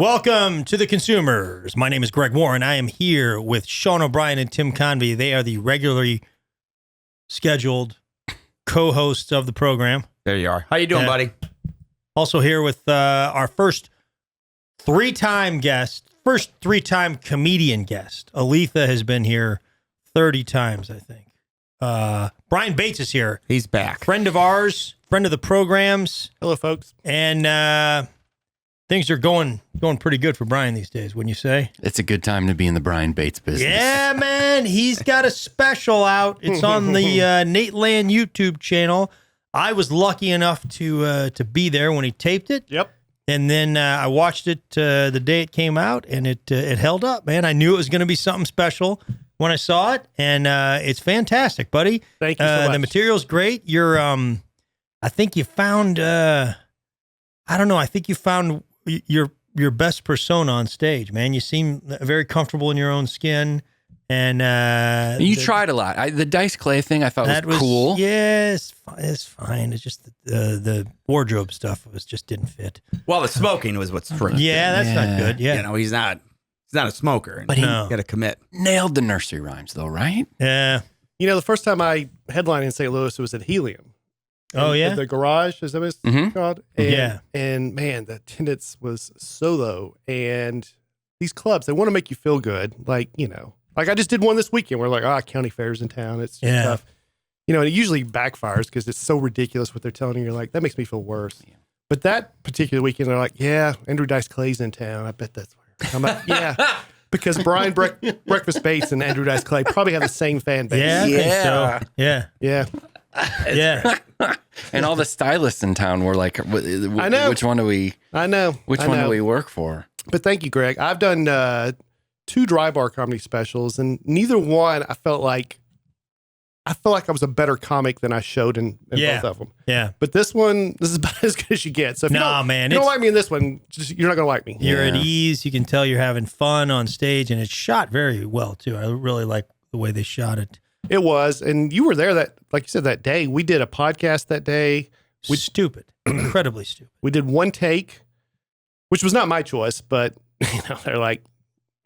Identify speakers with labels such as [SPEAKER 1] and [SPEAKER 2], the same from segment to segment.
[SPEAKER 1] Welcome to The Consumers. My name is Greg Warren. I am here with Sean O'Brien and Tim Convey. They are the regularly scheduled co-hosts of the program.
[SPEAKER 2] There you are. How you doing, buddy?
[SPEAKER 1] Also here with our first three-time comedian guest. Aletha has been here 30 times, I think. Brian Bates is here.
[SPEAKER 2] He's back.
[SPEAKER 1] Friend of ours, friend of the programs.
[SPEAKER 3] Hello, folks.
[SPEAKER 1] And things are going pretty good for Brian these days, wouldn't you say?
[SPEAKER 4] It's a good time to be in the Brian Bates business.
[SPEAKER 1] Yeah, man. He's got a special out. It's on the Nateland YouTube channel. I was lucky enough to be there when he taped it.
[SPEAKER 3] Yep.
[SPEAKER 1] And then I watched it the day it came out, and it held up, man. I knew it was going to be something special when I saw it, and it's fantastic, buddy.
[SPEAKER 3] Thank you so much.
[SPEAKER 1] The material's great. You're, I think you found, I think you found your best persona on stage, man. You seem very comfortable in your own skin, and
[SPEAKER 4] you tried a lot. The Dice Clay thing I thought was cool.
[SPEAKER 1] Yeah, it's fine. It's just the wardrobe stuff just didn't fit.
[SPEAKER 2] Well, the smoking was what's true.
[SPEAKER 1] Yeah, that's not good. Yeah,
[SPEAKER 2] You know, he's not a smoker.
[SPEAKER 4] But he
[SPEAKER 2] got to commit.
[SPEAKER 4] Nailed the nursery rhymes, though, right?
[SPEAKER 1] Yeah.
[SPEAKER 3] You know, the first time I headlined in St. Louis, it was at Helium.
[SPEAKER 1] Oh, yeah?
[SPEAKER 3] At the Garage, is that what it's called? And,
[SPEAKER 1] Yeah.
[SPEAKER 3] And, man, the attendance was so low. And these clubs, they want to make you feel good. Like, you know, like I just did one this weekend where like, county fair's in town. It's just tough. You know, and it usually backfires because it's so ridiculous what they're telling you. You're like, that makes me feel worse. Yeah. But that particular weekend, they're like, yeah, Andrew Dice Clay's in town. I bet that's where. I'm like, yeah. Because Brian Breakfast Bates and Andrew Dice Clay probably have the same fan base.
[SPEAKER 1] Yeah, I think so. Yeah.
[SPEAKER 3] Yeah.
[SPEAKER 1] Yeah.
[SPEAKER 4] And all the stylists in town were like,
[SPEAKER 3] I know.
[SPEAKER 4] which one do we?
[SPEAKER 3] I know.
[SPEAKER 4] Which one do we work for?
[SPEAKER 3] But thank you, Greg. I've done 2 dry bar comedy specials, and neither one I felt like I was a better comic than I showed in both of them.
[SPEAKER 1] Yeah.
[SPEAKER 3] But this is about as good as you get. So if you don't like me in this one, you're not going to like me.
[SPEAKER 1] You're at ease. You can tell you're having fun on stage, and it's shot very well too. I really like the way they shot it.
[SPEAKER 3] It was, and you were there like you said, that day. We did a podcast that day.
[SPEAKER 1] Stupid. Incredibly stupid.
[SPEAKER 3] We did one take, which was not my choice, but you know, they're like,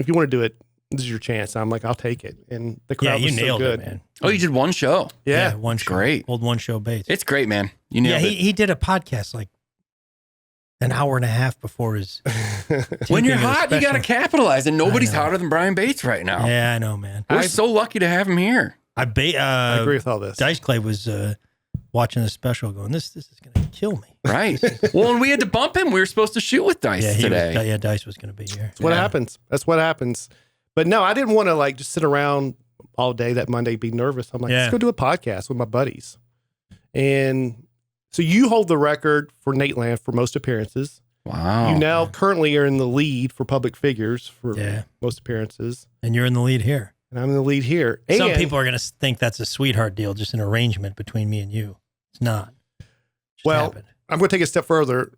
[SPEAKER 3] if you want to do it, this is your chance. I'm like, I'll take it. And the crowd was
[SPEAKER 1] nailed
[SPEAKER 3] so good.
[SPEAKER 1] it, man.
[SPEAKER 4] Oh, you did one show?
[SPEAKER 3] Yeah.
[SPEAKER 1] One show.
[SPEAKER 4] Great.
[SPEAKER 1] Old one show Bates.
[SPEAKER 4] It's great, man. You nailed it.
[SPEAKER 1] He did a podcast like an hour and a half before his.
[SPEAKER 4] When you're hot, you got to capitalize, and nobody's hotter than Brian Bates right now.
[SPEAKER 1] Yeah, I know, man.
[SPEAKER 4] We're so lucky to have him here.
[SPEAKER 3] I agree with all this.
[SPEAKER 1] Dice Clay was watching the special going, this is going to kill me.
[SPEAKER 4] Right. Well, and we had to bump him. We were supposed to shoot with Dice today.
[SPEAKER 1] Dice was going to be here.
[SPEAKER 3] That's what happens. That's what happens. But no, I didn't want to like just sit around all day that Monday, be nervous. I'm like, let's go do a podcast with my buddies. And so you hold the record for Nateland for most appearances.
[SPEAKER 4] Wow.
[SPEAKER 3] You now currently are in the lead for public figures for most appearances.
[SPEAKER 1] And you're in the lead here.
[SPEAKER 3] And I'm in the lead here. And
[SPEAKER 1] some people are going to think that's a sweetheart deal, just an arrangement between me and you. It's not.
[SPEAKER 3] Happened. I'm going to take it a step further.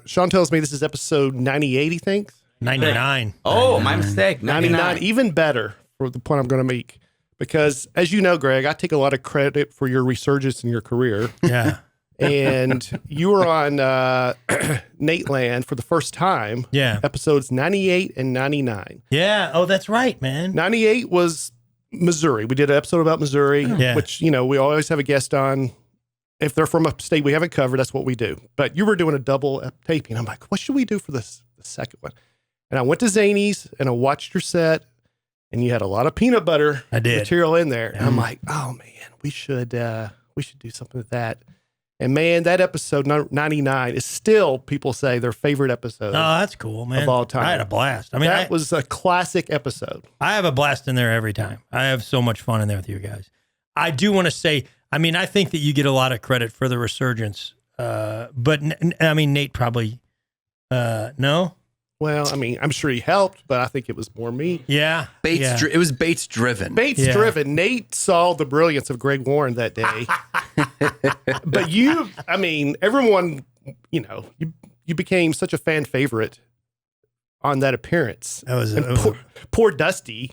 [SPEAKER 3] Sean tells me this is episode 98, he thinks.
[SPEAKER 1] 99.
[SPEAKER 2] Oh, my mistake.
[SPEAKER 3] 99. Even better for the point I'm going to make. Because as you know, Greg, I take a lot of credit for your resurgence in your career.
[SPEAKER 1] Yeah.
[SPEAKER 3] And you were on Nateland for the first time.
[SPEAKER 1] Yeah.
[SPEAKER 3] Episodes 98 and 99.
[SPEAKER 1] Yeah. Oh, that's right, man.
[SPEAKER 3] 98 was Missouri. We did an episode about Missouri, which, you know, we always have a guest on. If they're from a state we haven't covered, that's what we do. But you were doing a double taping. I'm like, what should we do for the second one? And I went to Zany's and I watched your set, and you had a lot of peanut butter material in there. And I'm like, oh man, we should do something with that. And man, that episode 99 is still, people say, their favorite episode.
[SPEAKER 1] Oh, that's cool, man.
[SPEAKER 3] Of all time.
[SPEAKER 1] I had a blast. I mean,
[SPEAKER 3] that was a classic episode.
[SPEAKER 1] I have a blast in there every time. I have so much fun in there with you guys. I do want to say, I mean, I think that you get a lot of credit for the resurgence. But I mean, Nate probably, no?
[SPEAKER 3] Well, I mean, I'm sure he helped, but I think it was more me.
[SPEAKER 1] Yeah.
[SPEAKER 4] It was Bates driven.
[SPEAKER 3] Bates driven. Nate saw the brilliance of Greg Warren that day. But you, I mean, everyone, you know, you became such a fan favorite on that appearance.
[SPEAKER 1] That was,
[SPEAKER 3] poor Dusty.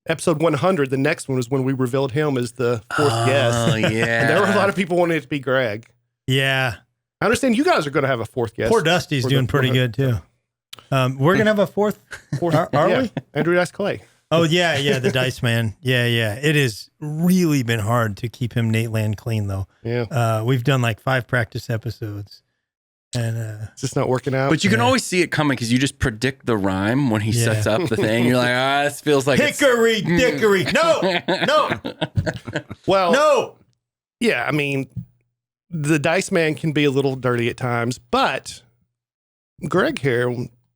[SPEAKER 3] Episode 100, the next one was when we revealed him as the fourth guest.
[SPEAKER 4] Oh, yeah.
[SPEAKER 3] And there were a lot of people wanting it to be Greg.
[SPEAKER 1] Yeah.
[SPEAKER 3] I understand you guys are going to have a fourth guest.
[SPEAKER 1] Poor Dusty's doing pretty good, too. We're gonna have a fourth. Are we?
[SPEAKER 3] Andrew Dice Clay.
[SPEAKER 1] Oh yeah, the Dice Man. Yeah. It has really been hard to keep him Nateland clean though.
[SPEAKER 3] Yeah.
[SPEAKER 1] We've done like 5 practice episodes, and
[SPEAKER 3] it's just not working out.
[SPEAKER 4] But you can always see it coming because you just predict the rhyme when he sets up the thing. You're like, this feels like
[SPEAKER 1] hickory dickory. No.
[SPEAKER 3] Well,
[SPEAKER 1] no.
[SPEAKER 3] Yeah, I mean, the Dice Man can be a little dirty at times, but Greg here,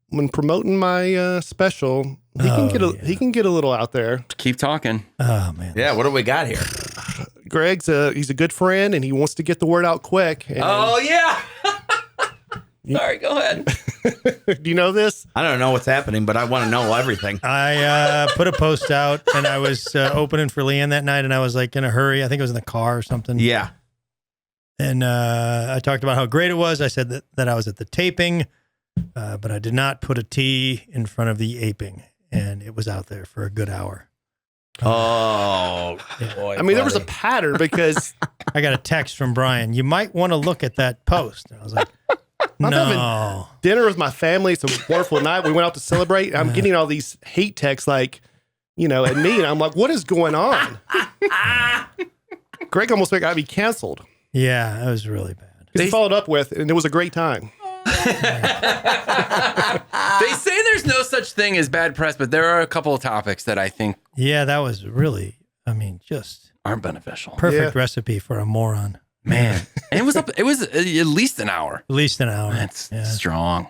[SPEAKER 3] when promoting my special, he can get a little out there.
[SPEAKER 4] Keep talking.
[SPEAKER 1] Oh man.
[SPEAKER 2] Yeah, what do we got here?
[SPEAKER 3] Greg's he's a good friend and he wants to get the word out quick. And
[SPEAKER 2] Oh yeah.
[SPEAKER 4] Sorry, go ahead.
[SPEAKER 3] do you know this?
[SPEAKER 2] I don't know what's happening, but I want to know everything.
[SPEAKER 1] I put a post out and I was opening for Leanne that night and I was like in a hurry. I think it was in the car or something.
[SPEAKER 2] Yeah.
[SPEAKER 1] And I talked about how great it was. I said that I was at the taping, but I did not put a T in front of the aping. And it was out there for a good hour.
[SPEAKER 2] Oh,
[SPEAKER 1] Yeah.
[SPEAKER 2] boy.
[SPEAKER 3] I mean, there was a pattern because
[SPEAKER 1] I got a text from Brian. You might want to look at that post. And I was like, no.
[SPEAKER 3] dinner with my family. It's a wonderful night. We went out to celebrate. I'm getting all these hate texts like, at me. And I'm like, what is going on? Greg almost got me canceled.
[SPEAKER 1] Yeah, it was really bad.
[SPEAKER 3] He followed up with, and it was a great time.
[SPEAKER 4] They say there's no such thing as bad press, but there are a couple of topics that I think
[SPEAKER 1] That was really, just
[SPEAKER 4] aren't beneficial.
[SPEAKER 1] perfect recipe for a moron.
[SPEAKER 4] Man, and it was at least an hour.
[SPEAKER 1] At least an hour.
[SPEAKER 4] That's strong.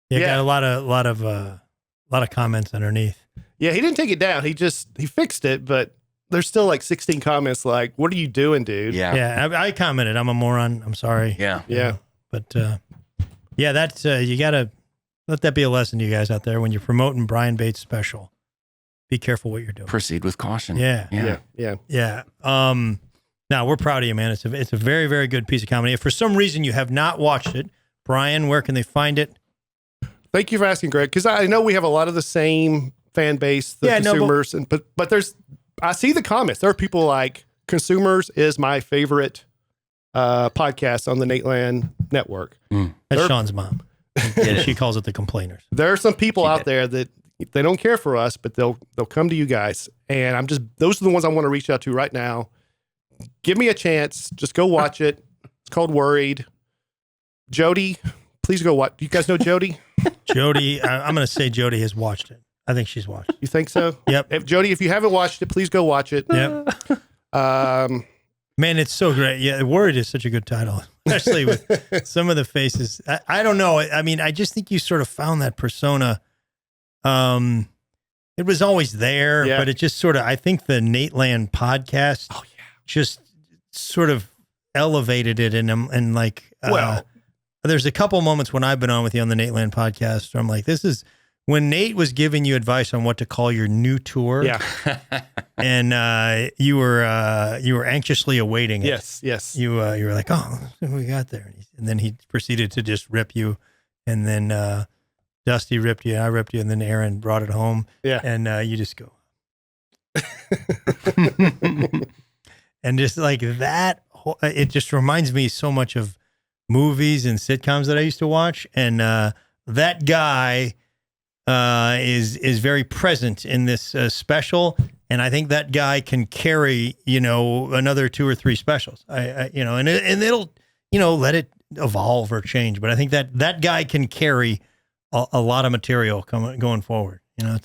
[SPEAKER 1] Yeah, got a lot of comments underneath.
[SPEAKER 3] Yeah, he didn't take it down. He fixed it, but there's still like 16 comments like, what are you doing, dude?
[SPEAKER 4] Yeah.
[SPEAKER 1] I commented, I'm a moron. I'm sorry.
[SPEAKER 3] Yeah.
[SPEAKER 1] But that's you gotta let that be a lesson to you guys out there when you're promoting Brian Bates' special. Be careful what you're doing.
[SPEAKER 4] Proceed with caution.
[SPEAKER 1] Yeah. Now we're proud of you, man. It's a very, very good piece of comedy. If for some reason you have not watched it, Brian, where can they find it?
[SPEAKER 3] Thank you for asking, Greg, because I know we have a lot of the same fan base, consumers, but I see the comments. There are people like Consumers is my favorite podcast on the Nateland network.
[SPEAKER 1] That's Sean's mom. She calls it the complainers.
[SPEAKER 3] There are some people out there that they don't care for us, but they'll come to you guys, and those are the ones I want to reach out to right now. Give me a chance. Just go watch it. It's called Worried. Jody, please go watch. You guys know Jody?
[SPEAKER 1] Jody, I'm going to say Jody has watched it. I think she's watched it.
[SPEAKER 3] You think so?
[SPEAKER 1] Yep.
[SPEAKER 3] Jody, if you haven't watched it, please go watch it.
[SPEAKER 1] Yep. Man, it's so great. Yeah, Worried is such a good title, especially with some of the faces. I don't know. I mean, I just think you sort of found that persona. It was always there, but it just sort of, I think the Nateland podcast just sort of elevated it and like, there's a couple moments when I've been on with you on the Nateland podcast where I'm like, this is when Nate was giving you advice on what to call your new tour.
[SPEAKER 3] Yeah.
[SPEAKER 1] And you were anxiously awaiting it.
[SPEAKER 3] Yes.
[SPEAKER 1] You were like, oh, what we got there. And then he proceeded to just rip you. And then Dusty ripped you, I ripped you, and then Aaron brought it home.
[SPEAKER 3] Yeah.
[SPEAKER 1] And you just go. And just like that, it just reminds me so much of movies and sitcoms that I used to watch. And that guy is very present in this special. And I think that guy can carry, another 2 or 3 specials. And it'll, let it evolve or change. But I think that guy can carry a lot of material going forward.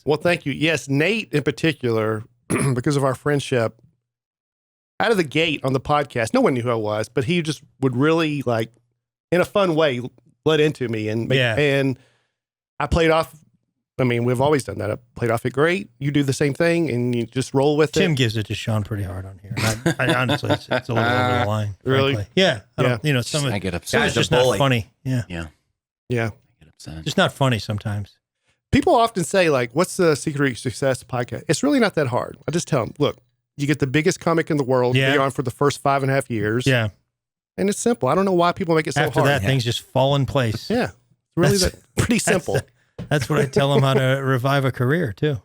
[SPEAKER 3] Well, thank you. Yes, Nate in particular, because of our friendship, out of the gate on the podcast, no one knew who I was, but he just would really like, in a fun way, let into me and I played off. I mean, we've always done that. I played off it great. You do the same thing and you just roll with it.
[SPEAKER 1] Tim gives it to Sean pretty hard on here. I honestly, it's a little over the line.
[SPEAKER 3] Really?
[SPEAKER 1] Frankly. Yeah.
[SPEAKER 4] I get upset.
[SPEAKER 1] It's just not funny. Yeah.
[SPEAKER 4] Yeah.
[SPEAKER 3] Yeah.
[SPEAKER 4] I get upset.
[SPEAKER 1] Just not funny sometimes.
[SPEAKER 3] People often say, like, what's the secret of success podcast? It's really not that hard. I just tell them, look, you get the biggest comic in the world. Be on for the first 5.5 years.
[SPEAKER 1] Yeah.
[SPEAKER 3] And it's simple. I don't know why people make it so hard.
[SPEAKER 1] After that, things just fall in place.
[SPEAKER 3] Yeah. It's really pretty simple.
[SPEAKER 1] That's what I tell them how to revive a career, too.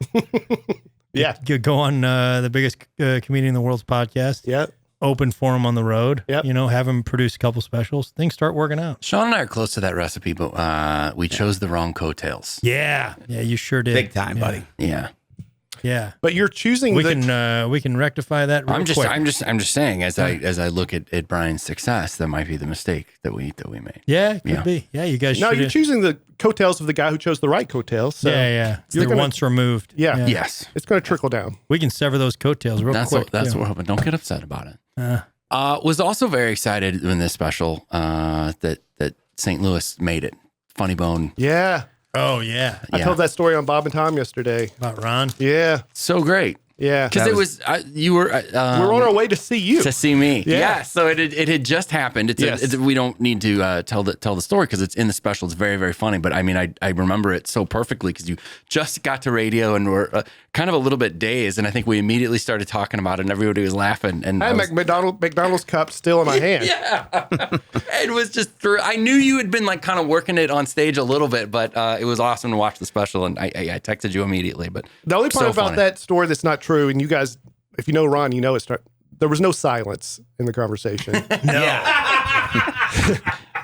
[SPEAKER 3] Yeah.
[SPEAKER 1] You go on the biggest comedian in the world's podcast.
[SPEAKER 3] Yeah.
[SPEAKER 1] open for him on the road.
[SPEAKER 3] Yep.
[SPEAKER 1] You know, have him produce a couple specials. Things start working out.
[SPEAKER 4] Sean and I are close to that recipe, but we chose the wrong coattails.
[SPEAKER 1] Yeah, you sure did.
[SPEAKER 2] Big time, buddy.
[SPEAKER 4] Yeah.
[SPEAKER 1] Yeah,
[SPEAKER 3] But you're choosing
[SPEAKER 1] we can rectify that. Real quick.
[SPEAKER 4] I'm just saying, as I look at Brian's success, that might be the mistake that we made.
[SPEAKER 1] Yeah, it could be. Yeah, you guys.
[SPEAKER 3] No,
[SPEAKER 1] should
[SPEAKER 3] you're choosing the coattails of the guy who chose the right coattails. So
[SPEAKER 1] Yeah. They're once removed.
[SPEAKER 3] Yeah.
[SPEAKER 4] Yes.
[SPEAKER 3] It's going to trickle down.
[SPEAKER 1] We can sever those coattails real quick.
[SPEAKER 4] That's what we're hoping. Don't get upset about it. Was also very excited in this special that St. Louis made it. Funny Bone.
[SPEAKER 3] Yeah.
[SPEAKER 1] Oh yeah.
[SPEAKER 3] I told that story on Bob and Tom yesterday.
[SPEAKER 1] About Ron.
[SPEAKER 3] Yeah.
[SPEAKER 4] So great.
[SPEAKER 3] Yeah.
[SPEAKER 4] Because you were
[SPEAKER 3] we're on our way to see you.
[SPEAKER 4] to see me.
[SPEAKER 3] Yeah.
[SPEAKER 4] So it had just happened. We don't need to tell the story because it's in the special. It's very, very funny. But I mean, I remember it so perfectly because you just got to radio and were kind of a little bit dazed. And I think we immediately started talking about it and everybody was laughing. And
[SPEAKER 3] I had McDonald's cup still in my hand.
[SPEAKER 4] Yeah. It was just I knew you had been like kind of working it on stage a little bit, but it was awesome to watch the special. And I texted you immediately. But
[SPEAKER 3] The only part
[SPEAKER 4] so
[SPEAKER 3] about
[SPEAKER 4] funny.
[SPEAKER 3] that story that's not true, and you guys, if you know Ron, you know there was no silence in the conversation.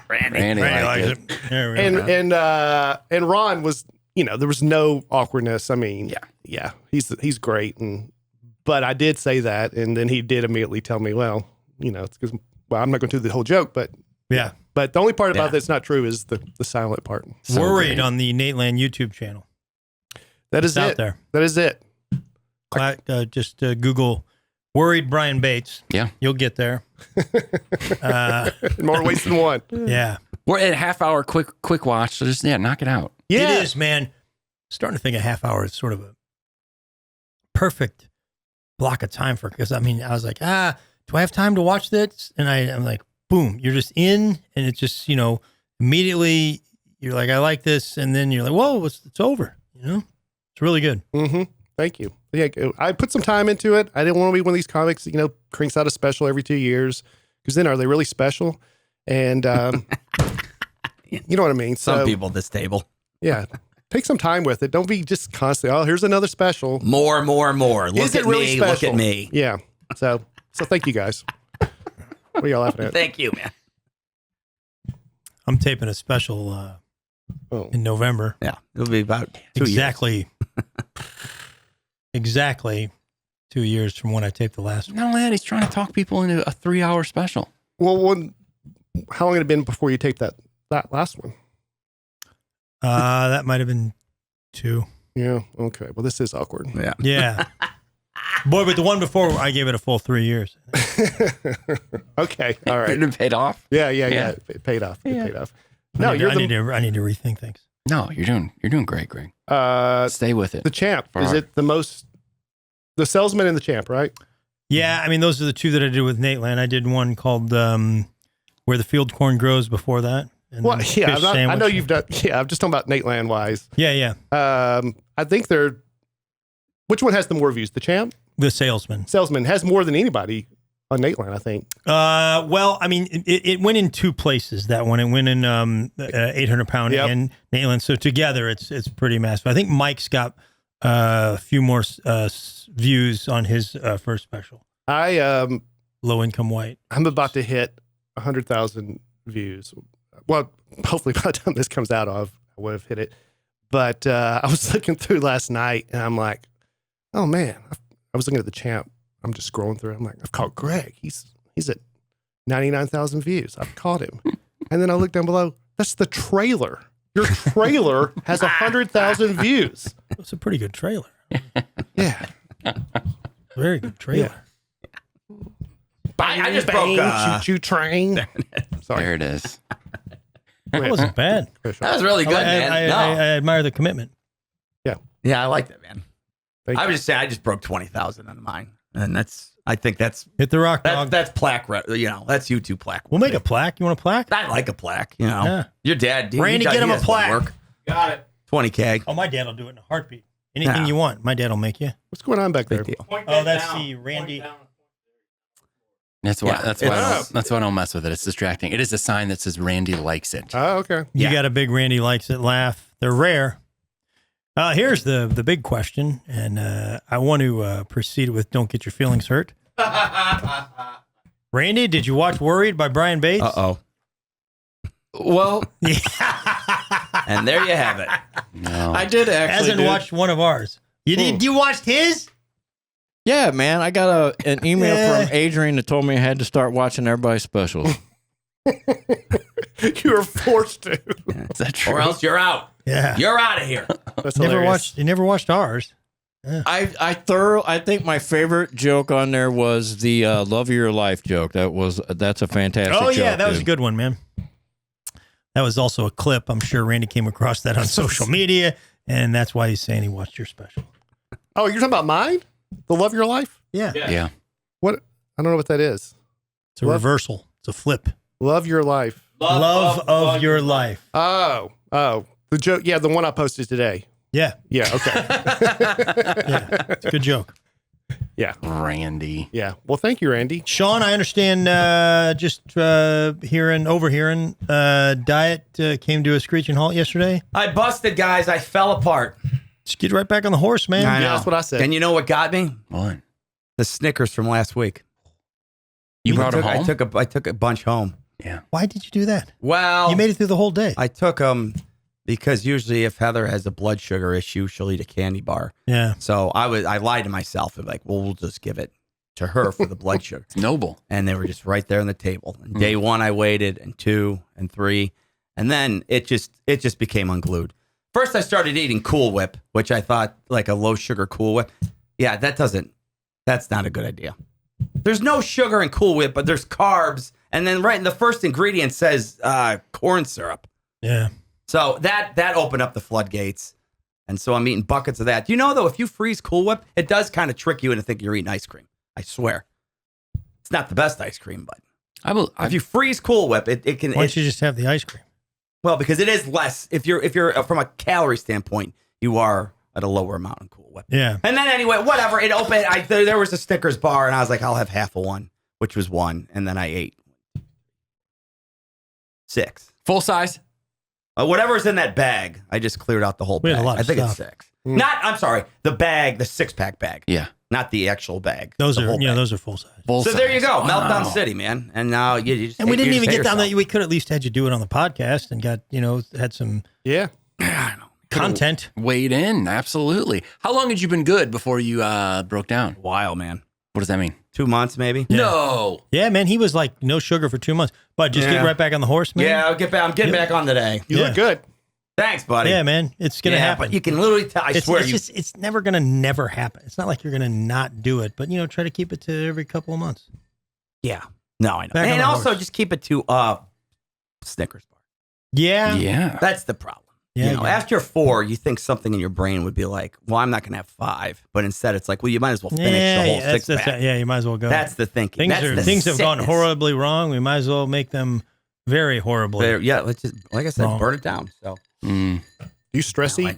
[SPEAKER 4] Randy liked it.
[SPEAKER 1] There we go.
[SPEAKER 3] and Ron was, there was no awkwardness. I mean, yeah, he's great, but I did say that, and then he did immediately tell me, well, it's because I'm not going to do the whole joke, but
[SPEAKER 1] Yeah.
[SPEAKER 3] But the only part about that's not true is the silent part.
[SPEAKER 1] So Worried on the Nateland YouTube channel.
[SPEAKER 3] That is
[SPEAKER 1] It's out
[SPEAKER 3] it.
[SPEAKER 1] there.
[SPEAKER 3] That is it.
[SPEAKER 1] Just Google "worried Brian Bates."
[SPEAKER 4] Yeah.
[SPEAKER 1] You'll get there.
[SPEAKER 3] In more ways than one.
[SPEAKER 1] Yeah.
[SPEAKER 4] We're at a half hour quick watch. So just knock it out.
[SPEAKER 3] Yeah.
[SPEAKER 1] It is, man. Starting to think a half hour is sort of a perfect block of time for, because I was like, do I have time to watch this? And I'm like, boom, you're just in, and it's just, immediately you're like, I like this. And then you're like, whoa, it's over. It's really good.
[SPEAKER 3] Mm-hmm. Thank you. Yeah, I put some time into it. I didn't want to be one of these comics that, cranks out a special every 2 years, because then are they really special? And you know what I mean? So,
[SPEAKER 2] Some people at this table.
[SPEAKER 3] Yeah. Take some time with it. Don't be just constantly, here's another special.
[SPEAKER 2] More. Look
[SPEAKER 3] Is it
[SPEAKER 2] at
[SPEAKER 3] really
[SPEAKER 2] me.
[SPEAKER 3] special?
[SPEAKER 2] Look at me.
[SPEAKER 3] Yeah. So thank you guys. What are y'all laughing at?
[SPEAKER 2] Thank you, man.
[SPEAKER 1] I'm taping a special in November.
[SPEAKER 2] Yeah, it'll be about 2 years.
[SPEAKER 1] Exactly 2 years from when I taped the last one.
[SPEAKER 4] No, lad, he's trying to talk people into a 3-hour special.
[SPEAKER 3] Well, how long had it been before you taped that last one?
[SPEAKER 1] That might have been 2.
[SPEAKER 3] Yeah. Okay. Well, this is awkward.
[SPEAKER 2] Yeah.
[SPEAKER 1] Yeah. Boy, but the one before, I gave it a full 3 years.
[SPEAKER 3] Okay. All right.
[SPEAKER 4] It paid off.
[SPEAKER 3] Yeah. It paid off. It paid off. No,
[SPEAKER 1] I need to rethink things.
[SPEAKER 4] No, you're doing great, Greg. Stay with it.
[SPEAKER 3] The champ. Is it the salesman and the champ, right?
[SPEAKER 1] Yeah, those are the two that I did with Nateland. I did one called Where the Field Corn Grows before that. And
[SPEAKER 3] Well,
[SPEAKER 1] then
[SPEAKER 3] yeah,
[SPEAKER 1] Fish
[SPEAKER 3] I know
[SPEAKER 1] Sandwich.
[SPEAKER 3] you've done. Yeah, I'm just talking about Nateland wise.
[SPEAKER 1] Yeah.
[SPEAKER 3] I think which one has the more views? The champ?
[SPEAKER 1] The salesman.
[SPEAKER 3] Salesman has more than anybody on Nateland, I think.
[SPEAKER 1] Well, it went in 2 places. That one, it went in 800 pound and Nateland. So together, it's pretty massive. I think Mike's got a few more views on his first special.
[SPEAKER 3] Low
[SPEAKER 1] Income White.
[SPEAKER 3] I'm about to hit 100,000 views. Well, hopefully by the time this comes out, I would have hit it. But I was looking through last night, and I'm like, oh man, I was looking at the champ. I'm just scrolling through. I'm like, I've caught Greg. He's at 99,000 views. I've caught him. And then I look down below. That's the trailer. Your trailer has 100,000 views.
[SPEAKER 1] It's a pretty good trailer.
[SPEAKER 3] Yeah.
[SPEAKER 1] Very good trailer.
[SPEAKER 3] Yeah.
[SPEAKER 2] I just
[SPEAKER 3] Bang,
[SPEAKER 2] broke.
[SPEAKER 3] choo-choo train. Sorry.
[SPEAKER 4] There it is.
[SPEAKER 1] That wasn't bad.
[SPEAKER 2] That was really good, man.
[SPEAKER 1] I admire the commitment.
[SPEAKER 2] Yeah, I like that, man.
[SPEAKER 3] Thank
[SPEAKER 2] I
[SPEAKER 3] you.
[SPEAKER 2] would just say I just broke 20,000 on mine, and I think that's
[SPEAKER 1] Hit the rock dog.
[SPEAKER 2] that's plaque. That's YouTube plaque.
[SPEAKER 1] We'll make a plaque. You want a plaque?
[SPEAKER 2] I like a plaque.
[SPEAKER 1] Yeah.
[SPEAKER 2] Your dad,
[SPEAKER 1] Randy, get him a plaque.
[SPEAKER 2] Work. Got it. 20K.
[SPEAKER 1] Oh, my dad will do it in a heartbeat. Anything you want, my dad will make you.
[SPEAKER 3] What's going on back there?
[SPEAKER 2] Big deal.
[SPEAKER 1] Oh, that's the Randy.
[SPEAKER 4] That's why.
[SPEAKER 2] Yeah,
[SPEAKER 4] that's why I don't mess with it. It's distracting. It is a sign that says Randy likes it.
[SPEAKER 3] Oh, okay.
[SPEAKER 1] You got a big Randy likes it laugh. They're rare. Here's the big question, and I want to proceed with "Don't get your feelings hurt." Randy, did you watch Worried by Brian Bates?
[SPEAKER 5] Uh-oh. Well, and there you have it.
[SPEAKER 4] No.
[SPEAKER 5] I did actually.
[SPEAKER 1] Hasn't watched one of ours. You watched his?
[SPEAKER 6] Yeah, man. I got an email from Adrian that told me I had to start watching everybody's specials.
[SPEAKER 3] You were forced to.
[SPEAKER 4] Is that true?
[SPEAKER 5] Or else you're out.
[SPEAKER 1] Yeah.
[SPEAKER 5] You're out of here.
[SPEAKER 3] That's
[SPEAKER 1] You
[SPEAKER 3] hilarious.
[SPEAKER 1] never watched ours.
[SPEAKER 6] I think my favorite joke on there was the love of your life joke. That's a fantastic joke.
[SPEAKER 1] Oh, yeah, that was a
[SPEAKER 6] dude.
[SPEAKER 1] good one, man. That was also a clip. I'm sure Randy came across that on social media, and that's why he's saying he watched your special.
[SPEAKER 3] Oh, you're talking about mine? The Love of Your Life?
[SPEAKER 1] Yeah.
[SPEAKER 4] Yeah.
[SPEAKER 3] What? I don't know what that is.
[SPEAKER 1] It's a reversal. It's a flip.
[SPEAKER 3] Love Your Life.
[SPEAKER 1] Love of your life.
[SPEAKER 3] Oh. The joke. Yeah, the one I posted today.
[SPEAKER 1] Yeah.
[SPEAKER 3] Yeah, okay.
[SPEAKER 1] Yeah. It's a good joke.
[SPEAKER 3] Yeah.
[SPEAKER 4] Randy.
[SPEAKER 3] Yeah. Well, thank you, Randy.
[SPEAKER 1] Sean, I understand overhearing, Diet came to a screeching halt yesterday.
[SPEAKER 5] I busted, guys. I fell apart.
[SPEAKER 1] Just get right back on the horse, man.
[SPEAKER 5] I know.
[SPEAKER 3] Yeah, that's what I said.
[SPEAKER 5] And you know what got me?
[SPEAKER 4] What?
[SPEAKER 5] The Snickers from last week.
[SPEAKER 4] You brought them home?
[SPEAKER 5] I took a bunch home.
[SPEAKER 4] Yeah.
[SPEAKER 1] Why did you do that?
[SPEAKER 5] Well,
[SPEAKER 1] You made it through the whole day.
[SPEAKER 5] I took them because usually if Heather has a blood sugar issue, she'll eat a candy bar.
[SPEAKER 1] Yeah.
[SPEAKER 5] So I lied to myself and like, well, we'll just give it to her for the blood sugar.
[SPEAKER 4] It's noble.
[SPEAKER 5] And they were just right there on the table. And day one, I waited, and 2 and 3, and then it just became unglued. First, I started eating Cool Whip, which I thought like a low sugar Cool Whip. Yeah, that's not a good idea. There's no sugar in Cool Whip, but there's carbs. And then right in the first ingredient says corn syrup.
[SPEAKER 1] Yeah.
[SPEAKER 5] So that opened up the floodgates. And so I'm eating buckets of that. You know, though, if you freeze Cool Whip, it does kind of trick you into thinking you're eating ice cream. I swear. It's not the best ice cream, but if you freeze Cool Whip, it can...
[SPEAKER 1] Why don't you just have the ice cream?
[SPEAKER 5] Well, because it is less. If you're from a calorie standpoint, you are at a lower amount in Cool Whip.
[SPEAKER 1] Yeah.
[SPEAKER 5] And then anyway, whatever. It opened. There was a Snickers bar, and I was like, I'll have half of one, which was 1. And then I ate 6.
[SPEAKER 4] Full size?
[SPEAKER 5] Whatever's in that bag, I just cleared out the whole
[SPEAKER 1] We
[SPEAKER 5] bag.
[SPEAKER 1] had a lot
[SPEAKER 5] I
[SPEAKER 1] of
[SPEAKER 5] think
[SPEAKER 1] stuff.
[SPEAKER 5] it's 6. I'm sorry. The bag, the 6-pack bag.
[SPEAKER 4] Yeah.
[SPEAKER 5] Not the actual bag.
[SPEAKER 1] Those
[SPEAKER 5] the
[SPEAKER 1] are
[SPEAKER 5] whole bag.
[SPEAKER 1] those are full size.
[SPEAKER 4] Full
[SPEAKER 5] So
[SPEAKER 4] size.
[SPEAKER 5] there you go.
[SPEAKER 4] Wow.
[SPEAKER 5] Meltdown City, man. And now you just
[SPEAKER 1] And we didn't
[SPEAKER 5] you
[SPEAKER 1] even
[SPEAKER 5] just
[SPEAKER 1] get
[SPEAKER 5] hate
[SPEAKER 1] down
[SPEAKER 5] yourself.
[SPEAKER 1] that. We could at least had you do it on the podcast and got, had some
[SPEAKER 3] Yeah.
[SPEAKER 1] content.
[SPEAKER 4] Weighed in. Absolutely. How long had you been good before you broke down?
[SPEAKER 5] While, man.
[SPEAKER 4] What does that mean?
[SPEAKER 5] 2 months, maybe.
[SPEAKER 1] Yeah.
[SPEAKER 4] No.
[SPEAKER 1] Yeah, man. He was like no sugar for 2 months. But just get
[SPEAKER 5] Yeah.
[SPEAKER 1] right back on the horse, man.
[SPEAKER 5] Yeah, I'm getting back on today.
[SPEAKER 3] You
[SPEAKER 1] Yeah.
[SPEAKER 3] look good.
[SPEAKER 5] Thanks, buddy.
[SPEAKER 1] Yeah, man. It's gonna happen.
[SPEAKER 5] But you can literally tell. I swear,
[SPEAKER 1] it's never gonna never happen. It's not like you're gonna not do it, but try to keep it to every couple of months.
[SPEAKER 5] Yeah. No, I know.
[SPEAKER 1] Back on
[SPEAKER 5] And
[SPEAKER 1] the
[SPEAKER 5] also
[SPEAKER 1] horse.
[SPEAKER 5] just keep it to Snickers bar.
[SPEAKER 1] Yeah.
[SPEAKER 4] Yeah.
[SPEAKER 5] That's the problem.
[SPEAKER 1] Yeah, I get it.
[SPEAKER 5] After 4, you think something in your brain would be like, well, I'm not going to have 5. But instead it's like, well, you might as well finish the whole
[SPEAKER 1] that's
[SPEAKER 5] 6-pack.
[SPEAKER 1] yeah, you might as well go.
[SPEAKER 5] That's the thinking.
[SPEAKER 1] Things have gone horribly wrong. We might as well make them very horribly.
[SPEAKER 5] Yeah, let's just, like I said,
[SPEAKER 1] Wrong.
[SPEAKER 5] burn it down. So,
[SPEAKER 3] Do you stress eat?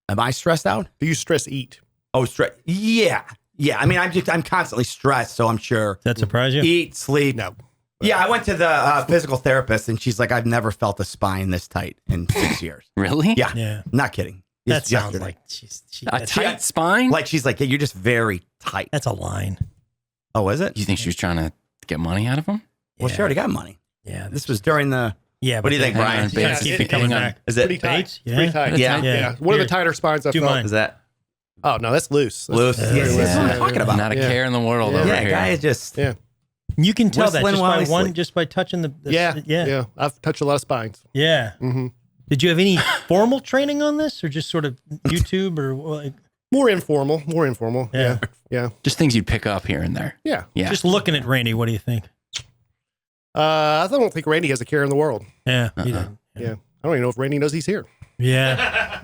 [SPEAKER 5] am I stressed out?
[SPEAKER 3] Do you stress eat?
[SPEAKER 5] Oh, stress. Yeah. Yeah. I mean, I'm constantly stressed. So I'm sure.
[SPEAKER 1] Does that surprise you?
[SPEAKER 5] Eat, sleep.
[SPEAKER 3] No.
[SPEAKER 5] Yeah, I went to the physical therapist, and she's like, I've never felt a spine this tight in 6 years.
[SPEAKER 4] Really?
[SPEAKER 5] Yeah.
[SPEAKER 1] Yeah.
[SPEAKER 5] Not kidding.
[SPEAKER 1] That
[SPEAKER 5] It's
[SPEAKER 1] sounds
[SPEAKER 5] yesterday.
[SPEAKER 1] like
[SPEAKER 4] A tight spine?
[SPEAKER 5] Like she's like, yeah, you're just very tight.
[SPEAKER 1] that's a line.
[SPEAKER 5] Oh, is it?
[SPEAKER 4] You think she was trying to get money out of him?
[SPEAKER 5] Well, she already got money.
[SPEAKER 1] Yeah.
[SPEAKER 5] This was during the.
[SPEAKER 1] Yeah.
[SPEAKER 5] What do you think,
[SPEAKER 4] hang
[SPEAKER 5] Brian?
[SPEAKER 4] on,
[SPEAKER 1] You gotta
[SPEAKER 4] Bates.
[SPEAKER 1] keep it coming
[SPEAKER 4] Hang on.
[SPEAKER 1] back.
[SPEAKER 5] Is it
[SPEAKER 3] Pretty tight.
[SPEAKER 1] Bates? Yeah.
[SPEAKER 3] Pretty tight.
[SPEAKER 5] Yeah.
[SPEAKER 3] Yeah. One of the tighter spines I've
[SPEAKER 1] Do
[SPEAKER 3] felt.
[SPEAKER 1] mine.
[SPEAKER 5] Is that
[SPEAKER 3] Oh, no, that's loose. That's
[SPEAKER 5] loose?
[SPEAKER 1] Yeah.
[SPEAKER 5] Yes, that's what I'm
[SPEAKER 4] Yeah.
[SPEAKER 5] talking about.
[SPEAKER 4] Not a care in the world
[SPEAKER 3] Yeah.
[SPEAKER 4] over
[SPEAKER 5] Yeah,
[SPEAKER 4] here.
[SPEAKER 5] guy is just.
[SPEAKER 3] Yeah.
[SPEAKER 1] You can tell that
[SPEAKER 5] Whistling
[SPEAKER 1] just
[SPEAKER 5] while
[SPEAKER 1] by
[SPEAKER 5] he's
[SPEAKER 1] one,
[SPEAKER 5] asleep.
[SPEAKER 1] just by touching the.
[SPEAKER 3] Yeah.
[SPEAKER 1] Yeah.
[SPEAKER 3] Yeah. I've touched a lot of spines.
[SPEAKER 1] Yeah.
[SPEAKER 3] Mm-hmm.
[SPEAKER 1] Did you have any formal training on this, or just sort of YouTube, or like,
[SPEAKER 3] More informal.
[SPEAKER 1] Yeah.
[SPEAKER 3] Yeah.
[SPEAKER 4] Just things you'd pick up here and there.
[SPEAKER 3] Yeah.
[SPEAKER 4] Yeah.
[SPEAKER 1] just looking at Randy? What do you think?
[SPEAKER 3] I don't think Randy has a care in the world.
[SPEAKER 1] Yeah. He didn't.
[SPEAKER 3] Yeah. I don't even know if Randy knows he's here.
[SPEAKER 1] Yeah.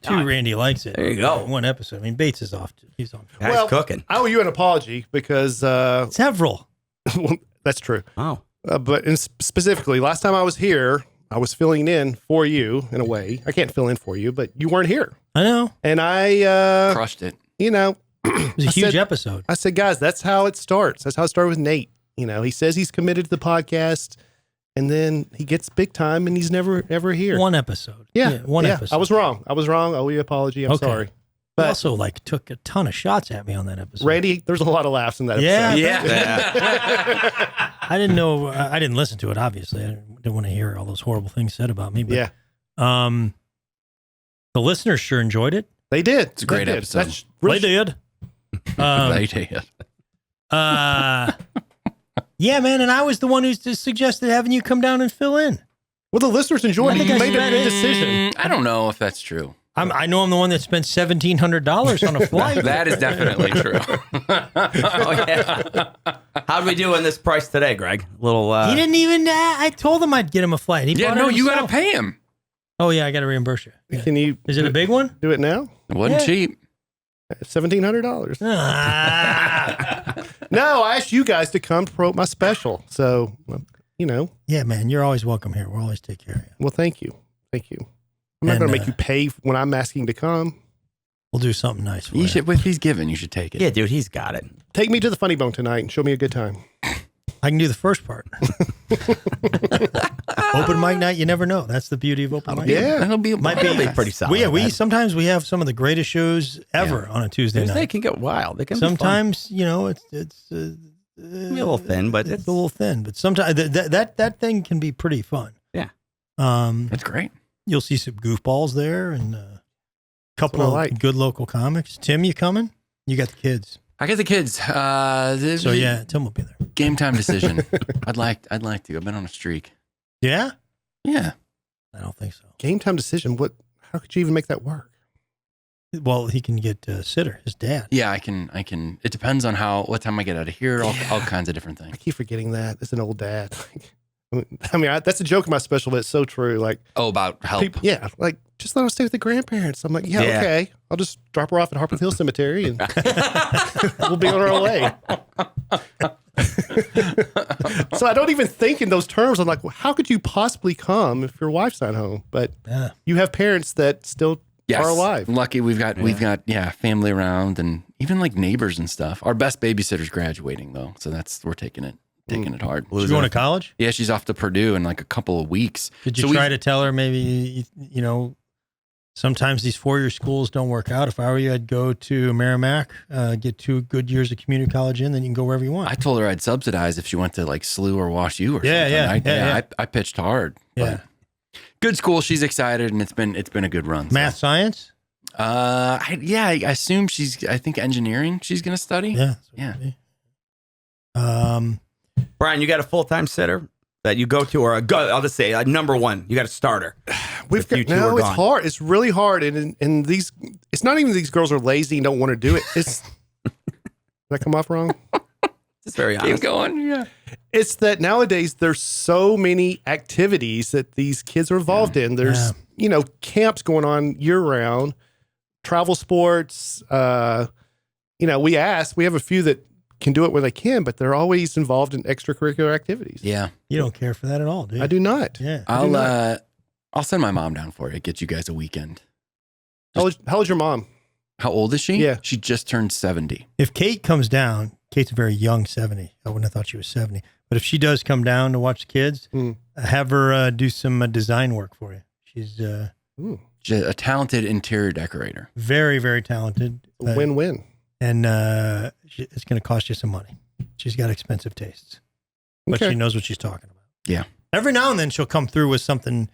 [SPEAKER 1] Two Randy likes it.
[SPEAKER 5] There you go.
[SPEAKER 1] One episode. I mean, Bates is off. He's on.
[SPEAKER 5] Guy's
[SPEAKER 3] Well,
[SPEAKER 5] cooking.
[SPEAKER 3] I owe you an apology because
[SPEAKER 1] Several.
[SPEAKER 3] that's true.
[SPEAKER 5] Oh.
[SPEAKER 3] But specifically, last time I was here, I was filling in for you in a way. I can't fill in for you, but you weren't here.
[SPEAKER 1] I know.
[SPEAKER 3] And I,
[SPEAKER 4] Crushed it.
[SPEAKER 1] It was a
[SPEAKER 3] I
[SPEAKER 1] huge
[SPEAKER 3] said-
[SPEAKER 1] episode.
[SPEAKER 3] I said, guys, that's how it starts. That's how it started with Nate. He says he's committed to the podcast, and then he gets big time, and he's never ever here.
[SPEAKER 1] One episode.
[SPEAKER 3] Yeah,
[SPEAKER 1] One
[SPEAKER 3] yeah.
[SPEAKER 1] episode.
[SPEAKER 3] I was wrong. I owe you an apology. I'm
[SPEAKER 1] Okay.
[SPEAKER 3] sorry. But
[SPEAKER 1] also like took a ton of shots at me on that episode.
[SPEAKER 3] Randy, there's a lot of laughs in that episode.
[SPEAKER 5] Yeah.
[SPEAKER 1] I didn't know. I didn't listen to it. Obviously, I didn't want to hear all those horrible things said about me. But,
[SPEAKER 3] Yeah.
[SPEAKER 1] The listeners sure enjoyed it.
[SPEAKER 3] They did.
[SPEAKER 4] It's a great episode.
[SPEAKER 3] That's really,
[SPEAKER 1] They did.
[SPEAKER 4] They did.
[SPEAKER 1] Yeah, man. And I was the one who suggested having you come down and fill in.
[SPEAKER 3] well, the listeners enjoyed
[SPEAKER 1] I
[SPEAKER 3] it.
[SPEAKER 1] think
[SPEAKER 3] You
[SPEAKER 1] I
[SPEAKER 3] made a
[SPEAKER 1] said
[SPEAKER 3] good
[SPEAKER 1] it.
[SPEAKER 3] decision.
[SPEAKER 4] I don't know if that's true.
[SPEAKER 1] I know I'm the one that spent $1,700 on a flight.
[SPEAKER 4] That is definitely true.
[SPEAKER 5] Oh, yeah. How'd we do on this price today, Greg? A little.
[SPEAKER 1] He didn't even. I told him I'd get him a flight. He
[SPEAKER 4] Yeah,
[SPEAKER 1] bought it
[SPEAKER 4] no, you got to
[SPEAKER 1] himself.
[SPEAKER 4] pay him.
[SPEAKER 1] Oh yeah, I got to reimburse you. Yeah.
[SPEAKER 3] Can you
[SPEAKER 1] Is it a big one?
[SPEAKER 3] do it now?
[SPEAKER 4] It wasn't
[SPEAKER 1] Yeah.
[SPEAKER 4] cheap.
[SPEAKER 3] $1,700.
[SPEAKER 1] Ah.
[SPEAKER 3] No, I asked you guys to come promote my special. So,
[SPEAKER 1] Yeah, man, you're always welcome here. We'll always take care of you.
[SPEAKER 3] well, thank you. Thank you. I'm not
[SPEAKER 1] And,
[SPEAKER 3] going to make you pay when I'm asking to come.
[SPEAKER 1] We'll do something nice for
[SPEAKER 4] You
[SPEAKER 1] you.
[SPEAKER 4] should, if he's given, you should take it.
[SPEAKER 5] Yeah, dude, he's got it.
[SPEAKER 3] Take me to the Funny Bone tonight and show me a good time.
[SPEAKER 1] I can do the first part. Open mic night, you never know. That's the beauty of open mic.
[SPEAKER 3] Yeah.
[SPEAKER 4] That'll be
[SPEAKER 1] Might be
[SPEAKER 5] pretty solid.
[SPEAKER 1] We sometimes we have some of the greatest shows ever on a Tuesday
[SPEAKER 5] They
[SPEAKER 1] night.
[SPEAKER 5] can get wild. They can be fun.
[SPEAKER 1] Sometimes it's
[SPEAKER 5] Be a little thin, but
[SPEAKER 1] it's a little thin. But sometimes that thing can be pretty fun.
[SPEAKER 5] Yeah.
[SPEAKER 4] That's great.
[SPEAKER 1] You'll see some goofballs there and a couple
[SPEAKER 3] what I
[SPEAKER 1] of
[SPEAKER 3] like.
[SPEAKER 1] good local comics. Tim, you coming? You got the kids.
[SPEAKER 4] I got the kids.
[SPEAKER 1] So yeah, Tim will be there.
[SPEAKER 4] Game time decision. I'd like to. I've been on a streak.
[SPEAKER 1] Yeah?
[SPEAKER 4] Yeah.
[SPEAKER 1] I don't think so.
[SPEAKER 3] Game time decision. How could you even make that work?
[SPEAKER 1] Well, he can get a sitter, his dad.
[SPEAKER 4] Yeah, I can. It depends on what time I get out of here. All kinds of different
[SPEAKER 3] I
[SPEAKER 4] things.
[SPEAKER 3] keep forgetting that. It's an old dad. That's a joke in my special, but it's so true. Like,
[SPEAKER 4] Oh, about help.
[SPEAKER 3] people, yeah, like just let her stay with the grandparents. I'm like, yeah,
[SPEAKER 5] Yeah.
[SPEAKER 3] okay. I'll just drop her off at Harpeth Hill Cemetery and we'll be on our way. So I don't even think in those terms. I'm like, well, how could you possibly come if your wife's not home? But
[SPEAKER 1] Yeah.
[SPEAKER 3] you have parents that still
[SPEAKER 4] Yes.
[SPEAKER 3] are alive.
[SPEAKER 4] Lucky we've got family around and even like neighbors and stuff. Our best babysitter's graduating though, so we're taking it hard.
[SPEAKER 1] She's going to college?
[SPEAKER 4] Yeah, she's off to Purdue in like a couple of weeks.
[SPEAKER 1] Did you try to tell her maybe, sometimes these 4-year schools don't work out. If I were you, I'd go to Merrimack, get 2 good years of community college in, then you can go wherever you want.
[SPEAKER 4] I told her I'd subsidize if she went to like SLU or Wash U or
[SPEAKER 1] Yeah,
[SPEAKER 4] something.
[SPEAKER 1] yeah.
[SPEAKER 4] I pitched hard.
[SPEAKER 1] Yeah.
[SPEAKER 4] But good school. She's excited and it's been a good run.
[SPEAKER 1] Math, science?
[SPEAKER 4] I assume I think engineering she's going to study.
[SPEAKER 1] Yeah.
[SPEAKER 4] Yeah.
[SPEAKER 5] Brian, you got a full-time sitter that you go to, or I'll just say number one, you got a starter.
[SPEAKER 3] We've got,
[SPEAKER 5] you two
[SPEAKER 3] no,
[SPEAKER 5] are
[SPEAKER 3] it's
[SPEAKER 5] gone.
[SPEAKER 3] hard. It's really hard. And these, it's not even these girls are lazy and don't want to do it. It's, did I come off wrong?
[SPEAKER 5] It's very
[SPEAKER 4] Keep
[SPEAKER 5] honest.
[SPEAKER 4] going. Yeah.
[SPEAKER 3] It's that nowadays there's so many activities that these kids are involved in. There's, camps going on year round, travel sports. We have a few that can do it where they can, but they're always involved in extracurricular activities.
[SPEAKER 4] Yeah.
[SPEAKER 1] You don't care for that at all, do you?
[SPEAKER 3] I do not.
[SPEAKER 1] Yeah.
[SPEAKER 4] I'll send my mom down for it. Get you guys a weekend.
[SPEAKER 3] How old's your mom?
[SPEAKER 4] How old is she?
[SPEAKER 3] Yeah.
[SPEAKER 4] She just turned 70.
[SPEAKER 1] If Kate comes down, Kate's a very young 70. I wouldn't have thought she was 70. But if she does come down to watch the kids, have her do some design work for you. She's
[SPEAKER 4] She's a talented interior decorator.
[SPEAKER 1] very, very talented.
[SPEAKER 3] Win-win.
[SPEAKER 1] And it's going to cost you some money. She's got expensive tastes, but
[SPEAKER 3] Okay.
[SPEAKER 1] she knows what she's talking about.
[SPEAKER 4] Yeah.
[SPEAKER 1] Every now and then she'll come through with something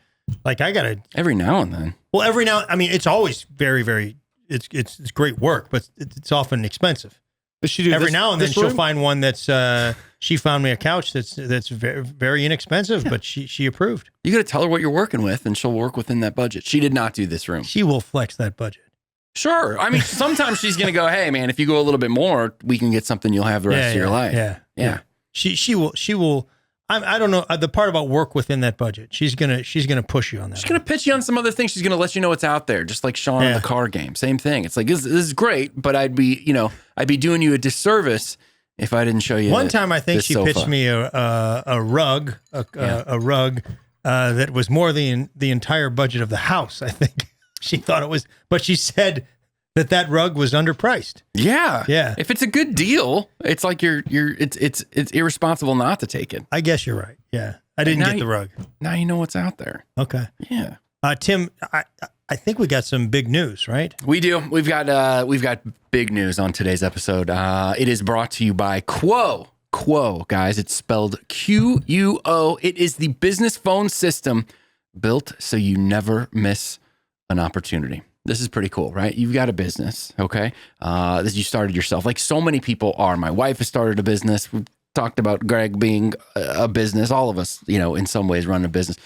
[SPEAKER 1] like
[SPEAKER 4] Every now and then.
[SPEAKER 1] it's always very, very, it's great work, but it's often expensive.
[SPEAKER 3] Does she do
[SPEAKER 1] Every
[SPEAKER 3] this-
[SPEAKER 1] now and then
[SPEAKER 3] this
[SPEAKER 1] she'll
[SPEAKER 3] room?
[SPEAKER 1] find one that's, she found me a couch that's very, very inexpensive, but she approved.
[SPEAKER 4] You got to tell her what you're working with and she'll work within that budget. She did not do this room.
[SPEAKER 1] She will flex that budget.
[SPEAKER 4] Sure. I mean, sometimes she's going to go, hey, man, if you go a little bit more, we can get something you'll have the rest of your life.
[SPEAKER 1] Yeah. She will. I don't know the part about work within that budget. She's gonna push you on that.
[SPEAKER 4] She's going to pitch you on some other things. She's going to let you know what's out there, just like Sean in the car game. Same thing. It's like, this is great, but I'd be doing you a disservice if I didn't show you.
[SPEAKER 1] One time, I think
[SPEAKER 4] this
[SPEAKER 1] she
[SPEAKER 4] sofa.
[SPEAKER 1] pitched me a rug, a rug that was more than the entire budget of the house. I think she thought it was, but she said that rug was underpriced.
[SPEAKER 4] Yeah.
[SPEAKER 1] Yeah.
[SPEAKER 4] If it's a good deal, it's like it's irresponsible not to take it.
[SPEAKER 1] I guess you're right. Yeah, I didn't
[SPEAKER 4] Now
[SPEAKER 1] get the rug.
[SPEAKER 4] Now you know what's out there.
[SPEAKER 1] Okay.
[SPEAKER 4] Yeah.
[SPEAKER 1] Tim, I I think we got some big news, right?
[SPEAKER 4] We do. We've got big news on today's episode. It is brought to you by Quo. Quo, guys. It's spelled Quo. It is the business phone system built so you never miss an opportunity. This is pretty cool, right? You've got a business, okay? You started yourself, like so many people are. My wife has started a business. We've talked about Greg being a business. All of us, in some ways run a business.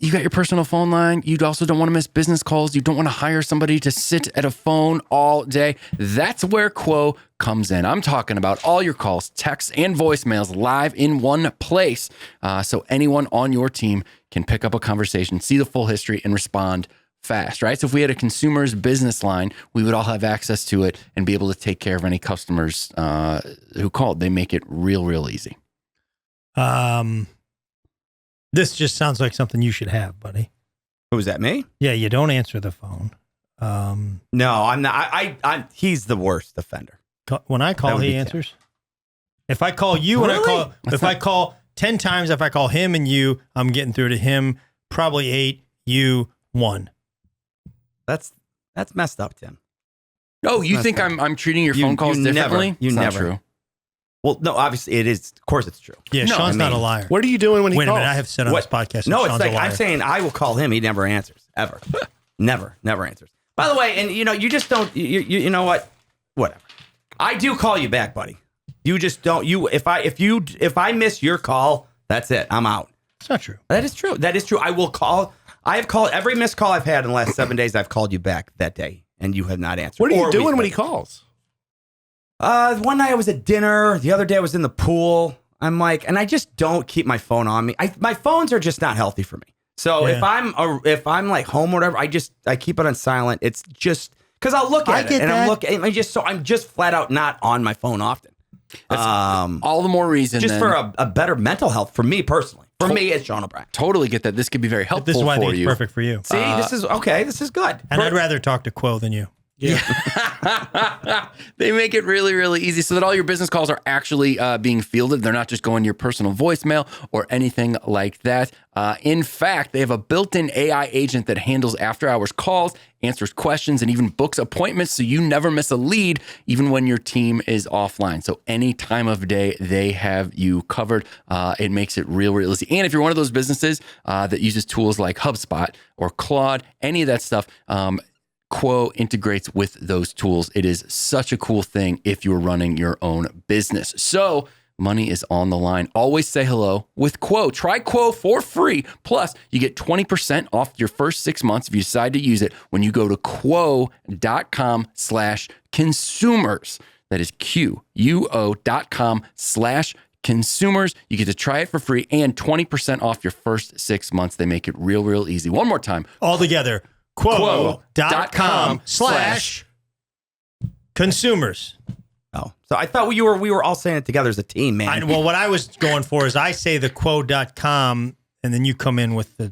[SPEAKER 4] You got your personal phone line. You also don't want to miss business calls. You don't want to hire somebody to sit at a phone all day. That's where Quo comes in. I'm talking about all your calls, texts, and voicemails live in one place. So anyone on your team can pick up a conversation, see the full history, and respond fast, right? So if we had a consumer's business line, we would all have access to it and be able to take care of any customers who called. They make it real easy.
[SPEAKER 1] This just sounds like something you should have, buddy.
[SPEAKER 5] Who's that, me?
[SPEAKER 1] Yeah, you don't answer the phone.
[SPEAKER 5] No, I'm not. He's the worst offender.
[SPEAKER 1] When I call, he answers. If I call you and I call 10 times, if I call him and you, I'm getting through to him. Probably 8, you 1.
[SPEAKER 5] That's messed up, Tim.
[SPEAKER 4] Oh, you think I'm treating your phone calls differently?
[SPEAKER 5] You never.
[SPEAKER 4] True.
[SPEAKER 5] Well, no, obviously it is. Of course it's true.
[SPEAKER 1] Yeah, no, Sean's not a liar.
[SPEAKER 3] What are you doing when he calls?
[SPEAKER 1] Wait a minute, I have said on this podcast
[SPEAKER 5] No,
[SPEAKER 1] Sean's
[SPEAKER 5] it's like
[SPEAKER 1] a liar.
[SPEAKER 5] I'm saying I will call him. He never answers, ever. never answers. By the way, and you just don't, you know what? Whatever. I do call you back, buddy. You just don't, if I miss your call, that's it. I'm out.
[SPEAKER 1] It's not true.
[SPEAKER 5] That is true. I will call. I have called every missed call I've had in the last 7 days. I've called you back that day and you have not answered.
[SPEAKER 3] What are you doing when he calls?
[SPEAKER 5] One night I was at dinner. The other day I was in the pool. I'm like, and I just don't keep my phone on me. My phones are just not healthy for me. So if I'm like home or whatever, I keep it on silent. It's just because I'll look at it and I'm just flat out not on my phone often.
[SPEAKER 4] All the more reason
[SPEAKER 5] just for a better mental health for me personally. For me, it's Sean O'Brien.
[SPEAKER 4] Totally get that. This could be very helpful for you.
[SPEAKER 1] This is why I think it's perfect for you.
[SPEAKER 5] See, this is okay. This is good.
[SPEAKER 1] And I'd rather talk to Quo than you.
[SPEAKER 4] Yeah. They make it really easy so that all your business calls are actually being fielded. They're not just going to your personal voicemail or anything like that. In fact, they have a built-in AI agent that handles after-hours calls, answers questions, and even books appointments so you never miss a lead, even when your team is offline. So any time of day, they have you covered. It makes it real easy. And if you're one of those businesses that uses tools like HubSpot or Claude, any of that stuff, Quo integrates with those tools. It is such a cool thing if you're running your own business. So money is on the line. Always say hello with Quo. Try Quo for free. Plus, you get 20% off your first 6 months if you decide to use it when you go to quo.com/consumers. That is quo.com/consumers. You get to try it for free and 20% off your first 6 months. They make it real easy. One more time.
[SPEAKER 1] All together. Quo.com/consumers.
[SPEAKER 5] Oh, so I thought we were all saying it together as a team, man.
[SPEAKER 1] Well, what I was going for is I say the quo.com and then you come in with the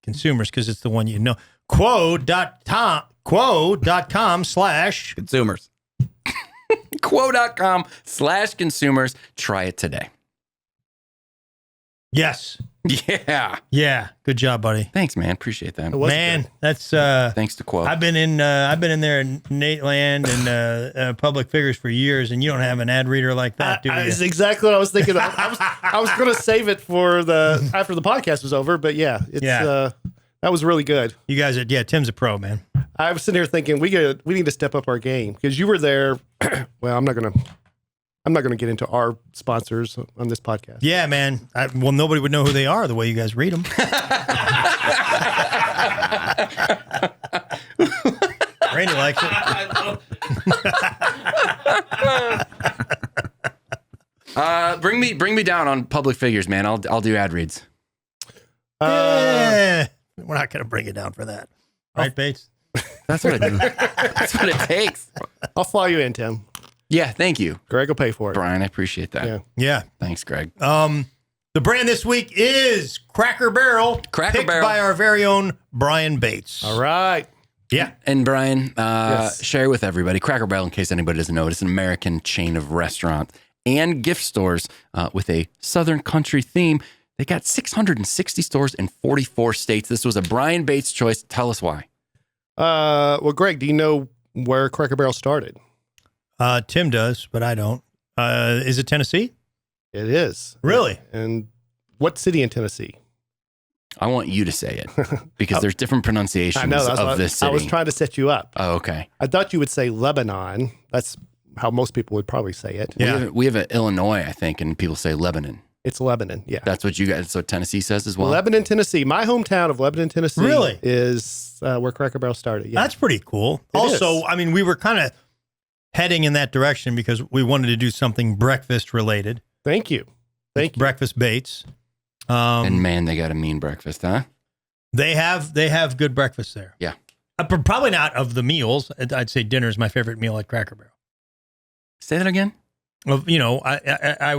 [SPEAKER 1] consumers because it's the one you know. Quo.com/consumers.
[SPEAKER 4] Quo.com/consumers. Try it today.
[SPEAKER 1] Yes.
[SPEAKER 4] Yeah.
[SPEAKER 1] Yeah. Good job, buddy.
[SPEAKER 4] Thanks, man. Appreciate that.
[SPEAKER 1] Man,
[SPEAKER 3] good.
[SPEAKER 1] that's
[SPEAKER 4] thanks to Quo.
[SPEAKER 1] I've been in there in Nateland and public figures for years, and you don't have an ad reader like that, do you?
[SPEAKER 3] That's exactly what I was thinking. I was going to save it for after the podcast was over, but that was really good.
[SPEAKER 1] You guys Tim's a pro, man.
[SPEAKER 3] I was sitting here thinking we need to step up our game because you were there. Well, I'm not going to get into our sponsors on this podcast.
[SPEAKER 1] Yeah, man. Nobody would know who they are the way you guys read them. Randy likes it.
[SPEAKER 4] Bring me down on public figures, man. I'll do ad reads.
[SPEAKER 1] We're not going to bring it down for that, right, Bates?
[SPEAKER 4] That's what I do. That's what it takes.
[SPEAKER 3] I'll fly you in, Tim.
[SPEAKER 4] Yeah, thank you.
[SPEAKER 3] Greg will pay for it.
[SPEAKER 4] Brian, I appreciate that.
[SPEAKER 1] Yeah.
[SPEAKER 4] Thanks, Greg.
[SPEAKER 1] The brand this week is Cracker Barrel. Picked by our very own Brian Bates.
[SPEAKER 3] All right.
[SPEAKER 1] Yeah.
[SPEAKER 4] And Brian, share with everybody. Cracker Barrel, in case anybody doesn't know, it's an American chain of restaurants and gift stores with a Southern country theme. They got 660 stores in 44 states. This was a Brian Bates choice. Tell us why.
[SPEAKER 3] Well, Greg, do you know where Cracker Barrel started?
[SPEAKER 1] Tim does, but I don't. Is it Tennessee?
[SPEAKER 3] It is.
[SPEAKER 1] Really?
[SPEAKER 3] And what city in Tennessee?
[SPEAKER 4] I want you to say it because there's different pronunciations
[SPEAKER 3] I know, that's
[SPEAKER 4] of
[SPEAKER 3] what
[SPEAKER 4] this city.
[SPEAKER 3] I was trying to set you up.
[SPEAKER 4] Oh, okay.
[SPEAKER 3] I thought you would say Lebanon. That's how most people would probably say it.
[SPEAKER 1] Yeah.
[SPEAKER 4] We have an Illinois, I think, and people say Lebanon.
[SPEAKER 3] It's Lebanon. Yeah.
[SPEAKER 4] That's what you guys. So Tennessee says as well.
[SPEAKER 3] Lebanon, Tennessee. My hometown of Lebanon, Tennessee.
[SPEAKER 1] Really?
[SPEAKER 3] Is where Cracker Barrel started. Yeah.
[SPEAKER 1] That's pretty cool.
[SPEAKER 3] It
[SPEAKER 1] Also,
[SPEAKER 3] is.
[SPEAKER 1] I mean, we were kind of heading in that direction because we wanted to do something breakfast related.
[SPEAKER 3] Thank you. Thank you.
[SPEAKER 1] Breakfast baits.
[SPEAKER 4] And man, they got a mean breakfast, huh?
[SPEAKER 1] They have good breakfast there.
[SPEAKER 4] Yeah.
[SPEAKER 1] Probably not of the meals. I'd say dinner is my favorite meal at Cracker Barrel.
[SPEAKER 4] Say that again.
[SPEAKER 1] Of I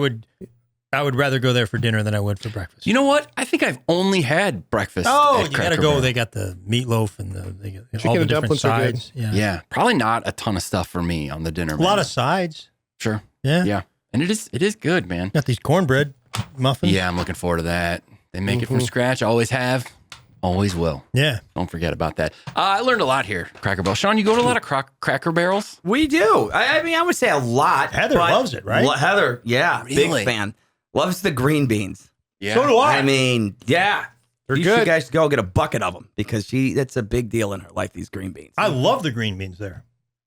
[SPEAKER 1] would rather go there for dinner than I would for breakfast.
[SPEAKER 4] You know what? I think I've only had breakfast.
[SPEAKER 1] Oh,
[SPEAKER 4] at
[SPEAKER 1] you
[SPEAKER 4] Cracker
[SPEAKER 1] got to go.
[SPEAKER 4] Barrel.
[SPEAKER 1] They got the meatloaf and
[SPEAKER 3] Chicken
[SPEAKER 1] all the
[SPEAKER 3] and
[SPEAKER 1] different
[SPEAKER 3] dumplings are good.
[SPEAKER 1] sides. Yeah.
[SPEAKER 4] Yeah, probably not a ton of stuff for me on the dinner.
[SPEAKER 1] A lot
[SPEAKER 4] menu.
[SPEAKER 1] of sides.
[SPEAKER 4] Sure.
[SPEAKER 1] Yeah.
[SPEAKER 4] Yeah, and it is good, man.
[SPEAKER 1] Got these cornbread muffins.
[SPEAKER 4] Yeah, I'm looking forward to that. They make it
[SPEAKER 3] Mm-hmm.
[SPEAKER 4] from scratch. Always have. Always will.
[SPEAKER 1] Yeah.
[SPEAKER 4] Don't forget about that. I learned a lot here, Cracker Barrel. Sean, you go to a lot of Cracker Barrels?
[SPEAKER 5] We do. I mean, I would say a lot.
[SPEAKER 1] Heather
[SPEAKER 5] but
[SPEAKER 1] loves it, right?
[SPEAKER 5] Heather, yeah,
[SPEAKER 4] Really?
[SPEAKER 5] big fan. Loves the green beans.
[SPEAKER 4] Yeah.
[SPEAKER 1] So do I.
[SPEAKER 5] I mean, yeah.
[SPEAKER 3] They're
[SPEAKER 5] You
[SPEAKER 3] good.
[SPEAKER 5] should guys go get a bucket of them because that's a big deal in her life, these green beans.
[SPEAKER 1] I love the green beans there.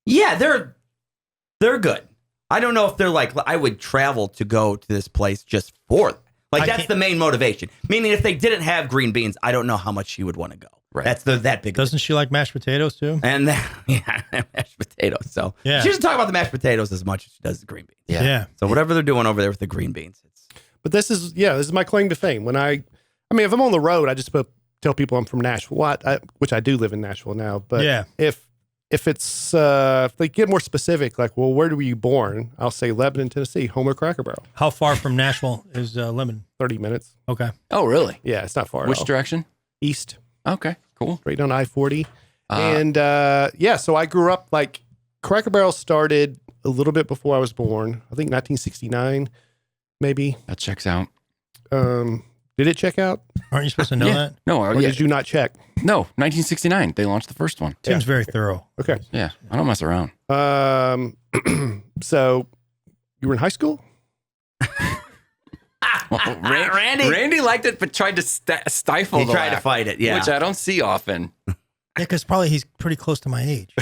[SPEAKER 5] Yeah, they're good. I don't know if they're like, I would travel to go to this place just for them. Like,
[SPEAKER 1] I
[SPEAKER 5] that's
[SPEAKER 1] can't-
[SPEAKER 5] the main motivation. Meaning, if they didn't have green beans, I don't know how much she would want to go.
[SPEAKER 4] Right.
[SPEAKER 5] That's that big.
[SPEAKER 1] Doesn't she like mashed potatoes too?
[SPEAKER 5] And yeah, mashed potatoes. So
[SPEAKER 1] Yeah.
[SPEAKER 5] she doesn't talk about the mashed potatoes as much as she does the green beans.
[SPEAKER 4] Yeah.
[SPEAKER 5] So whatever they're doing over there with the green beans,
[SPEAKER 3] But this is my claim to fame. When I mean, if I'm on the road, I just tell people I'm from Nashville, which I do live in Nashville now. But
[SPEAKER 1] Yeah.
[SPEAKER 3] if it's if they get more specific, like, well, where were you born? I'll say Lebanon, Tennessee, home of Cracker Barrel.
[SPEAKER 1] How far from Nashville is Lemon?
[SPEAKER 3] 30 minutes.
[SPEAKER 1] Okay.
[SPEAKER 4] Oh, really?
[SPEAKER 3] Yeah, it's not far.
[SPEAKER 4] Which
[SPEAKER 3] at all.
[SPEAKER 4] direction?
[SPEAKER 3] East,
[SPEAKER 4] Okay, cool.
[SPEAKER 3] right on I-40. So I grew up like Cracker Barrel started a little bit before I was born. I think 1969, maybe.
[SPEAKER 4] That checks out.
[SPEAKER 3] Did it check out?
[SPEAKER 1] Aren't you supposed to know
[SPEAKER 4] Yeah.
[SPEAKER 1] that?
[SPEAKER 4] No,
[SPEAKER 3] Or
[SPEAKER 4] yeah.
[SPEAKER 3] did you not check?
[SPEAKER 4] No, 1969. They launched the first one.
[SPEAKER 1] Tim's very thorough.
[SPEAKER 3] Okay.
[SPEAKER 4] Yeah, I don't mess around.
[SPEAKER 3] So you were in high school?
[SPEAKER 4] Randy liked it, but tried to stifle
[SPEAKER 5] he
[SPEAKER 4] the
[SPEAKER 5] tried to
[SPEAKER 4] laugh,
[SPEAKER 5] fight it. Yeah.
[SPEAKER 4] which I don't see often.
[SPEAKER 1] Yeah, because probably he's pretty close to my age.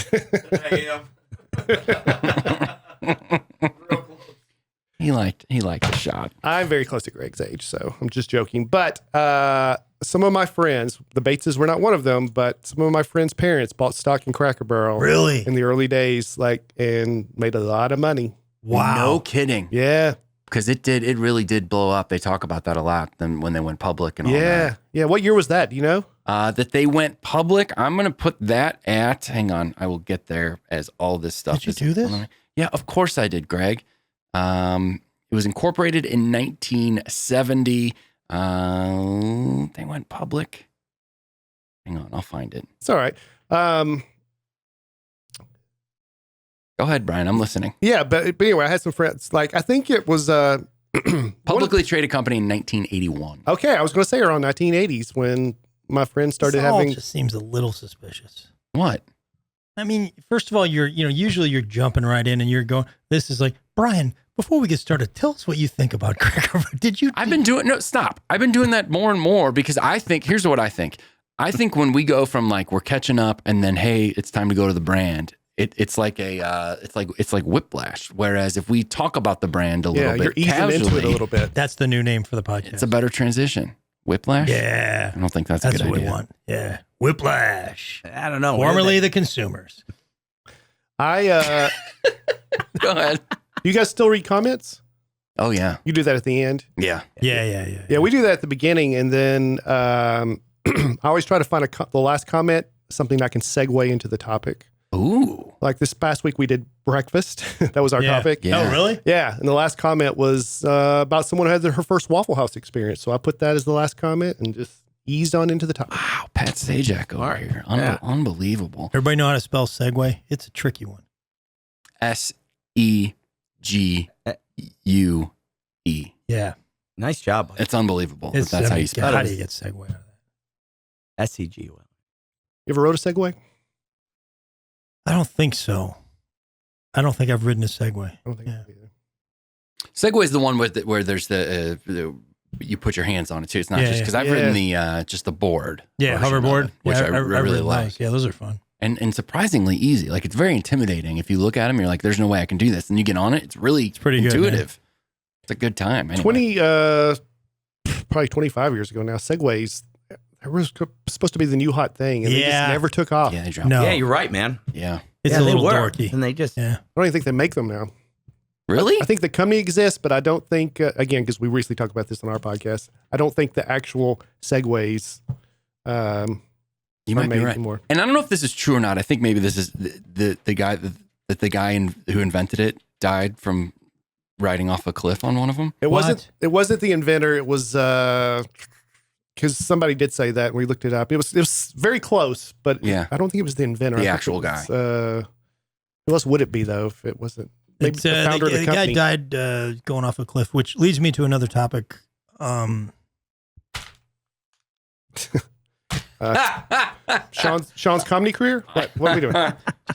[SPEAKER 4] He liked the shot.
[SPEAKER 3] I'm very close to Greg's age, so I'm just joking. But some of my friends, the Bateses were not one of them, but some of my friends' parents bought stock in Cracker Barrel
[SPEAKER 1] Really?
[SPEAKER 3] in the early days, and made a lot of money.
[SPEAKER 1] Wow.
[SPEAKER 4] No kidding.
[SPEAKER 3] Yeah,
[SPEAKER 4] Because it really did blow up. They talk about that a lot. Then when they went public and all
[SPEAKER 3] yeah, yeah. What year was that? Do you know?
[SPEAKER 4] that they went public. I'm gonna put that at. Hang on, I will get there as all this stuff.
[SPEAKER 1] Did you
[SPEAKER 4] is-
[SPEAKER 1] do this?
[SPEAKER 4] Yeah, of course I did, Greg. It was incorporated in 1970. They went public. Hang on, I'll find it.
[SPEAKER 3] It's all right.
[SPEAKER 4] Go ahead, Brian. I'm listening.
[SPEAKER 3] Yeah, but anyway, I had some friends. Like, I think it was
[SPEAKER 4] Publicly traded company in 1981.
[SPEAKER 3] okay. I was going to say around 1980s when my friends started
[SPEAKER 1] This all
[SPEAKER 3] having.
[SPEAKER 1] just seems a little suspicious.
[SPEAKER 4] What?
[SPEAKER 1] I mean, first of all, usually you're jumping right in and you're going, this is like, Brian, before we get started, tell us what you think about Cracker Barrel. Did you?
[SPEAKER 4] I've been doing stop. I've been doing that more and more because I think here's what I think. I think when we go from like we're catching up and then hey, it's time to go to the brand. It's like whiplash. Whereas if we talk about the brand a little
[SPEAKER 3] you're
[SPEAKER 4] bit
[SPEAKER 3] easing
[SPEAKER 4] casually,
[SPEAKER 3] into it a little bit.
[SPEAKER 1] That's the new name for the podcast.
[SPEAKER 4] it's a better transition. Whiplash?
[SPEAKER 1] Yeah.
[SPEAKER 4] I don't think that's
[SPEAKER 1] That's
[SPEAKER 4] a good
[SPEAKER 1] what
[SPEAKER 4] idea.
[SPEAKER 1] we want. Yeah. Whiplash.
[SPEAKER 5] I don't know.
[SPEAKER 1] Formerly the consumers.
[SPEAKER 3] I
[SPEAKER 4] Go ahead.
[SPEAKER 3] you guys still read comments?
[SPEAKER 4] Oh yeah.
[SPEAKER 3] You do that at the end?
[SPEAKER 4] Yeah.
[SPEAKER 1] Yeah.
[SPEAKER 3] Yeah, we do that at the beginning, and then I always try to find the last comment, something that can segue into the topic.
[SPEAKER 4] Ooh.
[SPEAKER 3] Like this past week, we did breakfast. That was our
[SPEAKER 1] Yeah.
[SPEAKER 3] topic.
[SPEAKER 4] Yeah.
[SPEAKER 1] Oh, really?
[SPEAKER 3] Yeah, and the last comment was about someone who had her first Waffle House experience. So I put that as the last comment and just eased on into the topic.
[SPEAKER 4] Wow. Pat Sajak over here.
[SPEAKER 5] Yeah.
[SPEAKER 4] Unbelievable.
[SPEAKER 1] Everybody know how to spell segue? It's a tricky one.
[SPEAKER 4] SEGUE.
[SPEAKER 1] Yeah.
[SPEAKER 5] Nice job.
[SPEAKER 4] It's unbelievable.
[SPEAKER 1] It's,
[SPEAKER 4] That's how you
[SPEAKER 1] how
[SPEAKER 4] spell
[SPEAKER 1] do
[SPEAKER 4] it.
[SPEAKER 1] you get segue out of that?
[SPEAKER 5] SCG.
[SPEAKER 3] You ever rode a Segway?
[SPEAKER 1] I don't think so. I don't think I've ridden a Segway.
[SPEAKER 3] I don't think so either.
[SPEAKER 4] Segway is the one where there's the you put your hands on it too. It's not just because I've ridden the just the board.
[SPEAKER 1] Yeah,
[SPEAKER 4] version of
[SPEAKER 1] hoverboard,
[SPEAKER 4] it, which I really like.
[SPEAKER 1] those. Yeah, those are fun.
[SPEAKER 4] And surprisingly easy. Like it's very intimidating. If you look at them, you're like, "There's no way I can do this." And you get on it, it's pretty intuitive. It's a good time. Anyway.
[SPEAKER 3] Probably 25 years ago now. Segways, it was supposed to be the new hot thing, and they just never took off.
[SPEAKER 4] Yeah, they dropped.
[SPEAKER 1] No.
[SPEAKER 5] Yeah, you're right, man.
[SPEAKER 4] Yeah,
[SPEAKER 1] It's a little dorky.
[SPEAKER 5] And they just
[SPEAKER 3] I don't even think they make them now.
[SPEAKER 4] really?
[SPEAKER 3] I think the company exists, but I don't think again because we recently talked about this on our podcast. I don't think the actual Segways.
[SPEAKER 4] You might be right.
[SPEAKER 3] Anymore.
[SPEAKER 4] And I don't know if this is true or not. I think maybe this is the guy who invented it died from riding off a cliff on one of them.
[SPEAKER 3] It wasn't the inventor. It was because somebody did say that, and we looked it up. It was very close, but I don't think it was the inventor.
[SPEAKER 4] The actual guy.
[SPEAKER 3] Who else would it be though? If it wasn't, maybe the founder of the company.
[SPEAKER 1] Guy died going off a cliff, which leads me to another topic.
[SPEAKER 3] Sean's comedy career. What are we doing?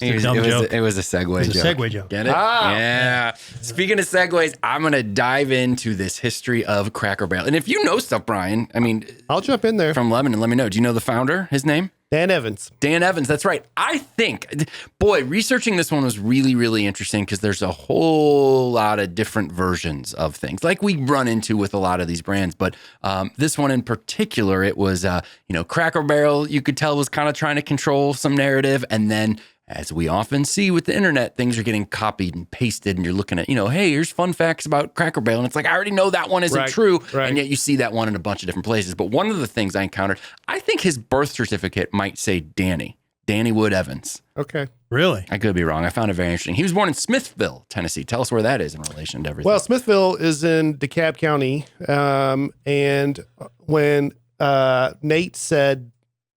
[SPEAKER 4] It was a segue
[SPEAKER 1] It's a
[SPEAKER 4] joke.
[SPEAKER 1] Segway joke.
[SPEAKER 4] Get it? Yeah. Speaking of segues, I'm going to dive into this history of Cracker Barrel. And if you know stuff, Brian, I mean,
[SPEAKER 3] I'll jump in there.
[SPEAKER 4] From Lebanon, let me know. Do you know the founder, his name?
[SPEAKER 3] Dan Evans.
[SPEAKER 4] Dan Evans, that's right. I think, boy, researching this one was really, really interesting because there's a whole lot of different versions of things like we run into with a lot of these brands. But this one in particular, it was, Cracker Barrel, you could tell was kind of trying to control some narrative. And then as we often see with the internet, things are getting copied and pasted and you're looking at, hey, here's fun facts about Cracker Barrel. And it's like, I already know that one isn't true. Right. And yet you see that one in a bunch of different places. But one of the things I encountered, I think his birth certificate might say Danny Wood Evans.
[SPEAKER 3] Okay.
[SPEAKER 1] Really?
[SPEAKER 4] I could be wrong. I found it very interesting. He was born in Smithville, Tennessee. Tell us where that is in relation to everything.
[SPEAKER 3] Well, Smithville is in DeKalb County. And when Nate said,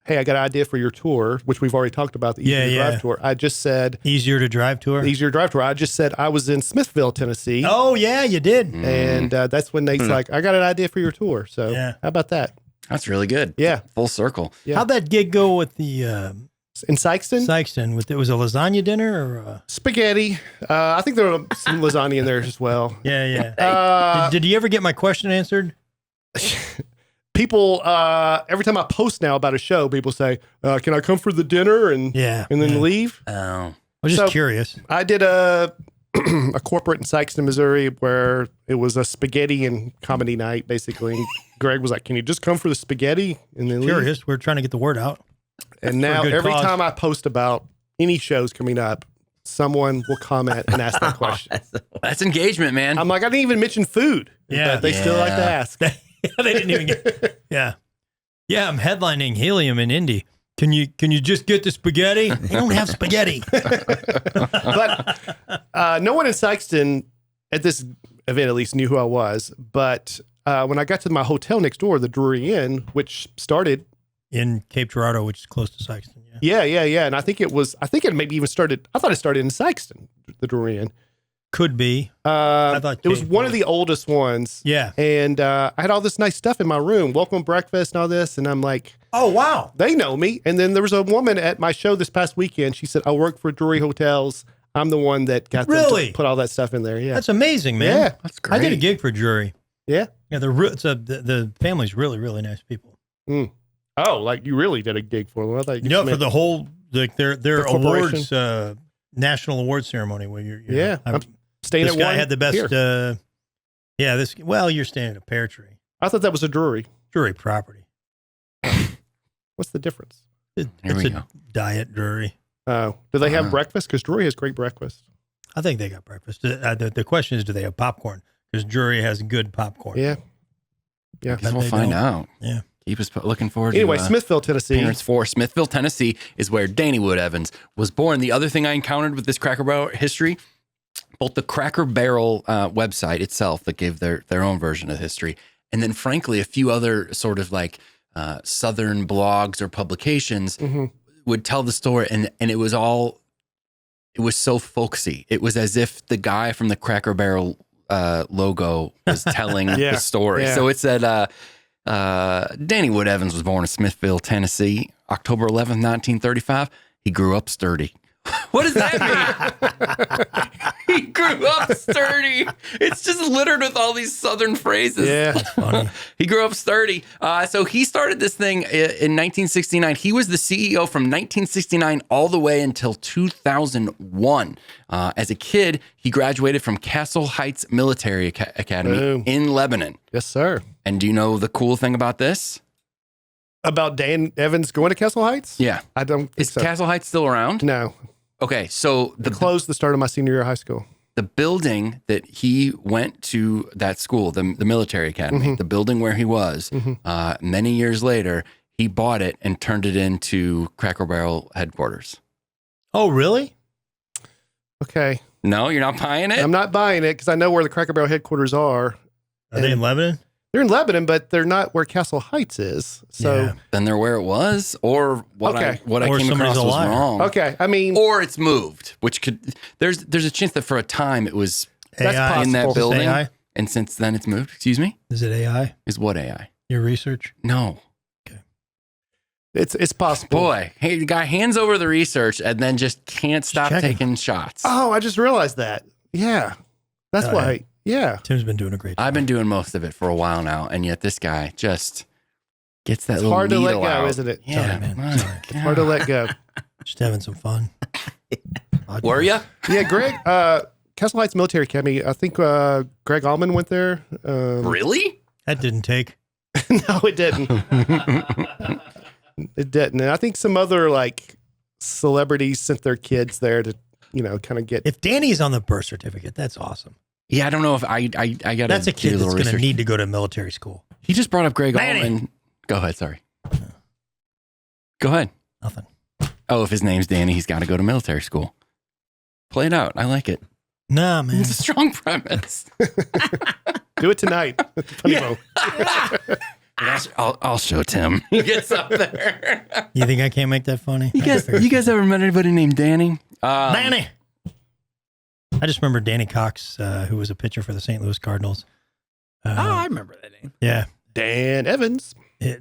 [SPEAKER 3] hey, I got an idea for your tour, which we've already talked about, the Easier to Drive tour. I just said...
[SPEAKER 1] Easier to Drive tour?
[SPEAKER 3] Easier to Drive tour. I just said I was in Smithville, Tennessee.
[SPEAKER 1] Oh, yeah, you did.
[SPEAKER 3] And that's when Nate's like, I got an idea for your tour. So how about that?
[SPEAKER 4] That's really good.
[SPEAKER 3] Yeah.
[SPEAKER 4] Full circle.
[SPEAKER 3] Yeah.
[SPEAKER 1] How'd that gig go with the...
[SPEAKER 3] in Sykeston?
[SPEAKER 1] Sykeston. It was a lasagna dinner or...
[SPEAKER 3] Spaghetti. I think there was some lasagna in there as well.
[SPEAKER 1] Yeah. Did you ever get my question answered?
[SPEAKER 3] People, every time I post now about a show, people say, can I come for the dinner and then leave?
[SPEAKER 4] Oh.
[SPEAKER 1] I was just curious.
[SPEAKER 3] I did a corporate in Sykeston, Missouri, where it was a spaghetti and comedy night, basically. And Greg was like, can you just come for the spaghetti and then leave?
[SPEAKER 1] Curious. We're trying to get the word out.
[SPEAKER 3] And now every time I post about any shows coming up, someone will comment and ask that question.
[SPEAKER 4] That's engagement, man.
[SPEAKER 3] I'm like, I didn't even mention food.
[SPEAKER 1] Yeah.
[SPEAKER 3] But they still like to ask.
[SPEAKER 1] They didn't even get. Yeah. I'm headlining Helium in Indy. Can you just get the spaghetti? They don't have spaghetti.
[SPEAKER 3] But no one in Sykeston at this event at least knew who I was. But when I got to my hotel next door, the Drury Inn, which started
[SPEAKER 1] in Cape Girardeau, which is close to Sykeston.
[SPEAKER 3] Yeah. And I think it maybe even started. I thought it started in Sykeston, the Drury Inn.
[SPEAKER 1] Could be. I thought
[SPEAKER 3] it was one of the oldest ones.
[SPEAKER 1] Yeah.
[SPEAKER 3] And I had all this nice stuff in my room, welcome breakfast and all this. And I'm like,
[SPEAKER 1] oh, wow.
[SPEAKER 3] They know me. And then there was a woman at my show this past weekend. She said, I work for Drury Hotels. I'm the one that got them to put all that stuff in there. Yeah.
[SPEAKER 1] That's amazing, man.
[SPEAKER 3] Yeah.
[SPEAKER 1] That's great. I did a gig for Drury.
[SPEAKER 3] Yeah.
[SPEAKER 1] Yeah. The family's really, really nice people.
[SPEAKER 3] Mm. Oh, like you really did a gig for them. I thought
[SPEAKER 1] for the whole, their awards, national award ceremony where you're
[SPEAKER 3] I'm staying
[SPEAKER 1] this
[SPEAKER 3] at
[SPEAKER 1] guy
[SPEAKER 3] one
[SPEAKER 1] had the best. You're staying at a Pear Tree.
[SPEAKER 3] I thought that was a Drury
[SPEAKER 1] property.
[SPEAKER 3] What's the difference?
[SPEAKER 1] It's a diet Drury.
[SPEAKER 3] Oh, do they have breakfast? Because Drury has great breakfast.
[SPEAKER 1] I think they got breakfast. The question is, do they have popcorn? Because Drury has good popcorn.
[SPEAKER 3] Yeah.
[SPEAKER 4] I guess we'll find out.
[SPEAKER 1] Yeah.
[SPEAKER 4] Keep us looking forward to
[SPEAKER 3] Anyway, Smithville, Tennessee.
[SPEAKER 4] Parents for Smithville, Tennessee is where Danny Wood Evans was born. The other thing I encountered with this Cracker Barrel history, both the Cracker Barrel website itself that gave their own version of history, and then frankly, a few other sort of like Southern blogs or publications would tell the story. And it was so folksy. It was as if the guy from the Cracker Barrel logo was telling the story.
[SPEAKER 3] Yeah.
[SPEAKER 4] So it said, Danny Wood Evans was born in Smithville, Tennessee, October 11th, 1935. He grew up sturdy. What does that mean? He grew up sturdy. It's just littered with all these Southern phrases.
[SPEAKER 3] Yeah.
[SPEAKER 1] Funny.
[SPEAKER 4] He grew up sturdy. So he started this thing in 1969. He was the CEO from 1969 all the way until 2001. As a kid, he graduated from Castle Heights Military Academy
[SPEAKER 3] Boom.
[SPEAKER 4] in Lebanon.
[SPEAKER 3] Yes, sir.
[SPEAKER 4] And do you know the cool thing about this?
[SPEAKER 3] About Dan Evans going to Castle Heights?
[SPEAKER 4] Yeah.
[SPEAKER 3] I don't think
[SPEAKER 4] Is
[SPEAKER 3] so.
[SPEAKER 4] Castle Heights still around?
[SPEAKER 3] No.
[SPEAKER 4] Okay, so
[SPEAKER 3] They closed the start of my senior year of high school.
[SPEAKER 4] the building that he went to, that school, the military academy, the building where he was, many years later, he bought it and turned it into Cracker Barrel headquarters.
[SPEAKER 1] Oh, really?
[SPEAKER 3] Okay.
[SPEAKER 4] No, you're not buying it?
[SPEAKER 3] I'm not buying it because I know where the Cracker Barrel headquarters are.
[SPEAKER 1] Are they in Lebanon?
[SPEAKER 3] They're in Lebanon, but they're not where Castle Heights is. So,
[SPEAKER 1] Yeah.
[SPEAKER 4] Then they're where it was, or what
[SPEAKER 3] Okay.
[SPEAKER 4] I
[SPEAKER 1] Or
[SPEAKER 4] came
[SPEAKER 1] somebody's
[SPEAKER 4] across
[SPEAKER 1] a
[SPEAKER 4] was
[SPEAKER 1] liar.
[SPEAKER 4] wrong.
[SPEAKER 3] okay. I mean,
[SPEAKER 4] Or it's moved, which could, there's a chance that for a time it was
[SPEAKER 3] That's
[SPEAKER 1] AI?
[SPEAKER 4] in that
[SPEAKER 3] possible.
[SPEAKER 1] Is it
[SPEAKER 4] building,
[SPEAKER 1] AI?
[SPEAKER 4] and since then it's moved. Excuse me?
[SPEAKER 1] Is it AI?
[SPEAKER 4] Is what AI?
[SPEAKER 1] Your research?
[SPEAKER 4] No.
[SPEAKER 3] it's possible.
[SPEAKER 4] Boy, hey, the guy hands over the research and then just can't stop
[SPEAKER 1] checking.
[SPEAKER 4] taking shots.
[SPEAKER 3] Oh, I just realized that. Yeah. That's
[SPEAKER 1] Oh,
[SPEAKER 3] why. Yeah.
[SPEAKER 1] Tim's been doing a great job.
[SPEAKER 4] I've been doing most of it for a while now, and yet this guy just gets that
[SPEAKER 3] It's
[SPEAKER 4] little
[SPEAKER 3] hard to let
[SPEAKER 4] needle
[SPEAKER 3] go,
[SPEAKER 4] out.
[SPEAKER 3] isn't it?
[SPEAKER 4] Yeah,
[SPEAKER 1] Sorry, man.
[SPEAKER 4] my
[SPEAKER 1] Sorry.
[SPEAKER 4] God.
[SPEAKER 3] Hard to let go.
[SPEAKER 1] Just having some fun.
[SPEAKER 4] Were you?
[SPEAKER 3] Yeah, Greg, Castle Heights Military Academy, I think Greg Allman went there.
[SPEAKER 4] Really?
[SPEAKER 1] That didn't take.
[SPEAKER 3] No, it didn't. It didn't. And I think some other like celebrities sent their kids there to, kind of get.
[SPEAKER 1] If Danny's on the birth certificate, that's awesome.
[SPEAKER 4] Yeah, I don't know if I got to.
[SPEAKER 1] That's a kid
[SPEAKER 4] do
[SPEAKER 1] that's
[SPEAKER 4] little
[SPEAKER 1] going to
[SPEAKER 4] research.
[SPEAKER 1] need to go to military school.
[SPEAKER 4] He just brought up Greg
[SPEAKER 1] Manny.
[SPEAKER 4] Allman. Go ahead. Sorry. Go ahead.
[SPEAKER 1] Nothing.
[SPEAKER 4] Oh, if his name's Danny, he's got to go to military school. Play it out. I like it.
[SPEAKER 1] Nah, man.
[SPEAKER 4] It's a strong premise.
[SPEAKER 3] Do it tonight. Funny Bone.
[SPEAKER 4] I'll show Tim. He gets up there.
[SPEAKER 1] You think I can't make that funny?
[SPEAKER 4] You guys ever met anybody named Danny?
[SPEAKER 1] Danny. I just remember Danny Cox, who was a pitcher for the St. Louis Cardinals.
[SPEAKER 5] I remember that name.
[SPEAKER 1] Yeah.
[SPEAKER 3] Dan Evans.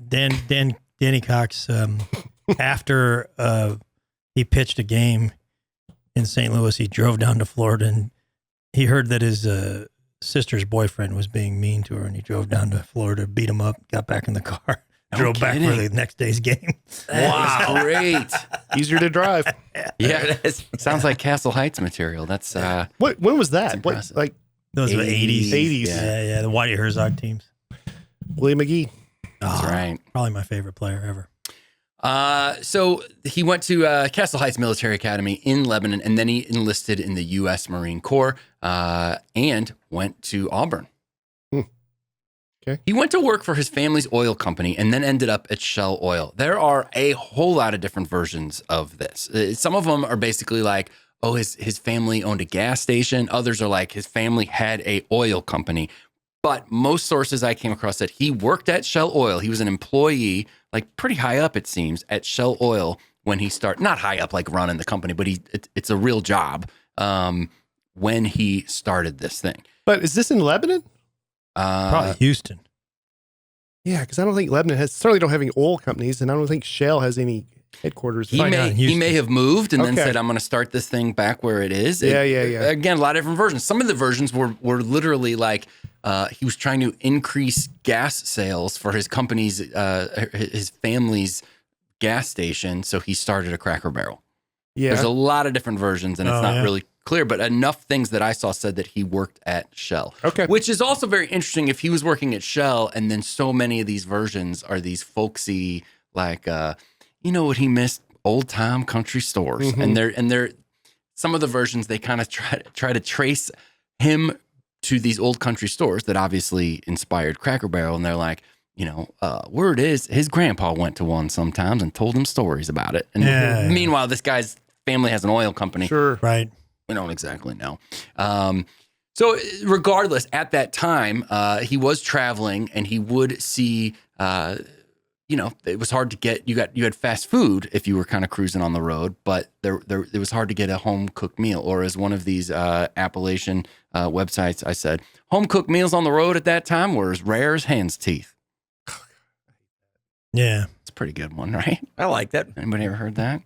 [SPEAKER 1] Danny Cox, after he pitched a game in St. Louis, he drove down to Florida and he heard that his sister's boyfriend was being mean to her, and he drove down to Florida, beat him up, got back in the car, drove back for the next day's game.
[SPEAKER 4] Wow, great.
[SPEAKER 3] Easier to drive.
[SPEAKER 4] Yeah, sounds like Castle Heights material. That's
[SPEAKER 3] When was that? What,
[SPEAKER 4] impressive.
[SPEAKER 3] like
[SPEAKER 1] Those were 80s.
[SPEAKER 3] 80s.
[SPEAKER 1] Yeah, the Whitey Herzog teams.
[SPEAKER 3] Willie McGee.
[SPEAKER 4] that's
[SPEAKER 1] Oh,
[SPEAKER 4] right.
[SPEAKER 1] Probably my favorite player ever.
[SPEAKER 4] So he went to Castle Heights Military Academy in Lebanon, and then he enlisted in the U.S. Marine Corps and went to Auburn.
[SPEAKER 3] Okay.
[SPEAKER 4] He went to work for his family's oil company and then ended up at Shell Oil. There are a whole lot of different versions of this. Some of them are basically like, oh, his family owned a gas station. Others are like his family had a oil company. But most sources I came across said he worked at Shell Oil. He was an employee, like pretty high up, it seems, at Shell Oil when he started. Not high up like running the company, but it's a real job when he started this thing.
[SPEAKER 3] But is this in Lebanon?
[SPEAKER 1] Probably Houston.
[SPEAKER 3] Yeah, because I don't think Lebanon certainly don't have any oil companies, and I don't think Shell has any headquarters.
[SPEAKER 4] He
[SPEAKER 1] Probably not in Houston.
[SPEAKER 4] may have moved and then
[SPEAKER 3] Okay.
[SPEAKER 4] said, I'm going to start this thing back where it is.
[SPEAKER 3] Yeah.
[SPEAKER 4] Again, a lot of different versions. Some of the versions were literally like he was trying to increase gas sales for his company's, his family's gas station. So he started a Cracker Barrel.
[SPEAKER 3] Yeah.
[SPEAKER 4] There's a lot of different versions and it's
[SPEAKER 1] Oh,
[SPEAKER 4] not
[SPEAKER 1] yeah.
[SPEAKER 4] really clear, but enough things that I saw said that he worked at Shell.
[SPEAKER 3] Okay.
[SPEAKER 4] Which is also very interesting if he was working at Shell and then so many of these versions are these folksy, like, you know what he missed? Old time country stores.
[SPEAKER 3] Mhm.
[SPEAKER 4] And they're some of the versions they kind of try to trace him to these old country stores that obviously inspired Cracker Barrel. And they're like, word is his grandpa went to one sometimes and told him stories about it. And
[SPEAKER 1] Yeah.
[SPEAKER 4] meanwhile, this guy's family has an oil company.
[SPEAKER 3] Sure.
[SPEAKER 1] Right.
[SPEAKER 4] We don't exactly know. So regardless, at that time, he was traveling and he would see, it was hard to get, you had fast food if you were kind of cruising on the road, but it was hard to get a home cooked meal. Or as one of these Appalachian websites, I said, home cooked meals on the road at that time were as rare as hen's teeth.
[SPEAKER 1] Yeah.
[SPEAKER 4] It's a pretty good one, right?
[SPEAKER 5] I like that.
[SPEAKER 4] Anybody ever heard that?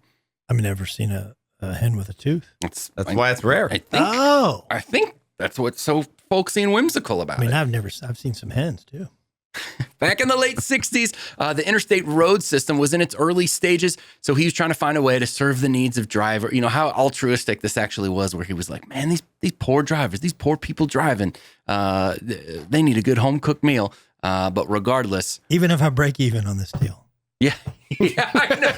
[SPEAKER 1] I've never seen a a hen with a tooth.
[SPEAKER 5] That's why it's rare.
[SPEAKER 4] I think that's what's so folksy and whimsical about
[SPEAKER 1] I mean,
[SPEAKER 4] it.
[SPEAKER 1] I've seen some hens too.
[SPEAKER 4] Back in the late 60s, the interstate road system was in its early stages. So he was trying to find a way to serve the needs of driver. You know, how altruistic this actually was, where he was like, man, these poor drivers, these poor people driving, they need a good home cooked meal. But regardless.
[SPEAKER 1] Even if I break even on this deal.
[SPEAKER 4] Yeah. Yeah, I know.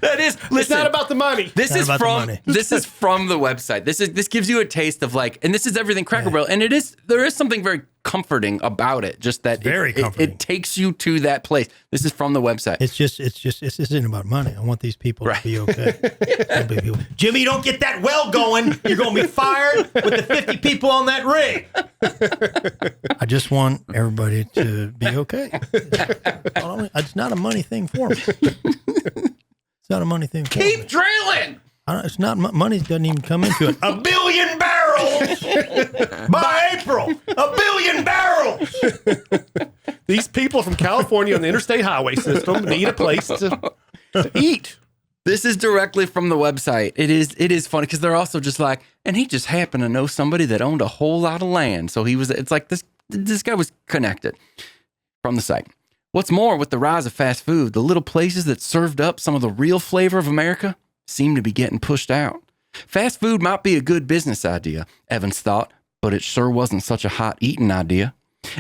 [SPEAKER 4] That is, listen,
[SPEAKER 3] it's not about the money.
[SPEAKER 4] This is from the website. This gives you a taste of like, and this is everything Cracker Barrel, and there is something very comforting about it. Just that it takes you to that place. This is from the website.
[SPEAKER 1] This isn't about money. I want these people to be okay. Jimmy, don't get that well going. You're going to be fired with the 50 people on that rig. I just want everybody to be okay. It's not a money thing for me. It's not a money thing for me.
[SPEAKER 4] Keep drilling.
[SPEAKER 1] It's not, money doesn't even come into it. 1 billion barrels by April. 1 billion barrels.
[SPEAKER 3] These people from California on the interstate highway system need a place to eat.
[SPEAKER 4] This is directly from the website. It is funny because they're also just like, and he just happened to know somebody that owned a whole lot of land. So it's like this guy was connected from the site. What's more, with the rise of fast food, the little places that served up some of the real flavor of America seem to be getting pushed out. Fast food might be a good business idea, Evans thought, but it sure wasn't such a hot eating idea.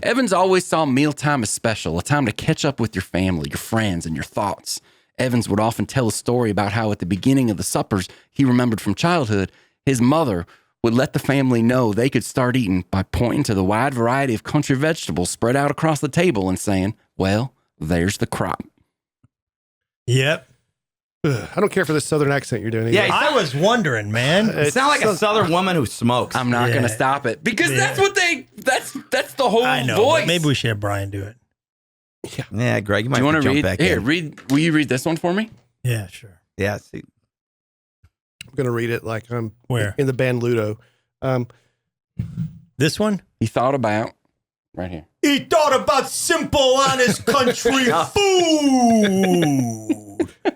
[SPEAKER 4] Evans always saw mealtime as special, a time to catch up with your family, your friends, and your thoughts. Evans would often tell a story about how at the beginning of the suppers he remembered from childhood, his mother would let the family know they could start eating by pointing to the wide variety of country vegetables spread out across the table and saying, well, there's the crop.
[SPEAKER 1] Yep.
[SPEAKER 3] I don't care for this southern accent you're doing either.
[SPEAKER 5] Yeah,
[SPEAKER 1] I was wondering, man.
[SPEAKER 5] It sounds like a southern woman who smokes.
[SPEAKER 4] I'm not going to stop it because that's the whole
[SPEAKER 1] I know,
[SPEAKER 4] voice.
[SPEAKER 1] Maybe we should have Brian do it.
[SPEAKER 5] Yeah, Greg, you might
[SPEAKER 4] want to
[SPEAKER 5] jump
[SPEAKER 4] read?
[SPEAKER 5] back
[SPEAKER 4] Here,
[SPEAKER 5] in.
[SPEAKER 4] will you read this one for me?
[SPEAKER 1] Yeah, sure.
[SPEAKER 5] Yeah, see.
[SPEAKER 3] I'm going to read it like I'm
[SPEAKER 1] Where?
[SPEAKER 3] in the band Ludo.
[SPEAKER 1] This one?
[SPEAKER 4] He thought about, right here.
[SPEAKER 1] He thought about simple, honest country food.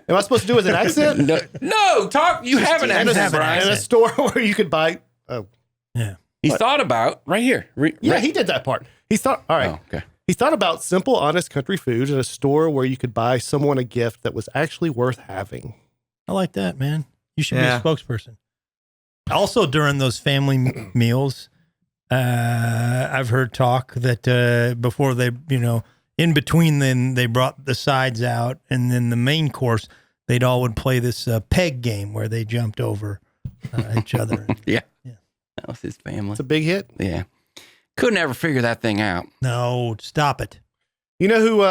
[SPEAKER 3] Am I supposed to do it with an accent?
[SPEAKER 4] No, talk. You have an accent, Brian.
[SPEAKER 3] In a store where you could buy. Oh,
[SPEAKER 1] yeah.
[SPEAKER 4] He thought about right here.
[SPEAKER 3] He did that part. He thought. All right.
[SPEAKER 4] Oh, okay.
[SPEAKER 3] He thought about simple, honest country foods in a store where you could buy someone a gift that was actually worth having.
[SPEAKER 1] I like that, man. You should be a spokesperson. Also, during those family meals, I've heard talk that before they, in between then they brought the sides out, and then the main course, they'd all would play this peg game where they jumped over each other.
[SPEAKER 4] Yeah. That was his family.
[SPEAKER 3] It's a big hit.
[SPEAKER 4] Yeah. Couldn't ever figure that thing out.
[SPEAKER 1] No, stop it.
[SPEAKER 3] You know who,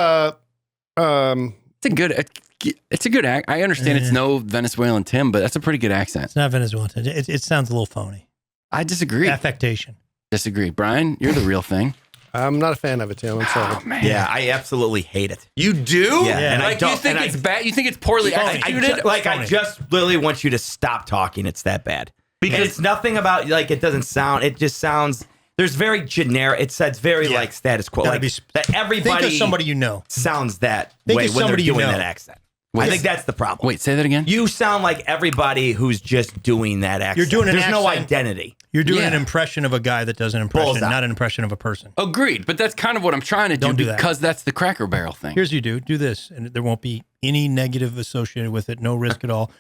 [SPEAKER 4] it's a good act. I understand it's no Venezuelan Tim, but that's a pretty good accent.
[SPEAKER 1] It's not Venezuelan. It sounds a little phony.
[SPEAKER 4] I disagree.
[SPEAKER 1] Affectation.
[SPEAKER 4] Disagree. Brian, you're the real thing.
[SPEAKER 3] I'm not a fan of it, Tim. I'm sorry.
[SPEAKER 4] Oh, man.
[SPEAKER 5] Yeah, I absolutely hate it.
[SPEAKER 4] You do?
[SPEAKER 5] Yeah.
[SPEAKER 4] And
[SPEAKER 5] I don't.
[SPEAKER 4] You think it's bad? You think it's poorly executed?
[SPEAKER 5] I just literally want you to stop talking. It's that bad. Because it's nothing about, it doesn't sound, it just sounds, there's very generic, it's very status quo. That everybody
[SPEAKER 1] think of somebody you know.
[SPEAKER 5] Sounds that
[SPEAKER 1] think
[SPEAKER 5] way
[SPEAKER 1] of
[SPEAKER 5] when they're
[SPEAKER 1] somebody you
[SPEAKER 5] doing
[SPEAKER 1] know.
[SPEAKER 5] that accent. I think that's the problem.
[SPEAKER 4] Wait, say that again?
[SPEAKER 5] You sound like everybody who's just doing that accent.
[SPEAKER 1] You're doing an
[SPEAKER 5] There's no
[SPEAKER 1] accent.
[SPEAKER 5] identity.
[SPEAKER 1] You're doing an impression of a guy that does an impression,
[SPEAKER 5] Bullseye.
[SPEAKER 1] not an impression of a person.
[SPEAKER 4] Agreed. But that's kind of what I'm trying to do
[SPEAKER 1] Don't do that.
[SPEAKER 4] because that's the Cracker Barrel thing.
[SPEAKER 1] Here's what you do. Do this, and there won't be any negative associated with it. No risk at all.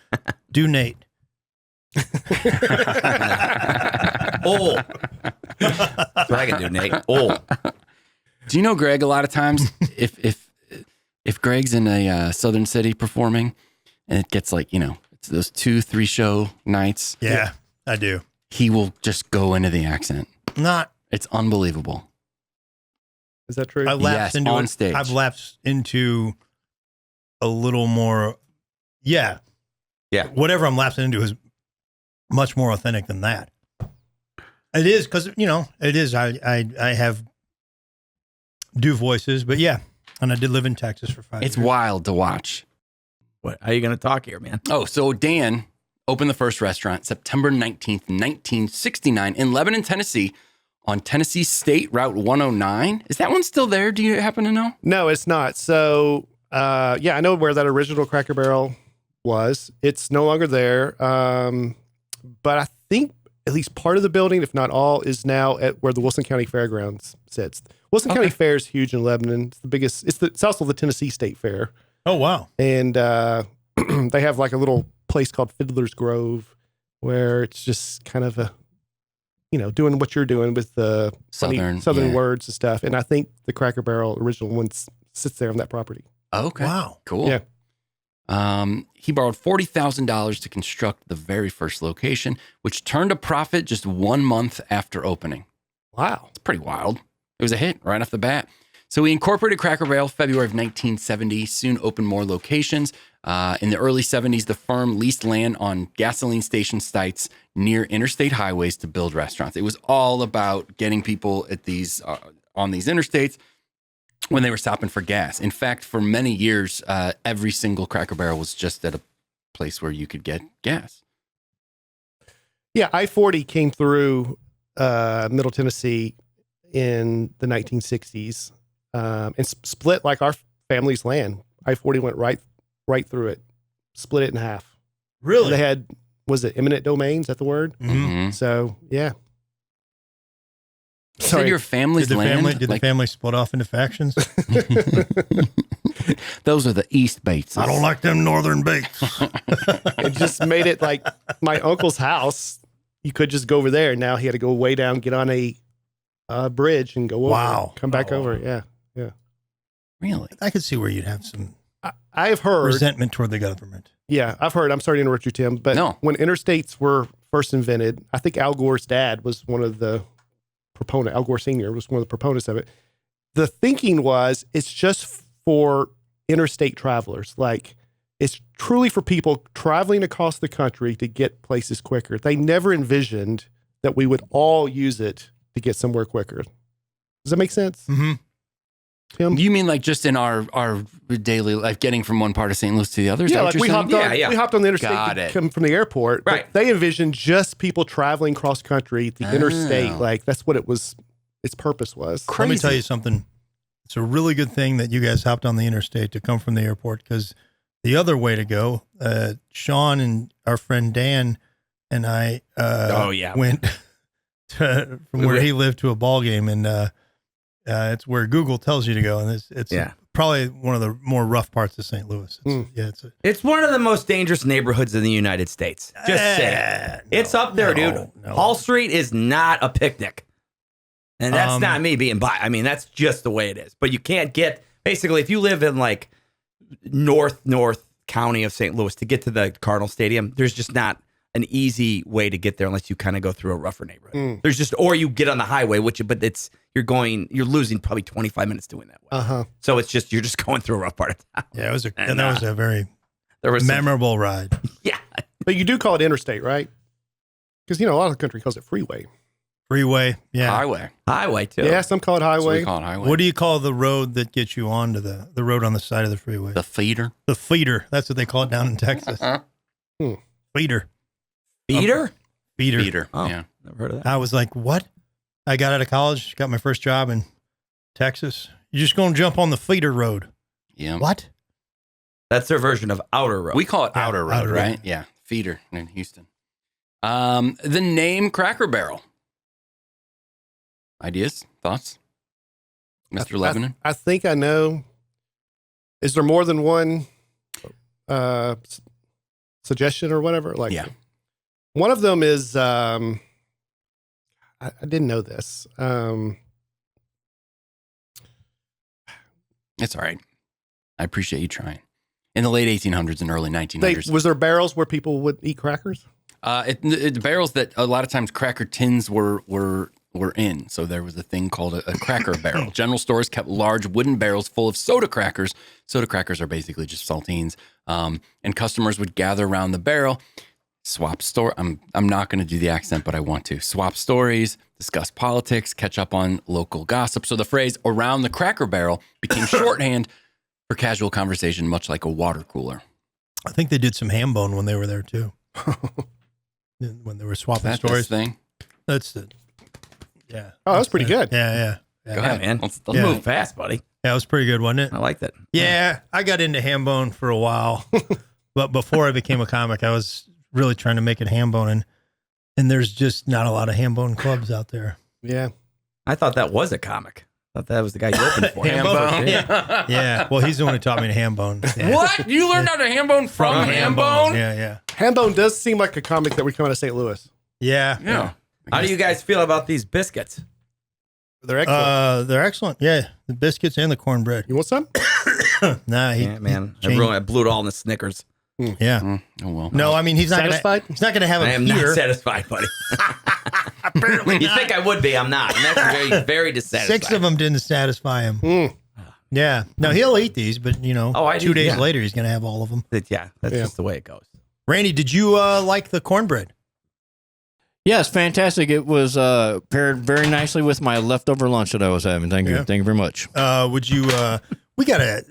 [SPEAKER 1] Do Nate.
[SPEAKER 5] Oh. That's what I can do, Nate. Oh.
[SPEAKER 4] Do you know, Greg, a lot of times if Greg's in a southern city performing and it gets it's those 2-3 show nights.
[SPEAKER 1] Yeah, I do.
[SPEAKER 4] He will just go into the accent. It's unbelievable.
[SPEAKER 3] Is that true?
[SPEAKER 1] I lapsed into
[SPEAKER 4] on stage.
[SPEAKER 1] I've lapsed into a little more. Yeah.
[SPEAKER 5] Yeah.
[SPEAKER 1] Whatever I'm lapsing into is much more authentic than that. It is because, it is. I have do voices, but yeah. And I did live in Texas for 5 years.
[SPEAKER 4] It's wild to watch.
[SPEAKER 5] What? How are you going to talk here, man?
[SPEAKER 4] Oh, so Dan opened the first restaurant September 19th, 1969 in Lebanon, Tennessee on Tennessee State Route 109. Is that one still there? Do you happen to know?
[SPEAKER 3] No, it's not. So, I know where that original Cracker Barrel was. It's no longer there. But I think at least part of the building, if not all, is now at where the Wilson County Fairgrounds sits. Wilson County Fair is huge in Lebanon. It's the biggest. It's also the Tennessee State Fair.
[SPEAKER 1] Oh, wow.
[SPEAKER 3] And they have like a little place called Fiddler's Grove where it's just kind of a, doing what you're doing with the Southern words and stuff. And I think the Cracker Barrel original one sits there on that property.
[SPEAKER 4] Okay.
[SPEAKER 1] Wow.
[SPEAKER 4] Cool.
[SPEAKER 3] Yeah.
[SPEAKER 4] He borrowed $40,000 to construct the very first location, which turned a profit just 1 month after opening.
[SPEAKER 3] Wow.
[SPEAKER 4] It's pretty wild. It was a hit right off the bat. So he incorporated Cracker Barrel February of 1970, soon opened more locations. In the early 70s, the firm leased land on gasoline station sites near interstate highways to build restaurants. It was all about getting people at these on these interstates when they were stopping for gas. In fact, for many years, every single Cracker Barrel was just at a place where you could get gas.
[SPEAKER 3] Yeah, I-40 came through Middle Tennessee in the 1960s and split like our family's land. I-40 went right through it, split it in half.
[SPEAKER 1] Really?
[SPEAKER 3] They had, was it eminent domain? Is that the word?
[SPEAKER 4] Mm-hmm.
[SPEAKER 3] So, yeah.
[SPEAKER 4] So your family's land?
[SPEAKER 1] Did the family split off into factions?
[SPEAKER 4] Those are the East Bates.
[SPEAKER 1] I don't like them Northern Bates.
[SPEAKER 3] It just made it like my uncle's house. You could just go over there. Now he had to go way down, get on a bridge and go over.
[SPEAKER 1] Wow.
[SPEAKER 3] Come back over. Yeah.
[SPEAKER 4] Really?
[SPEAKER 1] I could see where you'd have some
[SPEAKER 3] I've heard
[SPEAKER 1] resentment toward the government.
[SPEAKER 3] Yeah, I've heard. I'm sorry to interrupt you, Tim, but when interstates were first invented, I think Al Gore's dad was one of the proponents. Al Gore Sr. was one of the proponents of it. The thinking was it's just for interstate travelers. Like, it's truly for people traveling across the country to get places quicker. They never envisioned that we would all use it to get somewhere quicker. Does that make sense?
[SPEAKER 1] Mm-hmm.
[SPEAKER 3] Tim?
[SPEAKER 4] You mean like just in our daily life, getting from one part of St. Louis to the other? Is
[SPEAKER 3] Yeah,
[SPEAKER 4] that
[SPEAKER 3] like
[SPEAKER 4] what
[SPEAKER 3] we
[SPEAKER 4] you're
[SPEAKER 3] hopped
[SPEAKER 4] saying?
[SPEAKER 3] on. We hopped on the interstate to come from the airport.
[SPEAKER 5] Right.
[SPEAKER 3] But they envisioned just people traveling cross country, the interstate. Like that's what it was. Its purpose was.
[SPEAKER 1] Let me tell you something. It's a really good thing that you guys hopped on the interstate to come from the airport, because the other way to go, Sean and our friend Dan and I went from where he lived to a ball game, and it's where Google tells you to go, and it's probably one of the more rough parts of St. Louis.
[SPEAKER 5] It's one of the most dangerous neighborhoods in the United States. Just saying. It's up there, dude. No. Hall Street is not a picnic. And that's not me being biased. I mean, that's just the way it is. But you can't get, basically, if you live in like north county of St. Louis, to get to the Cardinal Stadium, there's just not an easy way to get there unless you kind of go through a rougher neighborhood. There's just, or you get on the highway, you're losing probably 25 minutes doing that way. So it's just, you're just going through a rough part of town.
[SPEAKER 1] Yeah, that was a very memorable ride.
[SPEAKER 5] Yeah.
[SPEAKER 3] But you do call it interstate, right? Because, a lot of the country calls it freeway.
[SPEAKER 1] Freeway, yeah.
[SPEAKER 5] Highway, too.
[SPEAKER 3] Yeah, some call it highway.
[SPEAKER 4] So we call it highway.
[SPEAKER 1] What do you call the road that gets you onto the road on the side of the freeway?
[SPEAKER 4] The feeder.
[SPEAKER 1] The feeder. That's what they call it down in Texas. Feeder.
[SPEAKER 5] Feeder?
[SPEAKER 4] Feeder.
[SPEAKER 5] Oh,
[SPEAKER 4] yeah.
[SPEAKER 5] Never heard of that.
[SPEAKER 1] I was like, what? I got out of college, got my first job in Texas. You're just going to jump on the feeder road.
[SPEAKER 4] Yeah.
[SPEAKER 1] What?
[SPEAKER 5] That's their version of outer road.
[SPEAKER 4] We call it outer road,
[SPEAKER 1] outer road.
[SPEAKER 4] right? Yeah. Feeder in Houston. The name Cracker Barrel. Ideas? Thoughts? Mr. Lebanon?
[SPEAKER 3] I think I know. Is there more than one suggestion or whatever? Like,
[SPEAKER 4] yeah.
[SPEAKER 3] One of them is, I didn't know this.
[SPEAKER 4] It's all right. I appreciate you trying. In the late 1800s and early 1900s.
[SPEAKER 3] Was there barrels where people would eat crackers?
[SPEAKER 4] The barrels that a lot of times cracker tins were in. So there was a thing called a cracker barrel. General stores kept large wooden barrels full of soda crackers. Soda crackers are basically just saltines. And customers would gather around the barrel, swap story. I'm not going to do the accent, but I want to. Swap stories, discuss politics, catch up on local gossip. So the phrase "around the cracker barrel" became shorthand for casual conversation, much like a water cooler.
[SPEAKER 1] I think they did some ham bone when they were there too. When they were swapping stories.
[SPEAKER 4] Thing?
[SPEAKER 1] That's the. Yeah.
[SPEAKER 3] Oh, that was pretty good.
[SPEAKER 1] Yeah.
[SPEAKER 4] Go ahead,
[SPEAKER 5] man.
[SPEAKER 4] Let's
[SPEAKER 5] move fast, buddy.
[SPEAKER 1] Yeah, it was pretty good, wasn't it?
[SPEAKER 5] I like that.
[SPEAKER 1] Yeah, I got into ham bone for a while. But before I became a comic, I was really trying to make it ham bone, and there's just not a lot of ham bone clubs out there.
[SPEAKER 3] Yeah.
[SPEAKER 5] I thought that was a comic. I thought that was the guy you opened for.
[SPEAKER 1] Ham bone. Yeah. Well, he's the one who taught me to ham bone. Yeah.
[SPEAKER 4] What? You learned how to ham bone from ham bone?
[SPEAKER 1] Yeah.
[SPEAKER 3] Hambone does seem like a comic that would come out of St. Louis.
[SPEAKER 1] Yeah.
[SPEAKER 4] Yeah.
[SPEAKER 5] How do you guys feel about these biscuits?
[SPEAKER 3] They're excellent.
[SPEAKER 1] They're excellent. Yeah. The biscuits and the cornbread.
[SPEAKER 3] You want some?
[SPEAKER 1] Nah,
[SPEAKER 5] Yeah, man. I blew it all in the Snickers.
[SPEAKER 1] Yeah.
[SPEAKER 4] Oh, well.
[SPEAKER 1] No, I mean, he's not
[SPEAKER 3] Satisfied?
[SPEAKER 1] gonna have
[SPEAKER 5] I
[SPEAKER 1] it
[SPEAKER 5] am
[SPEAKER 1] here.
[SPEAKER 5] not satisfied, buddy.
[SPEAKER 1] Apparently
[SPEAKER 5] You think I would be? I'm not. I'm actually very, very dissatisfied.
[SPEAKER 1] 6 of them didn't satisfy him.
[SPEAKER 3] Mm.
[SPEAKER 1] Yeah. No, he'll eat these, but
[SPEAKER 5] I
[SPEAKER 1] 2
[SPEAKER 5] do,
[SPEAKER 1] days
[SPEAKER 5] yeah.
[SPEAKER 1] later, he's gonna have all of them.
[SPEAKER 5] That's
[SPEAKER 3] Yeah.
[SPEAKER 5] just the way it goes.
[SPEAKER 1] Randy, did you like the cornbread?
[SPEAKER 6] Yes, fantastic. It was paired very nicely with my leftover lunch that I was having. Thank you.
[SPEAKER 1] Yeah.
[SPEAKER 6] Thank you very much.
[SPEAKER 1] Would you? We gotta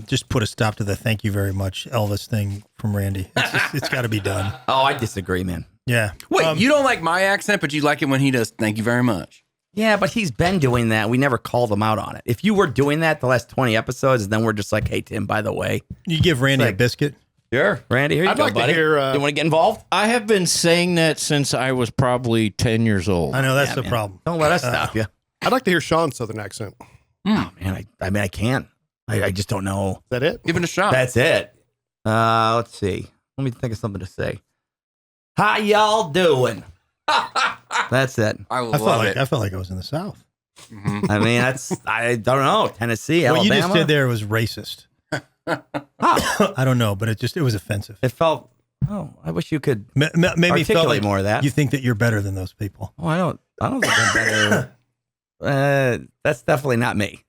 [SPEAKER 1] just put a stop to the "thank you very much" Elvis thing from Randy. It's got to be done.
[SPEAKER 5] Oh, I disagree, man.
[SPEAKER 1] Yeah.
[SPEAKER 4] Wait, you don't like my accent, but you like it when he does thank you very much.
[SPEAKER 5] Yeah, but he's been doing that. We never called him out on it. If you were doing that the last 20 episodes, then we're just like, hey, Tim, by the way.
[SPEAKER 1] You give Randy a
[SPEAKER 5] like-
[SPEAKER 1] biscuit.
[SPEAKER 5] Sure. Randy, here you
[SPEAKER 3] I'd
[SPEAKER 5] go,
[SPEAKER 3] like to
[SPEAKER 5] buddy.
[SPEAKER 3] hear,
[SPEAKER 5] you want to get involved?
[SPEAKER 6] I have been saying that since I was probably 10 years old.
[SPEAKER 1] I know that's
[SPEAKER 5] Yeah,
[SPEAKER 1] the
[SPEAKER 5] man.
[SPEAKER 1] problem.
[SPEAKER 5] Don't let us stop you.
[SPEAKER 3] I'd like to hear Sean's Southern accent. Is
[SPEAKER 5] Oh, man, I can't. I just don't know.
[SPEAKER 3] that it?
[SPEAKER 4] Give it a shot.
[SPEAKER 5] That's it. Let's see. Let me think of something to say. How y'all doing? That's it.
[SPEAKER 4] I
[SPEAKER 1] I felt like I was in the South.
[SPEAKER 5] I mean, I don't know. Tennessee,
[SPEAKER 1] What
[SPEAKER 5] Alabama.
[SPEAKER 1] you just did there was racist. I don't know, but it was offensive.
[SPEAKER 5] It felt, I wish you could.
[SPEAKER 1] Maybe it felt
[SPEAKER 5] Articulate
[SPEAKER 1] like
[SPEAKER 5] more of that.
[SPEAKER 1] you think that you're better than those people.
[SPEAKER 5] Oh, I don't think I'm better. That's definitely not me.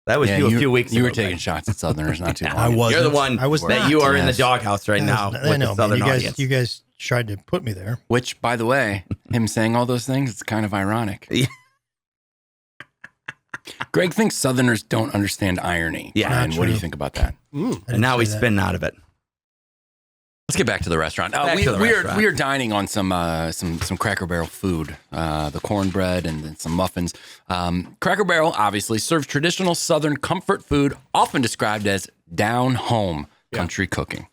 [SPEAKER 5] That was you a few weeks ago.
[SPEAKER 4] You were taking shots at Southerners not too long.
[SPEAKER 1] I was.
[SPEAKER 5] You're the one
[SPEAKER 1] I was
[SPEAKER 5] that
[SPEAKER 1] not.
[SPEAKER 5] you are in the
[SPEAKER 4] Yes.
[SPEAKER 5] doghouse right now
[SPEAKER 1] I
[SPEAKER 5] with
[SPEAKER 1] know,
[SPEAKER 5] the Southern
[SPEAKER 1] man.
[SPEAKER 5] audience.
[SPEAKER 1] You guys tried to put me there.
[SPEAKER 4] Which, by the way, him saying all those things, it's kind of ironic.
[SPEAKER 5] Yeah.
[SPEAKER 4] Greg thinks Southerners don't understand irony.
[SPEAKER 5] Yeah,
[SPEAKER 4] Brian,
[SPEAKER 1] not
[SPEAKER 4] what do you
[SPEAKER 1] true.
[SPEAKER 4] think about that?
[SPEAKER 1] I
[SPEAKER 5] And
[SPEAKER 1] didn't
[SPEAKER 5] now
[SPEAKER 1] say
[SPEAKER 5] he's
[SPEAKER 1] that.
[SPEAKER 5] spinning out of it.
[SPEAKER 4] Let's get back to the restaurant.
[SPEAKER 5] Back to the restaurant.
[SPEAKER 4] We are dining on some Cracker Barrel food, the cornbread and then some muffins. Cracker Barrel obviously serves traditional Southern comfort food, often described as down home country cooking.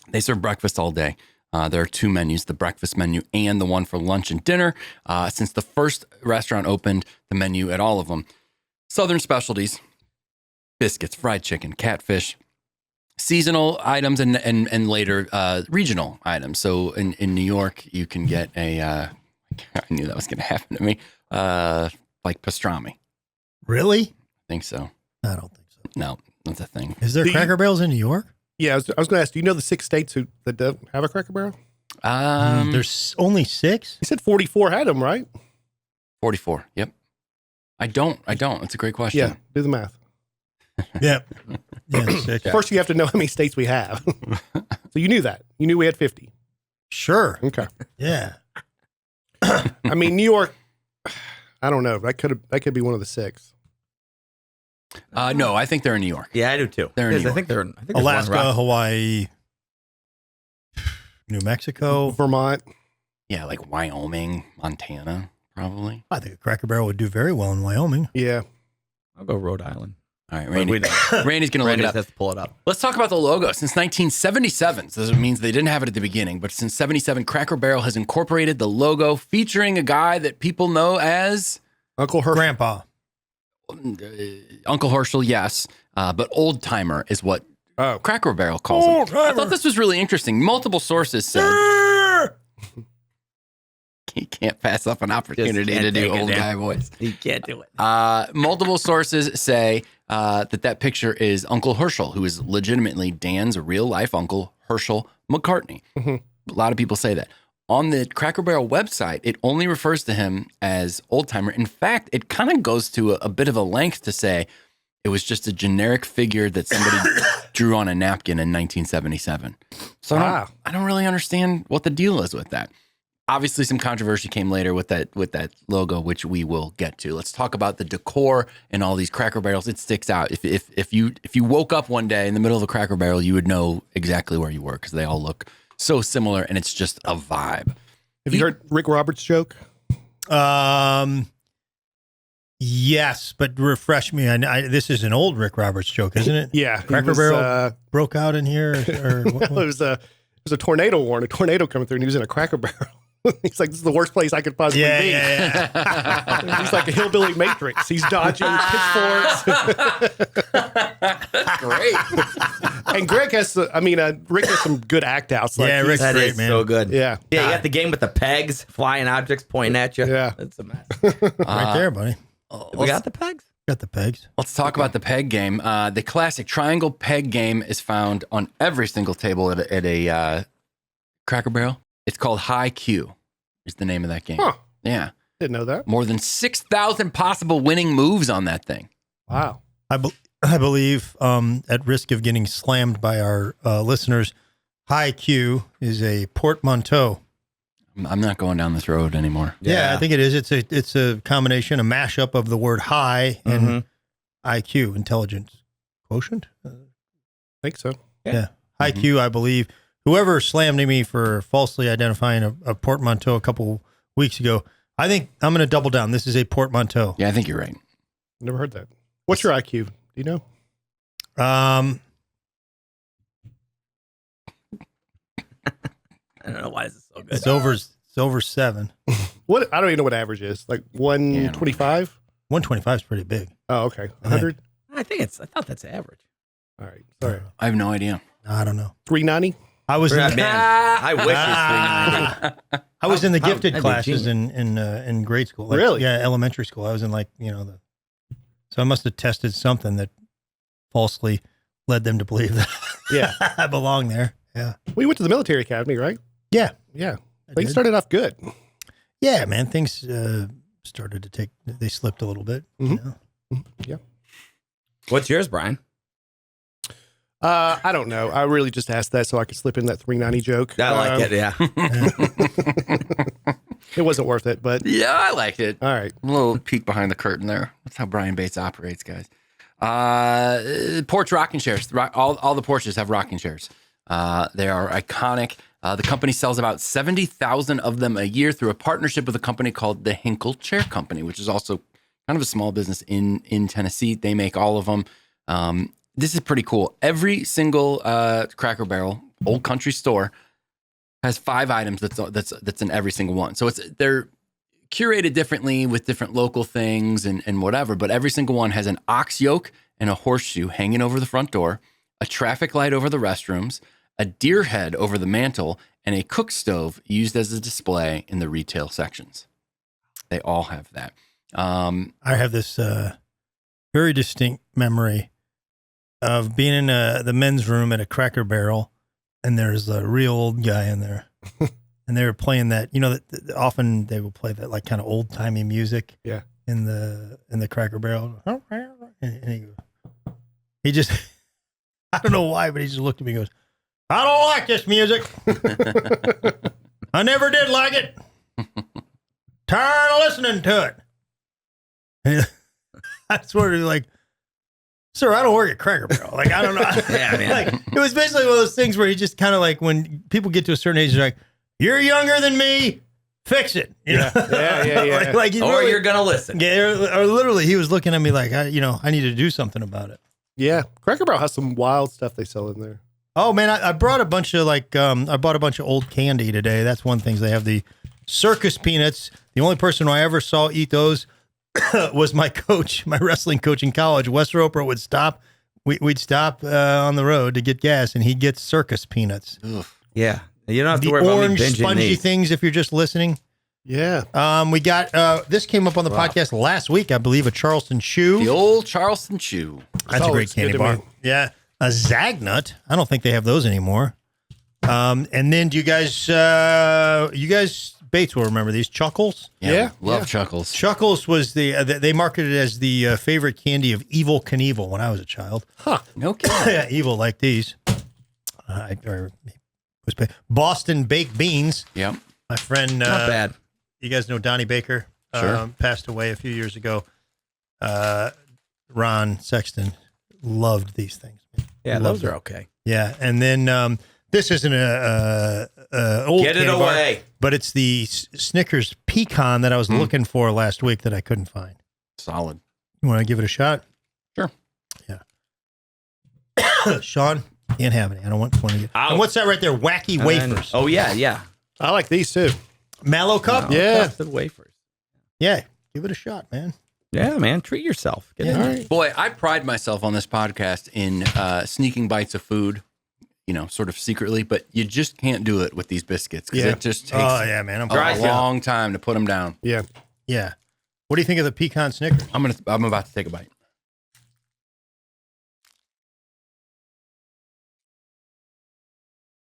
[SPEAKER 4] They serve breakfast all day. There are 2 menus, the breakfast menu and the one for lunch and dinner. Since the first restaurant opened, the menu at all of them. Southern specialties, biscuits, fried chicken, catfish, seasonal items, and later regional items. So in New York, you can get I knew that was going to happen to me, like pastrami.
[SPEAKER 1] Really?
[SPEAKER 4] I think so.
[SPEAKER 1] I don't think so.
[SPEAKER 4] No, that's a thing.
[SPEAKER 1] Is there
[SPEAKER 3] Do you-
[SPEAKER 1] Cracker Barrels in New York?
[SPEAKER 3] Yeah, I was going to ask, do you know the 6 states that don't have a Cracker Barrel?
[SPEAKER 1] There's only 6.
[SPEAKER 3] He said 44 had them, right?
[SPEAKER 4] 44. Yep. I don't. It's a great question.
[SPEAKER 3] Yeah, do the math.
[SPEAKER 1] Yeah. Yeah, 6.
[SPEAKER 3] First, you have to know how many states we have. So you knew that. You knew we had 50.
[SPEAKER 1] Sure.
[SPEAKER 3] Okay.
[SPEAKER 1] Yeah.
[SPEAKER 3] I mean, New York, I don't know. That could be one of the 6.
[SPEAKER 4] No, I think they're in New York.
[SPEAKER 5] Yeah, I do too.
[SPEAKER 4] They're in New
[SPEAKER 5] I think they're. I think there's
[SPEAKER 1] Alaska,
[SPEAKER 5] one rock.
[SPEAKER 1] Hawaii, New Mexico.
[SPEAKER 3] Vermont.
[SPEAKER 4] Yeah, like Wyoming, Montana, probably.
[SPEAKER 1] I think a Cracker Barrel would do very well in Wyoming.
[SPEAKER 3] Yeah.
[SPEAKER 5] I'll go Rhode Island.
[SPEAKER 4] All right,
[SPEAKER 5] But
[SPEAKER 4] Randy.
[SPEAKER 5] we don't.
[SPEAKER 4] Randy's going to look
[SPEAKER 5] Randy
[SPEAKER 4] it up.
[SPEAKER 5] has to pull it up.
[SPEAKER 4] Let's talk about the logo. Since 1977, so this means they didn't have it at the beginning, but since 77, Cracker Barrel has incorporated the logo featuring a guy that people know as
[SPEAKER 3] Uncle Herschel.
[SPEAKER 1] Grandpa.
[SPEAKER 4] Uncle Herschel, yes, but Old Timer is what
[SPEAKER 3] Oh.
[SPEAKER 4] Cracker Barrel calls him. I thought this was really interesting. Multiple sources said he can't pass up an opportunity
[SPEAKER 5] can't
[SPEAKER 4] to do
[SPEAKER 5] take it,
[SPEAKER 4] old
[SPEAKER 5] man.
[SPEAKER 4] guy voice.
[SPEAKER 5] You can't do it.
[SPEAKER 4] Multiple sources say that picture is Uncle Herschel, who is legitimately Dan's real life uncle, Herschel McCartney.
[SPEAKER 3] Mhm.
[SPEAKER 4] A lot of people say that. On the Cracker Barrel website, it only refers to him as Old Timer. In fact, it kind of goes to a bit of a length to say it was just a generic figure that somebody drew on a napkin in 1977. So
[SPEAKER 3] Wow.
[SPEAKER 4] I don't really understand what the deal is with that. Obviously, some controversy came later with that logo, which we will get to. Let's talk about the decor and all these Cracker Barrels. It sticks out. If you woke up one day in the middle of a Cracker Barrel, you would know exactly where you were because they all look so similar, and it's just a vibe.
[SPEAKER 3] Have you heard Rick Roberts' joke?
[SPEAKER 1] Yes, but refresh me. This is an old Rick Roberts joke, isn't it?
[SPEAKER 3] Yeah.
[SPEAKER 1] Cracker Barrel broke out in here? Or what?
[SPEAKER 3] No, it was a tornado warning, a tornado coming through, and he was in a Cracker Barrel. He's like, this is the worst place I could possibly be.
[SPEAKER 1] Yeah.
[SPEAKER 3] He's like a hillbilly matrix. He's dodging pitchforks.
[SPEAKER 4] That's great.
[SPEAKER 3] And Greg has, Rick has some good act outs. Like
[SPEAKER 1] Rick's
[SPEAKER 5] That
[SPEAKER 1] great,
[SPEAKER 5] is
[SPEAKER 1] man.
[SPEAKER 5] so good.
[SPEAKER 3] Yeah.
[SPEAKER 5] Yeah, you got the game with the pegs, flying objects pointing at you.
[SPEAKER 3] Yeah.
[SPEAKER 5] It's a mess.
[SPEAKER 1] Right there, buddy.
[SPEAKER 5] We got the pegs?
[SPEAKER 1] Got the pegs.
[SPEAKER 4] Let's talk about the peg game. The classic triangle peg game is found on every single table at a Cracker Barrel. It's called High Q, is the name of that game.
[SPEAKER 3] Huh.
[SPEAKER 4] Yeah.
[SPEAKER 3] Didn't know that.
[SPEAKER 4] More than 6,000 possible winning moves on that thing.
[SPEAKER 3] Wow.
[SPEAKER 1] I believe, at risk of getting slammed by our listeners, High Q is a portmanteau.
[SPEAKER 4] I'm not going down this road anymore.
[SPEAKER 1] Yeah, I think it is. It's a combination, a mashup of the word high and IQ, intelligence quotient.
[SPEAKER 3] I think so.
[SPEAKER 1] Yeah. High Q, I believe. Whoever slammed me for falsely identifying a portmanteau a couple weeks ago, I think I'm going to double down. This is a portmanteau.
[SPEAKER 4] Yeah, I think you're right.
[SPEAKER 3] Never heard that. What's your IQ? Do you know?
[SPEAKER 5] I don't know why this is so good.
[SPEAKER 1] It's over 7.
[SPEAKER 3] What? I don't even know what average is. Like 125?
[SPEAKER 1] 125 is pretty big.
[SPEAKER 3] Oh, okay. 100?
[SPEAKER 5] I thought that's average.
[SPEAKER 3] All right. Sorry.
[SPEAKER 4] I have no idea.
[SPEAKER 1] I don't know.
[SPEAKER 3] 390?
[SPEAKER 1] I was in,
[SPEAKER 5] Man, I wish it's 390.
[SPEAKER 1] I was in the gifted
[SPEAKER 5] that'd be
[SPEAKER 1] classes in grade school. Like,
[SPEAKER 3] Really?
[SPEAKER 1] Yeah, elementary school. I was in so I must have tested something that falsely led them to believe that
[SPEAKER 3] Yeah.
[SPEAKER 1] I belong there. Yeah.
[SPEAKER 3] We went to the military academy, right?
[SPEAKER 1] Yeah.
[SPEAKER 3] Yeah.
[SPEAKER 1] I
[SPEAKER 3] They
[SPEAKER 1] did.
[SPEAKER 3] started off good.
[SPEAKER 1] Yeah, man. Things started to they slipped a little bit. You know?
[SPEAKER 3] Yeah.
[SPEAKER 5] What's yours, Brian?
[SPEAKER 3] I don't know. I really just asked that so I could slip in that 390 joke.
[SPEAKER 5] I like it, yeah.
[SPEAKER 3] It wasn't worth it, but
[SPEAKER 4] Yeah, I liked it.
[SPEAKER 3] all right.
[SPEAKER 4] A little peek behind the curtain there. That's how Brian Bates operates, guys. Porch rocking chairs. All the porches have rocking chairs. They are iconic. The company sells about 70,000 of them a year through a partnership with a company called the Hinkle Chair Company, which is also kind of a small business in Tennessee. They make all of them. This is pretty cool. Every single Cracker Barrel, Old Country store, has 5 items that's in every single one. So they're curated differently with different local things and whatever, but every single one has an ox yoke and a horseshoe hanging over the front door, a traffic light over the restrooms, a deer head over the mantle, and a cook stove used as a display in the retail sections. They all have that.
[SPEAKER 1] I have this very distinct memory of being in the men's room at a Cracker Barrel, and there's a real old guy in there, and they were playing that. You know, often they will play that like kind of old timey music.
[SPEAKER 3] Yeah.
[SPEAKER 1] In the Cracker Barrel, and he just I don't know why, but he just looked at me and goes, "I don't like this music. I never did like it. Tired of listening to it." And I swear to you, like, sir, I don't work at Cracker Barrel. Like, I don't know.
[SPEAKER 5] Yeah, man.
[SPEAKER 1] Like, it was basically one of those things where he just kind of like, when people get to a certain age, they're like, "You're younger than me. Fix it." You know?
[SPEAKER 3] Yeah.
[SPEAKER 1] like he
[SPEAKER 5] Or
[SPEAKER 1] really-
[SPEAKER 5] you're going to listen.
[SPEAKER 1] Yeah, or literally, he was looking at me like, I need to do something about it.
[SPEAKER 3] Yeah. Cracker Barrel has some wild stuff they sell in there.
[SPEAKER 1] Oh man, I brought a bunch of I bought a bunch of old candy today. That's one thing. They have the circus peanuts. The only person I ever saw eat those was my coach, my wrestling coach in college. Wes Roper would stop. We'd stop on the road to get gas, and he'd get circus peanuts.
[SPEAKER 5] Yeah. You don't have to
[SPEAKER 1] The
[SPEAKER 5] worry about me
[SPEAKER 1] orange
[SPEAKER 5] binging
[SPEAKER 1] spongy
[SPEAKER 5] these.
[SPEAKER 1] things. If you're just listening,
[SPEAKER 3] Yeah.
[SPEAKER 1] we got this came up on the podcast last week, I believe. A Charleston Chew.
[SPEAKER 4] The old Charleston Chew.
[SPEAKER 1] That's a
[SPEAKER 3] Oh,
[SPEAKER 1] great
[SPEAKER 3] it's good
[SPEAKER 1] candy
[SPEAKER 3] to
[SPEAKER 1] bar.
[SPEAKER 3] me.
[SPEAKER 1] Yeah. A Zagnut. I don't think they have those anymore. And then do you guys Bates will remember these Chuckles.
[SPEAKER 3] Yeah.
[SPEAKER 4] Love Chuckles.
[SPEAKER 1] Chuckles was they marketed it as the favorite candy of Evil Knievel when I was a child.
[SPEAKER 4] No kidding.
[SPEAKER 1] Yeah, evil like these. Boston baked beans.
[SPEAKER 4] Yep.
[SPEAKER 1] My friend,
[SPEAKER 5] Not bad.
[SPEAKER 1] you guys know Donnie Baker.
[SPEAKER 4] Sure.
[SPEAKER 1] Passed away a few years ago. Ron Sexton loved these things.
[SPEAKER 5] Yeah,
[SPEAKER 1] Loved
[SPEAKER 5] those
[SPEAKER 1] it.
[SPEAKER 5] are okay.
[SPEAKER 1] Yeah, and then this isn't a old
[SPEAKER 5] Get it
[SPEAKER 1] candy bar,
[SPEAKER 5] away.
[SPEAKER 1] but it's the Snickers pecan that I was looking for last week that I couldn't find.
[SPEAKER 4] Solid.
[SPEAKER 1] You want to give it a shot?
[SPEAKER 4] Sure.
[SPEAKER 1] Yeah. Sean, can't have any. I don't want one of you. And what's that right there? Wacky wafers.
[SPEAKER 5] Oh, yeah.
[SPEAKER 3] I like these too.
[SPEAKER 1] Mallow cup?
[SPEAKER 3] Yeah.
[SPEAKER 5] The wafers.
[SPEAKER 1] Yeah. Give it a shot, man.
[SPEAKER 5] Yeah, man. Treat yourself. Get in
[SPEAKER 3] All
[SPEAKER 5] there.
[SPEAKER 3] right.
[SPEAKER 4] Boy, I pride myself on this podcast in sneaking bites of food, sort of secretly, but you just can't do it with these biscuits because it just takes
[SPEAKER 1] yeah, man. I'm
[SPEAKER 4] a long time to put them down.
[SPEAKER 3] Yeah.
[SPEAKER 1] Yeah. What do you think of the pecan Snickers?
[SPEAKER 4] I'm about to take a bite.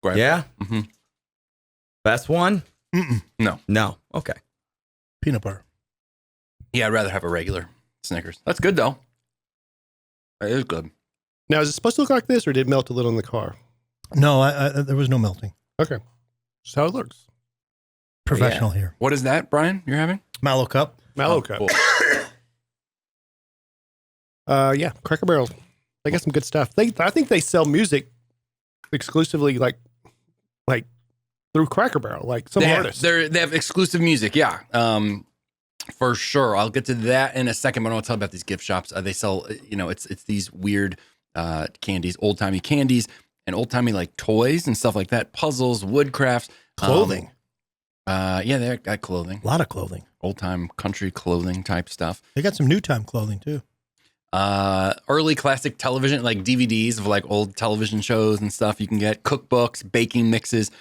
[SPEAKER 4] Grab.
[SPEAKER 5] Yeah.
[SPEAKER 4] Mm-hmm.
[SPEAKER 5] Best one?
[SPEAKER 4] No.
[SPEAKER 5] No. Okay.
[SPEAKER 1] Peanut butter.
[SPEAKER 4] Yeah, I'd rather have a regular Snickers. That's good though. It is good.
[SPEAKER 3] Now, is it supposed to look like this, or did it melt a little in the car?
[SPEAKER 1] No, there was no melting.
[SPEAKER 3] Okay. Just how it looks.
[SPEAKER 1] Professional here.
[SPEAKER 4] What is that, Brian? You're having?
[SPEAKER 1] Mallow cup.
[SPEAKER 3] Mallow cup.
[SPEAKER 4] Cool.
[SPEAKER 3] Yeah, Cracker Barrel. They got some good stuff. I think they sell music exclusively like through Cracker Barrel, like some artists.
[SPEAKER 4] They have exclusive music, yeah. For sure. I'll get to that in a second, but I want to tell you about these gift shops. They sell, it's these weird candies, old-timey candies, and old-timey like toys and stuff like that, puzzles, wood crafts.
[SPEAKER 1] Clothing.
[SPEAKER 4] Yeah, they got clothing.
[SPEAKER 1] A lot of clothing.
[SPEAKER 4] Old-time country clothing type stuff.
[SPEAKER 1] They got some new time clothing too.
[SPEAKER 4] Early classic television, like DVDs of like old television shows and stuff. You can get cookbooks, baking mixes,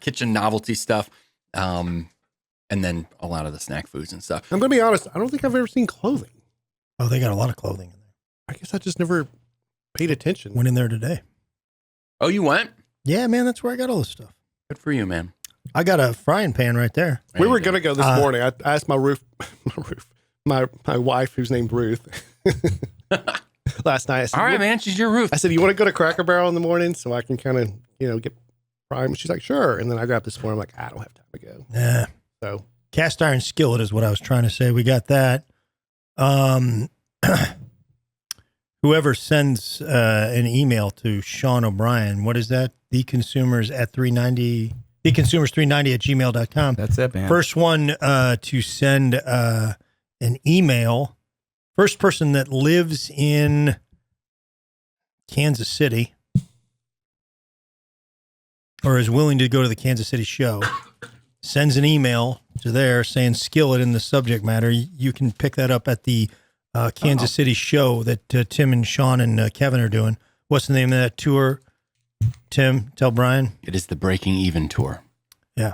[SPEAKER 4] kitchen novelty stuff, and then a lot of the snack foods and stuff.
[SPEAKER 3] I'm going to be honest. I don't think I've ever seen clothing.
[SPEAKER 1] Oh, they got a lot of clothing in there.
[SPEAKER 3] I guess I just never paid attention.
[SPEAKER 1] Went in there today.
[SPEAKER 4] Oh, you went?
[SPEAKER 1] Yeah, man, that's where I got all this stuff.
[SPEAKER 4] Good for you, man.
[SPEAKER 1] I got a frying pan right there.
[SPEAKER 3] We were going to go this morning. I asked my wife, who's named Ruth, last night. I said,
[SPEAKER 4] All right, man. She's your Ruth.
[SPEAKER 3] I said, you want to go to Cracker Barrel in the morning so I can kind of, get prime? She's like, sure. And then I grabbed this phone. I'm like, I don't have time to go.
[SPEAKER 1] Yeah.
[SPEAKER 3] So
[SPEAKER 1] Cast iron skillet is what I was trying to say. We got that. Whoever sends an email to Sean O'Brien, what is that? Theconsumers390 theconsumers390@gmail.com.
[SPEAKER 5] That's it, man.
[SPEAKER 1] First one to send an email. First person that lives in Kansas City or is willing to go to the Kansas City show sends an email to there saying skillet in the subject matter. You can pick that up at the Kansas City show that Tim and Sean and Kevin are doing. What's the name of that tour? Tim, tell Brian.
[SPEAKER 4] It is the Breaking Even Tour.
[SPEAKER 1] Yeah.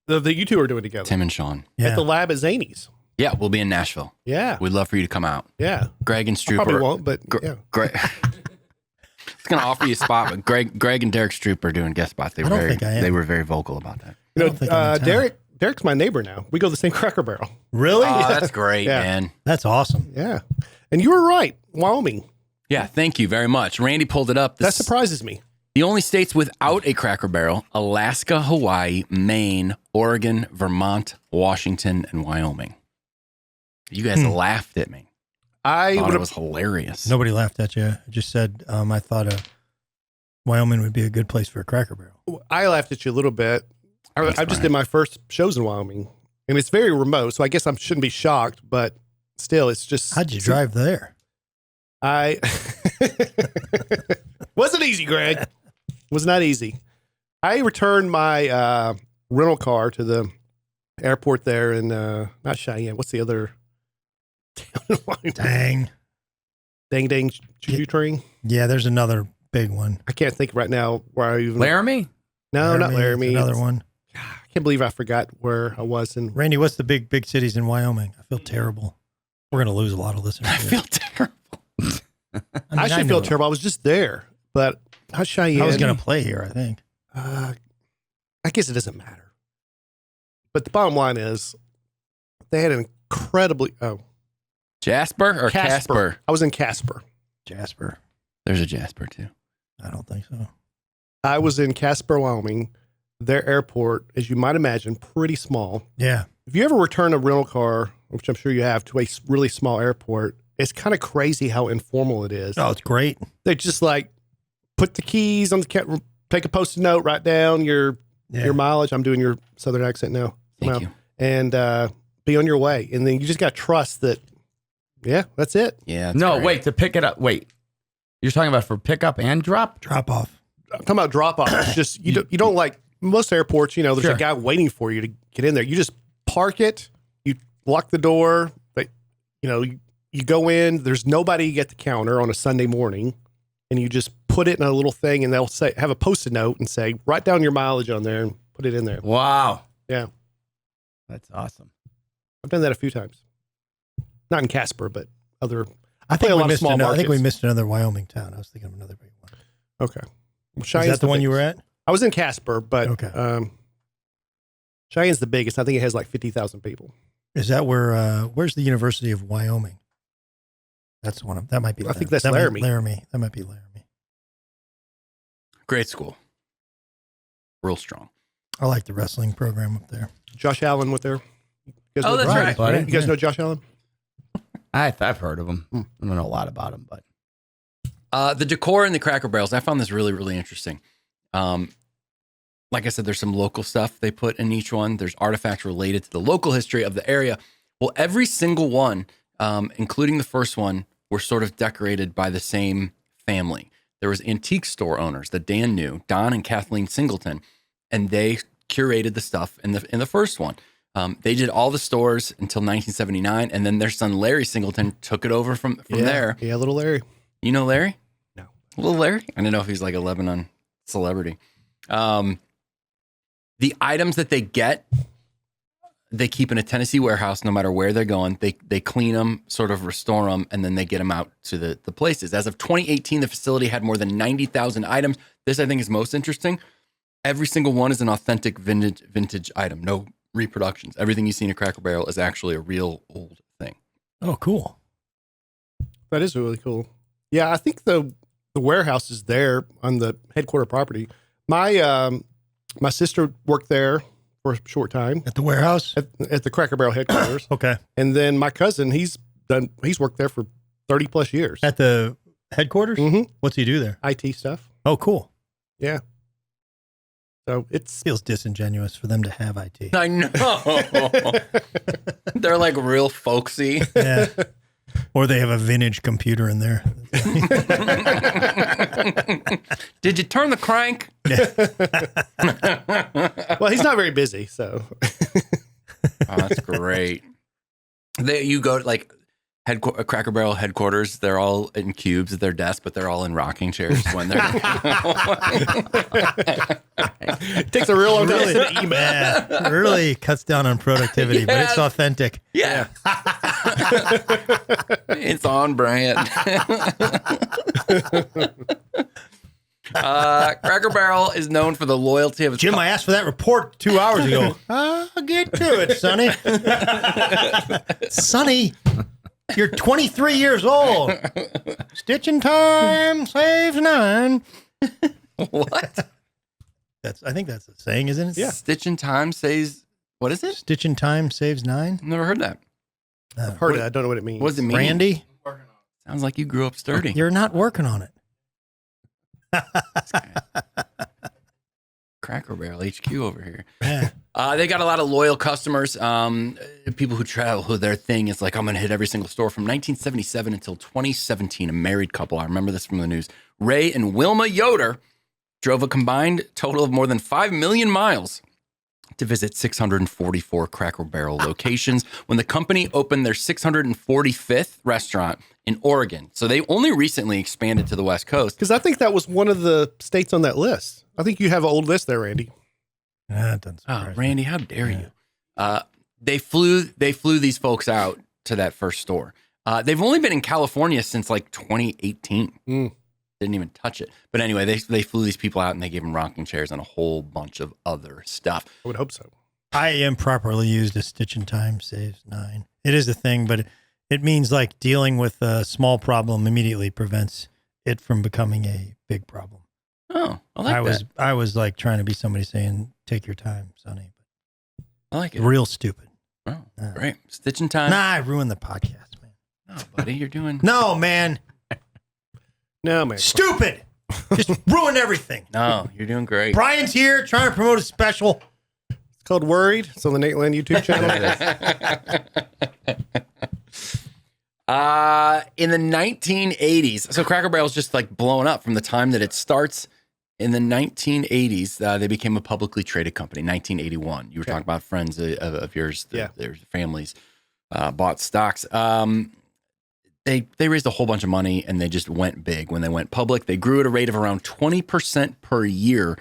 [SPEAKER 3] the you two are doing together.
[SPEAKER 4] Tim and Sean.
[SPEAKER 1] Yeah.
[SPEAKER 3] At the lab at Zany's.
[SPEAKER 4] Yeah, we'll be in Nashville.
[SPEAKER 3] Yeah.
[SPEAKER 4] We'd love for you to come out.
[SPEAKER 3] Yeah.
[SPEAKER 4] Greg and Stroop
[SPEAKER 3] Probably won't, but yeah.
[SPEAKER 4] Greg. It's going to offer you a spot, but Greg and Derek Stroop are doing guest spots. They were very vocal about that.
[SPEAKER 3] Derek's my neighbor now. We go to the same Cracker Barrel.
[SPEAKER 1] Really?
[SPEAKER 4] Oh, that's great,
[SPEAKER 3] Yeah.
[SPEAKER 4] man.
[SPEAKER 1] That's awesome.
[SPEAKER 3] Yeah. And you were right. Wyoming.
[SPEAKER 4] Yeah, thank you very much. Randy pulled it up.
[SPEAKER 3] That surprises me.
[SPEAKER 4] The only states without a Cracker Barrel: Alaska, Hawaii, Maine, Oregon, Vermont, Washington, and Wyoming. You guys laughed at me.
[SPEAKER 3] I
[SPEAKER 4] thought
[SPEAKER 3] would
[SPEAKER 4] it
[SPEAKER 3] have.
[SPEAKER 4] was hilarious.
[SPEAKER 1] Nobody laughed at you. I just said I thought Wyoming would be a good place for a Cracker Barrel.
[SPEAKER 3] I laughed at you a little bit. I just did my first shows in Wyoming, and it's very remote, so I guess I shouldn't be shocked. But still, it's just.
[SPEAKER 1] How'd you drive there?
[SPEAKER 3] I wasn't easy, Greg. Was not easy. I returned my rental car to the airport there in not Cheyenne. What's the other town in Wyoming? Dang, choo-choo train.
[SPEAKER 1] Yeah, there's another big one.
[SPEAKER 3] I can't think right now where I even.
[SPEAKER 5] Laramie?
[SPEAKER 3] No, not Laramie.
[SPEAKER 1] Another one.
[SPEAKER 3] I can't believe I forgot where I was in.
[SPEAKER 1] Randy, what's the big cities in Wyoming? I feel terrible. We're gonna lose a lot of listeners.
[SPEAKER 4] I feel terrible.
[SPEAKER 3] I should feel terrible. I was just there, but not Cheyenne.
[SPEAKER 1] I was gonna play here, I think.
[SPEAKER 3] I guess it doesn't matter. But the bottom line is, they had an incredibly
[SPEAKER 4] Jasper or Casper?
[SPEAKER 3] I was in Casper.
[SPEAKER 1] Jasper.
[SPEAKER 4] There's a Jasper too.
[SPEAKER 1] I don't think so.
[SPEAKER 3] I was in Casper, Wyoming. Their airport, as you might imagine, pretty small.
[SPEAKER 1] Yeah.
[SPEAKER 3] If you ever return a rental car, which I'm sure you have, to a really small airport, it's kind of crazy how informal it is.
[SPEAKER 1] Oh, it's great.
[SPEAKER 3] They just like put the keys on the take a post-it note, write down your mileage. I'm doing your southern accent now.
[SPEAKER 4] Thank you.
[SPEAKER 3] And be on your way. And then you just got to trust that Yeah, that's it.
[SPEAKER 4] Yeah.
[SPEAKER 5] No, wait, to pick it up. Wait, you're talking about for pickup and drop?
[SPEAKER 1] Drop off.
[SPEAKER 3] I'm talking about drop off. It's just you don't like most airports. There's
[SPEAKER 5] Sure.
[SPEAKER 3] a guy waiting for you to get in there. You just park it. You lock the door. But you go in. There's nobody at the counter on a Sunday morning, and you just put it in a little thing, and they'll have a Post-it note and say, write down your mileage on there and put it in there.
[SPEAKER 5] Wow.
[SPEAKER 3] Yeah,
[SPEAKER 5] That's awesome.
[SPEAKER 3] I've done that a few times. Not in Casper, but other.
[SPEAKER 1] I think
[SPEAKER 3] a
[SPEAKER 1] we
[SPEAKER 3] lot of
[SPEAKER 1] missed
[SPEAKER 3] small
[SPEAKER 1] I think we
[SPEAKER 3] markets.
[SPEAKER 1] missed another Wyoming town. I was thinking of another big one.
[SPEAKER 3] Okay. Well,
[SPEAKER 1] Is
[SPEAKER 3] Cheyenne's
[SPEAKER 1] that the one you were
[SPEAKER 3] biggest.
[SPEAKER 1] at?
[SPEAKER 3] I was in Casper, but
[SPEAKER 1] Okay.
[SPEAKER 3] Cheyenne's the biggest. I think it has like 50,000 people.
[SPEAKER 1] Is that where's the University of Wyoming? That's one of that might be.
[SPEAKER 3] I think that's
[SPEAKER 1] that
[SPEAKER 3] Laramie.
[SPEAKER 1] That might be Laramie.
[SPEAKER 4] Great school. Real strong.
[SPEAKER 1] I like the wrestling program up there.
[SPEAKER 3] Josh Allen went there. You guys
[SPEAKER 4] Oh,
[SPEAKER 3] know
[SPEAKER 4] that's
[SPEAKER 3] Josh?
[SPEAKER 4] right.
[SPEAKER 5] buddy.
[SPEAKER 3] You guys know Josh Allen?
[SPEAKER 5] I've heard of him. I don't know a lot about him, but
[SPEAKER 4] The decor in the Cracker Barrels, I found this really, really interesting. Like I said, there's some local stuff they put in each one. There's artifacts related to the local history of the area. Well, every single one, including the first one, were sort of decorated by the same family. There was antique store owners that Dan knew, Don and Kathleen Singleton, and they curated the stuff in the first one. They did all the stores until 1979, and then their son Larry Singleton took it over from there.
[SPEAKER 3] Yeah, little Larry.
[SPEAKER 4] You know Larry?
[SPEAKER 3] No.
[SPEAKER 4] Little Larry? I don't know if he's like a Lebanon celebrity. The items that they get, they keep in a Tennessee warehouse no matter where they're going. They clean them, sort of restore them, and then they get them out to the places. As of 2018, the facility had more than 90,000 items. This, I think, is most interesting. Every single one is an authentic vintage item. No reproductions. Everything you see in a Cracker Barrel is actually a real old thing.
[SPEAKER 1] Oh, cool.
[SPEAKER 3] That is really cool. Yeah, I think the warehouse is there on the headquarter property. My sister worked there for a short time
[SPEAKER 1] At the warehouse?
[SPEAKER 3] at the Cracker Barrel headquarters.
[SPEAKER 1] Okay.
[SPEAKER 3] And then my cousin, he's worked there for 30 plus years.
[SPEAKER 1] At the headquarters?
[SPEAKER 3] Mhm.
[SPEAKER 1] What's he do there?
[SPEAKER 3] IT stuff.
[SPEAKER 1] Oh, cool.
[SPEAKER 3] Yeah. So it's
[SPEAKER 1] Feels disingenuous for them to have IT.
[SPEAKER 4] I know. They're like real folksy.
[SPEAKER 1] Yeah. Or they have a vintage computer in there.
[SPEAKER 4] Did you turn the crank?
[SPEAKER 3] well, he's not very busy, so
[SPEAKER 4] Oh, that's great. You go to like Cracker Barrel headquarters. They're all in cubes at their desk, but they're all in rocking chairs when they're.
[SPEAKER 3] it takes a real long time to send an email.
[SPEAKER 1] Yeah. It really cuts down on productivity, but it's authentic.
[SPEAKER 4] Yeah. It's on brand. Cracker Barrel is known for the loyalty of its
[SPEAKER 1] Jim, I asked for that report 2 hours ago. I'll get to it, Sonny. Sonny, you're 23 years old. Stitching time saves 9.
[SPEAKER 4] What?
[SPEAKER 1] I think that's the saying, isn't it?
[SPEAKER 3] Yeah.
[SPEAKER 4] Stitch in time says, what is it?
[SPEAKER 1] Stitching time saves 9.
[SPEAKER 4] I've never heard that.
[SPEAKER 3] I've heard it. I don't know what it means.
[SPEAKER 4] What does it mean?
[SPEAKER 1] Randy,
[SPEAKER 4] Sounds like you grew up sturdy.
[SPEAKER 1] you're not working on it.
[SPEAKER 4] Cracker Barrel HQ over here.
[SPEAKER 1] Yeah.
[SPEAKER 4] They got a lot of loyal customers. People who travel, who their thing is like, I'm going to hit every single store. From 1977 until 2017, a married couple, I remember this from the news, Ray and Wilma Yoder, drove a combined total of more than 5 million miles to visit 644 Cracker Barrel locations when the company opened their 645th restaurant in Oregon. So they only recently expanded to the West Coast.
[SPEAKER 3] Because I think that was one of the states on that list. I think you have an old list there, Randy.
[SPEAKER 1] That doesn't
[SPEAKER 4] Oh,
[SPEAKER 1] surprise me.
[SPEAKER 4] Randy, how dare you? They flew these folks out to that first store. They've only been in California since like 2018. Didn't even touch it. But anyway, they flew these people out and they gave them rocking chairs and a whole bunch of other stuff.
[SPEAKER 3] I would hope so.
[SPEAKER 1] I improperly used a stitch in time saves 9. It is a thing, but it means like dealing with a small problem immediately prevents it from becoming a big problem.
[SPEAKER 4] Oh, I like that.
[SPEAKER 1] I was like trying to be somebody saying, take your time, Sonny.
[SPEAKER 4] I like it.
[SPEAKER 1] Real stupid.
[SPEAKER 4] Oh, great. Stitch in time.
[SPEAKER 1] Nah, I ruined the podcast, man.
[SPEAKER 4] No, buddy, you're doing...
[SPEAKER 1] No, man.
[SPEAKER 3] No, man.
[SPEAKER 1] Stupid. Just ruined everything.
[SPEAKER 4] No, you're doing great.
[SPEAKER 1] Brian's here trying to promote a special.
[SPEAKER 3] It's called Worried. It's on the Nateland YouTube channel.
[SPEAKER 4] In the 1980s, so Cracker Barrel's just like blown up from the time that it starts. In the 1980s, they became a publicly traded company. 1981. You were talking about friends of yours, their families bought stocks. They raised a whole bunch of money and they just went big when they went public. They grew at a rate of around 20% per year,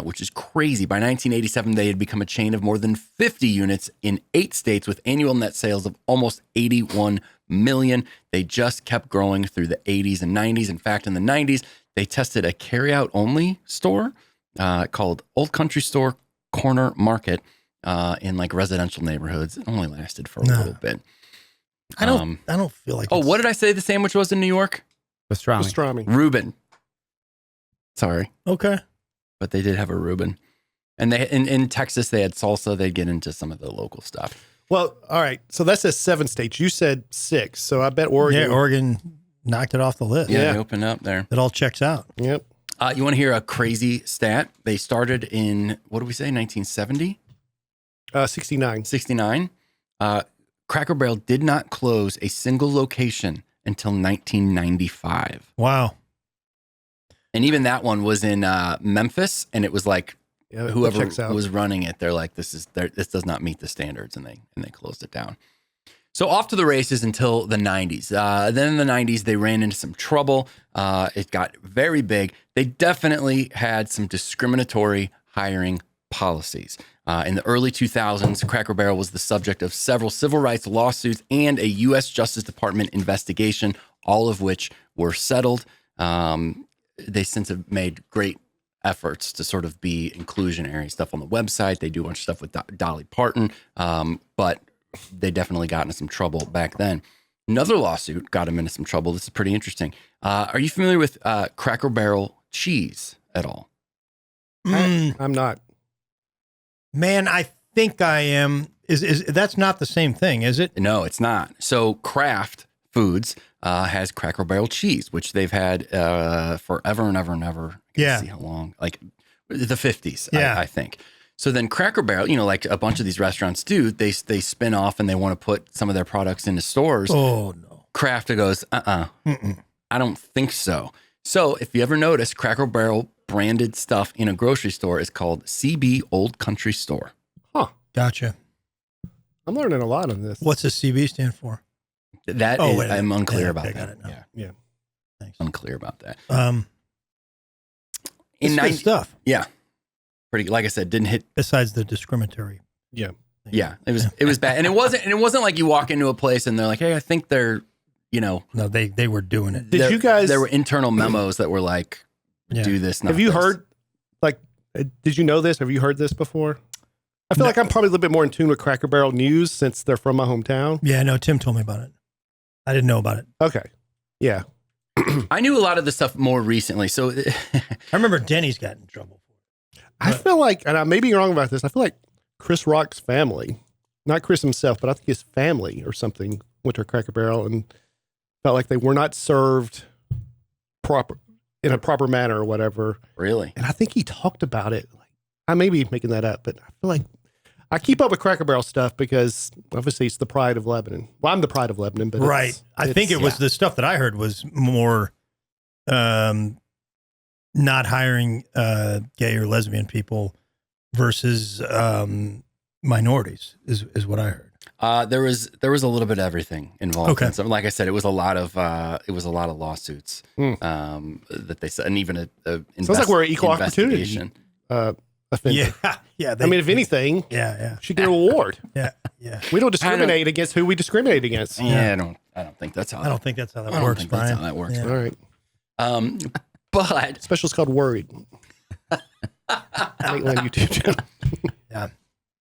[SPEAKER 4] which is crazy. By 1987, they had become a chain of more than 50 units in 8 states with annual net sales of almost 81 million. They just kept growing through the 80s and 90s. In fact, in the 90s, they tested a carry-out only store called Old Country Store Corner Market in like residential neighborhoods. It only lasted for a little bit.
[SPEAKER 1] I don't feel like.
[SPEAKER 4] Oh, what did I say the sandwich was in New York?
[SPEAKER 3] Pastrami.
[SPEAKER 4] Reuben. Sorry,
[SPEAKER 1] Okay.
[SPEAKER 4] but they did have a Reuben. And they in Texas they had salsa. They'd get into some of the local stuff.
[SPEAKER 3] Well, all right. So that says 7 states. You said 6. So I bet Oregon.
[SPEAKER 1] Yeah, Oregon knocked it off the list.
[SPEAKER 4] Yeah, they opened up there.
[SPEAKER 1] It all checks out.
[SPEAKER 3] Yep.
[SPEAKER 4] You want to hear a crazy stat? They started in, what do we say, 1970?
[SPEAKER 3] 69.
[SPEAKER 4] 69. Cracker Barrel did not close a single location until 1995.
[SPEAKER 1] Wow.
[SPEAKER 4] And even that one was in Memphis, and it was like whoever was running it, they're like, this does not meet the standards, and they closed it down. So off to the races until the 90s. Then in the 90s, they ran into some trouble. It got very big. They definitely had some discriminatory hiring policies. In the early 2000s, Cracker Barrel was the subject of several civil rights lawsuits and a U.S. Justice Department investigation, all of which were settled. They since have made great efforts to sort of be inclusionary stuff on the website. They do a bunch of stuff with Dolly Parton, but they definitely got into some trouble back then. Another lawsuit got them into some trouble. This is pretty interesting. Are you familiar with Cracker Barrel cheese at all?
[SPEAKER 3] I'm not.
[SPEAKER 1] Man, I think I am. Is that's not the same thing, is it?
[SPEAKER 4] No, it's not. So Kraft Foods has Cracker Barrel cheese, which they've had forever and ever and ever. I can't see how long, like the 50s, I think. So then Cracker Barrel, like a bunch of these restaurants do, they spin off and they want to put some of their products into stores.
[SPEAKER 1] Oh, no.
[SPEAKER 4] Kraft goes, I don't think so. So if you ever notice, Cracker Barrel branded stuff in a grocery store is called CB Old Country Store.
[SPEAKER 3] Huh.
[SPEAKER 1] Gotcha.
[SPEAKER 3] I'm learning a lot on this.
[SPEAKER 1] What's the CB stand for?
[SPEAKER 4] That is, I'm unclear about that.
[SPEAKER 1] Got it now.
[SPEAKER 3] Yeah.
[SPEAKER 1] Thanks.
[SPEAKER 4] Unclear about that.
[SPEAKER 1] It's good stuff.
[SPEAKER 4] Yeah. Pretty, like I said, didn't hit.
[SPEAKER 1] Besides the discriminatory.
[SPEAKER 3] Yeah.
[SPEAKER 4] Yeah. It was bad. And it wasn't like you walk into a place and they're like, hey, I think they're,
[SPEAKER 1] No, they were doing it.
[SPEAKER 3] Did you guys?
[SPEAKER 4] There were internal memos that were like, do this. Not
[SPEAKER 3] have you
[SPEAKER 4] this.
[SPEAKER 3] heard? Like, did you know this? Have you heard this before? I feel like I'm probably a little bit more in tune with Cracker Barrel news since they're from my hometown.
[SPEAKER 1] Yeah, no, Tim told me about it. I didn't know about it.
[SPEAKER 3] Okay. Yeah.
[SPEAKER 4] I knew a lot of the stuff more recently. So
[SPEAKER 1] I remember Denny's got in trouble for it.
[SPEAKER 3] I feel like, and I may be wrong about this, I feel like Chris Rock's family, not Chris himself, but I think his family or something went to Cracker Barrel and felt like they were not served in a proper manner or whatever.
[SPEAKER 4] Really?
[SPEAKER 3] And I think he talked about it. I may be making that up, but I feel like I keep up with Cracker Barrel stuff because obviously it's the pride of Lebanon. Well, I'm the pride of Lebanon, but
[SPEAKER 1] right. I think it was the stuff that I heard was more not hiring gay or lesbian people versus minorities is what I heard.
[SPEAKER 4] There was a little bit of everything involved.
[SPEAKER 1] Okay.
[SPEAKER 4] In some, like I said, it was a lot of lawsuits that they said, and even a
[SPEAKER 3] sounds like we're an equal opportunity offender.
[SPEAKER 1] Yeah.
[SPEAKER 3] I mean, if anything, should get an award.
[SPEAKER 1] Yeah.
[SPEAKER 3] We don't discriminate against who we discriminate against.
[SPEAKER 4] Yeah, I don't think that's how.
[SPEAKER 1] I don't think that's how that works, Brian.
[SPEAKER 4] That's how that works.
[SPEAKER 1] Yeah.
[SPEAKER 3] All right.
[SPEAKER 4] But
[SPEAKER 3] special's called Worried. YouTube channel.
[SPEAKER 1] Yeah.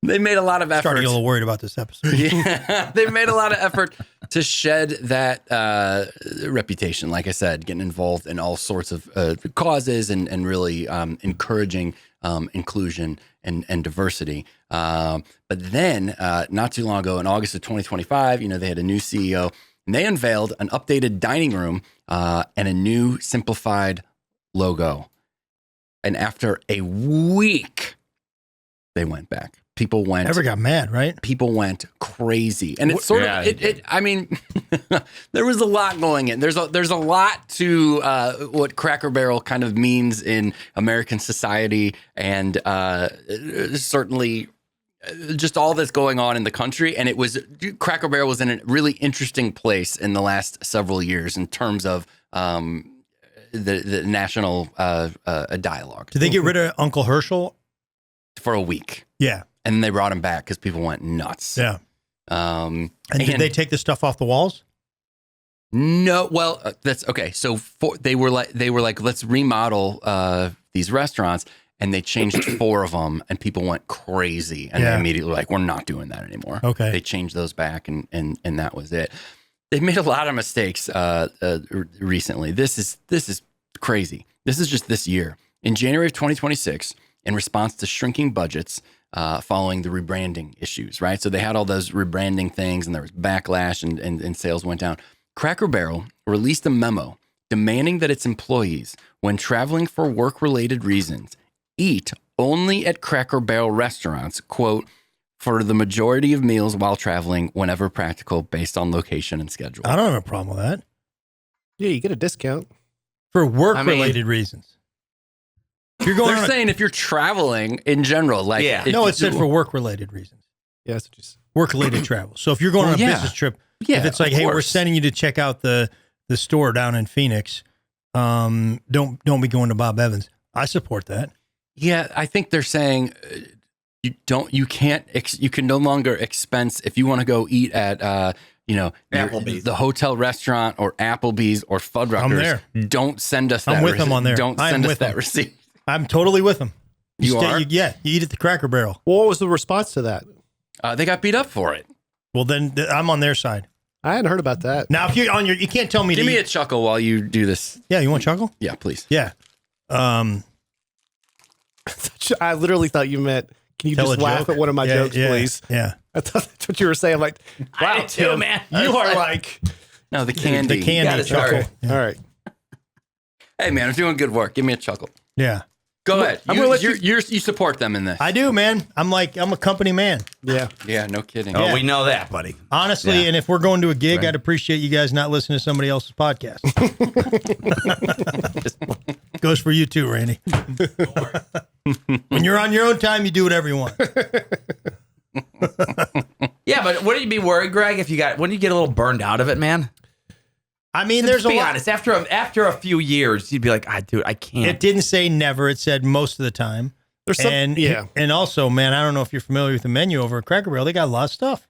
[SPEAKER 4] They made a lot of effort.
[SPEAKER 1] Starting to get a little worried about this episode.
[SPEAKER 4] Yeah, they made a lot of effort to shed that reputation. Like I said, getting involved in all sorts of causes and really encouraging inclusion and diversity. But then, not too long ago, in August of 2025, they had a new CEO, and they unveiled an updated dining room and a new simplified logo. And after a week, they went back. people went.
[SPEAKER 1] Ever got mad, right?
[SPEAKER 4] People went crazy, and it's sort of. I mean, there was a lot going in. There's a lot to what Cracker Barrel kind of means in American society, and certainly just all that's going on in the country. And Cracker Barrel was in a really interesting place in the last several years in terms of the national dialogue.
[SPEAKER 1] Did they get rid of Uncle Herschel
[SPEAKER 4] for a week?
[SPEAKER 1] Yeah.
[SPEAKER 4] And then they brought him back because people went nuts.
[SPEAKER 1] Yeah. And did they take the stuff off the walls?
[SPEAKER 4] No. Well, that's okay. So they were like, let's remodel these restaurants, and they changed 4 of them, and people went crazy, and they immediately were like, we're not doing that anymore.
[SPEAKER 1] Okay.
[SPEAKER 4] They changed those back, and that was it. They've made a lot of mistakes recently. This is crazy. This is just this year. In January of 2026, in response to shrinking budgets following the rebranding issues, right? So they had all those rebranding things, and there was backlash, and sales went down. Cracker Barrel released a memo demanding that its employees, when traveling for work-related reasons, eat only at Cracker Barrel restaurants, quote, for the majority of meals while traveling whenever practical based on location and schedule.
[SPEAKER 1] I don't have a problem with that.
[SPEAKER 3] Yeah, you get a discount.
[SPEAKER 1] For work-related reasons. If you're going
[SPEAKER 4] They're saying if you're traveling in general, like
[SPEAKER 1] no, it said for work-related reasons.
[SPEAKER 3] Yeah, that's what you said.
[SPEAKER 1] Work-related travel. So if you're going on a business trip, if it's like, hey, we're sending you to check out the store down in Phoenix, don't be going to Bob Evans. I support that.
[SPEAKER 4] Yeah, I think they're saying you can no longer expense if you want to go eat at
[SPEAKER 5] Applebee's,
[SPEAKER 4] the hotel restaurant or Applebee's or Fuddruckers.
[SPEAKER 1] I'm there.
[SPEAKER 4] Don't send us that.
[SPEAKER 1] I'm with them on there.
[SPEAKER 4] Don't send us that receipt.
[SPEAKER 1] I'm totally with them.
[SPEAKER 4] You are?
[SPEAKER 1] You eat at the Cracker Barrel.
[SPEAKER 3] Well, what was the response to that?
[SPEAKER 4] They got beat up for it.
[SPEAKER 1] Well, then I'm on their side.
[SPEAKER 3] I hadn't heard about that.
[SPEAKER 1] Now, if you're on you can't tell me.
[SPEAKER 4] Give me a chuckle while you do this.
[SPEAKER 1] Yeah, you want chuckle?
[SPEAKER 4] Yeah, please.
[SPEAKER 1] Yeah.
[SPEAKER 3] I literally thought you meant, can you just laugh at one of my jokes, please?
[SPEAKER 1] Yeah.
[SPEAKER 3] I thought that's what you were saying. I'm like, wow,
[SPEAKER 5] I did too,
[SPEAKER 3] Tim,
[SPEAKER 5] man.
[SPEAKER 3] you are like,
[SPEAKER 4] No, the candy.
[SPEAKER 1] The candy chuckle.
[SPEAKER 3] all right.
[SPEAKER 4] Hey, man, I'm doing good work. Give me a chuckle.
[SPEAKER 1] Yeah.
[SPEAKER 4] Go ahead.
[SPEAKER 3] I'm gonna let
[SPEAKER 4] you support them in this.
[SPEAKER 1] I do, man. I'm a company man.
[SPEAKER 3] Yeah.
[SPEAKER 4] Yeah, no kidding.
[SPEAKER 5] Oh, we know that, buddy.
[SPEAKER 1] Honestly,
[SPEAKER 5] Yeah.
[SPEAKER 1] and if we're going to a gig, I'd appreciate you guys not listening to somebody else's podcast. Goes for you too, Randy. When you're on your own time, you do whatever you want.
[SPEAKER 5] Yeah, but wouldn't you be worried, Greg, wouldn't you get a little burned out of it, man?
[SPEAKER 1] I mean,
[SPEAKER 5] Let's
[SPEAKER 1] there's
[SPEAKER 5] be
[SPEAKER 1] a lot.
[SPEAKER 5] honest. After a few years, you'd be like, dude, I can't.
[SPEAKER 1] It didn't say never. It said most of the time.
[SPEAKER 3] There's some,
[SPEAKER 1] And also, man, I don't know if you're familiar with the menu over at Cracker Barrel. They got a lot of stuff.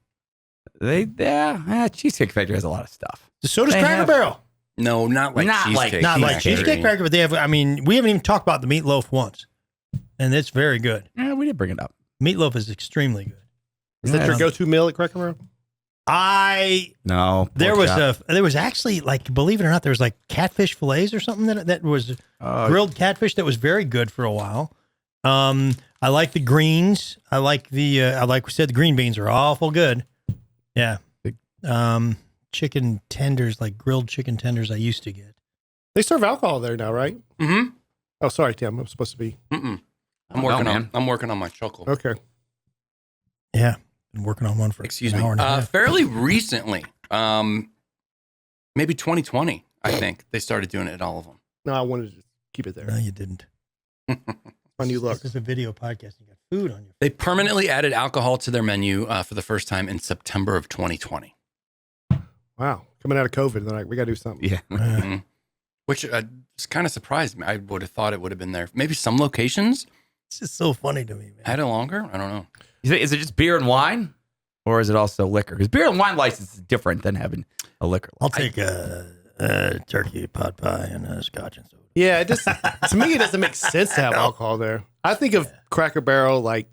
[SPEAKER 5] Cheesecake Factory has a lot of stuff.
[SPEAKER 1] So does
[SPEAKER 5] They
[SPEAKER 1] Cracker
[SPEAKER 5] have-
[SPEAKER 1] Barrel.
[SPEAKER 4] No, not like cheesecake.
[SPEAKER 1] Not like
[SPEAKER 4] Factory.
[SPEAKER 1] Cheesecake Factory, but they have. I mean, we haven't even talked about the meatloaf once, and it's very good.
[SPEAKER 5] Yeah, we did bring it up.
[SPEAKER 1] Meatloaf is extremely good.
[SPEAKER 3] Is that your go-to meal at Cracker Barrel?
[SPEAKER 5] No.
[SPEAKER 1] There was actually, like, believe it or not, there was like catfish fillets or something that was grilled catfish that was very good for a while. I like the greens. I like we said, the green beans are awful good. Yeah. Chicken tenders, like grilled chicken tenders, I used to get.
[SPEAKER 3] They serve alcohol there now, right?
[SPEAKER 4] Mm-hmm.
[SPEAKER 3] Oh, sorry, Tim. I'm supposed to be.
[SPEAKER 4] I'm working on my chuckle.
[SPEAKER 3] Okay.
[SPEAKER 1] Yeah. Been working on one for
[SPEAKER 4] Excuse
[SPEAKER 1] an
[SPEAKER 4] me.
[SPEAKER 1] hour and a half.
[SPEAKER 4] Fairly recently, maybe 2020, I think they started doing it at all of them.
[SPEAKER 3] No, I wanted to keep it there.
[SPEAKER 1] No, you didn't.
[SPEAKER 3] My new look.
[SPEAKER 1] This is a video podcast. You got food on your.
[SPEAKER 4] They permanently added alcohol to their menu for the first time in September of 2020.
[SPEAKER 3] Wow. Coming out of COVID, they're like, we got to do something.
[SPEAKER 5] Yeah.
[SPEAKER 4] Mm-hmm. Which kind of surprised me. I would have thought it would have been there. Maybe some locations
[SPEAKER 1] It's just so funny to me, man.
[SPEAKER 4] had it longer. I don't know.
[SPEAKER 5] Is it just beer and wine, or is it also liquor? Because beer and wine license is different than having a liquor
[SPEAKER 1] I'll
[SPEAKER 5] license.
[SPEAKER 1] take a turkey pot pie and a scotch and soda.
[SPEAKER 3] Yeah, it just to me it doesn't make sense to have alcohol there. I think of Cracker Barrel like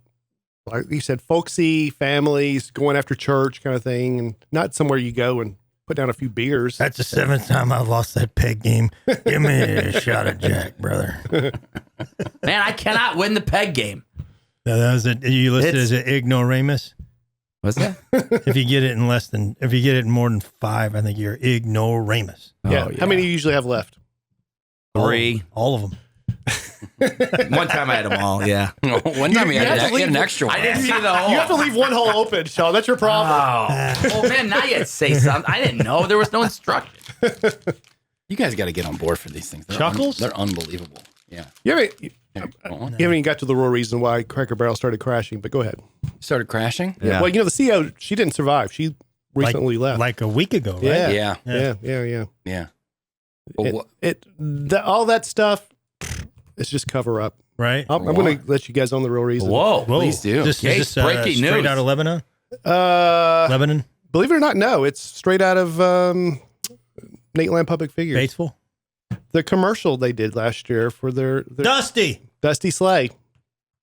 [SPEAKER 3] you said, folksy families going after church kind of thing, and not somewhere you go and put down a few beers.
[SPEAKER 1] That's the 7th time I've lost that peg game. Give me a shot of Jack, brother.
[SPEAKER 5] Man, I cannot win the peg game.
[SPEAKER 1] No, that was it. You listed as an ignoramus.
[SPEAKER 5] What's that?
[SPEAKER 1] If you get it in more than 5, I think you're ignoramus.
[SPEAKER 3] Yeah. How many do you usually have left?
[SPEAKER 5] 3.
[SPEAKER 1] All of them.
[SPEAKER 5] One time I had them all. Yeah.
[SPEAKER 4] One time he had an extra one.
[SPEAKER 5] I didn't see the hole.
[SPEAKER 3] You have to leave one hole open, Sean. That's your problem.
[SPEAKER 5] Oh man, now you say something. I didn't know there was no instruction.
[SPEAKER 4] You guys got to get on board for these things.
[SPEAKER 1] Chuckles?
[SPEAKER 4] They're unbelievable. Yeah.
[SPEAKER 3] You haven't
[SPEAKER 4] Go on.
[SPEAKER 3] even got to the real reason why Cracker Barrel started crashing, but go ahead.
[SPEAKER 4] Started crashing?
[SPEAKER 5] Yeah.
[SPEAKER 3] Well, the CEO, she didn't survive. She recently left.
[SPEAKER 1] Like a week ago, right?
[SPEAKER 3] Yeah.
[SPEAKER 4] Yeah.
[SPEAKER 3] Yeah.
[SPEAKER 4] Well,
[SPEAKER 3] All that stuff, it's just cover up.
[SPEAKER 1] Right?
[SPEAKER 3] I'm going to let you guys on the real reason.
[SPEAKER 5] Whoa.
[SPEAKER 4] please do.
[SPEAKER 1] Is this
[SPEAKER 5] breaking
[SPEAKER 1] straight
[SPEAKER 5] news.
[SPEAKER 1] out of Lebanon?
[SPEAKER 3] Lebanon? Believe it or not, no. It's straight out of Nateland Public Figures.
[SPEAKER 1] Faithful?
[SPEAKER 3] The commercial they did last year for their
[SPEAKER 1] Dusty!
[SPEAKER 3] Dusty Slay.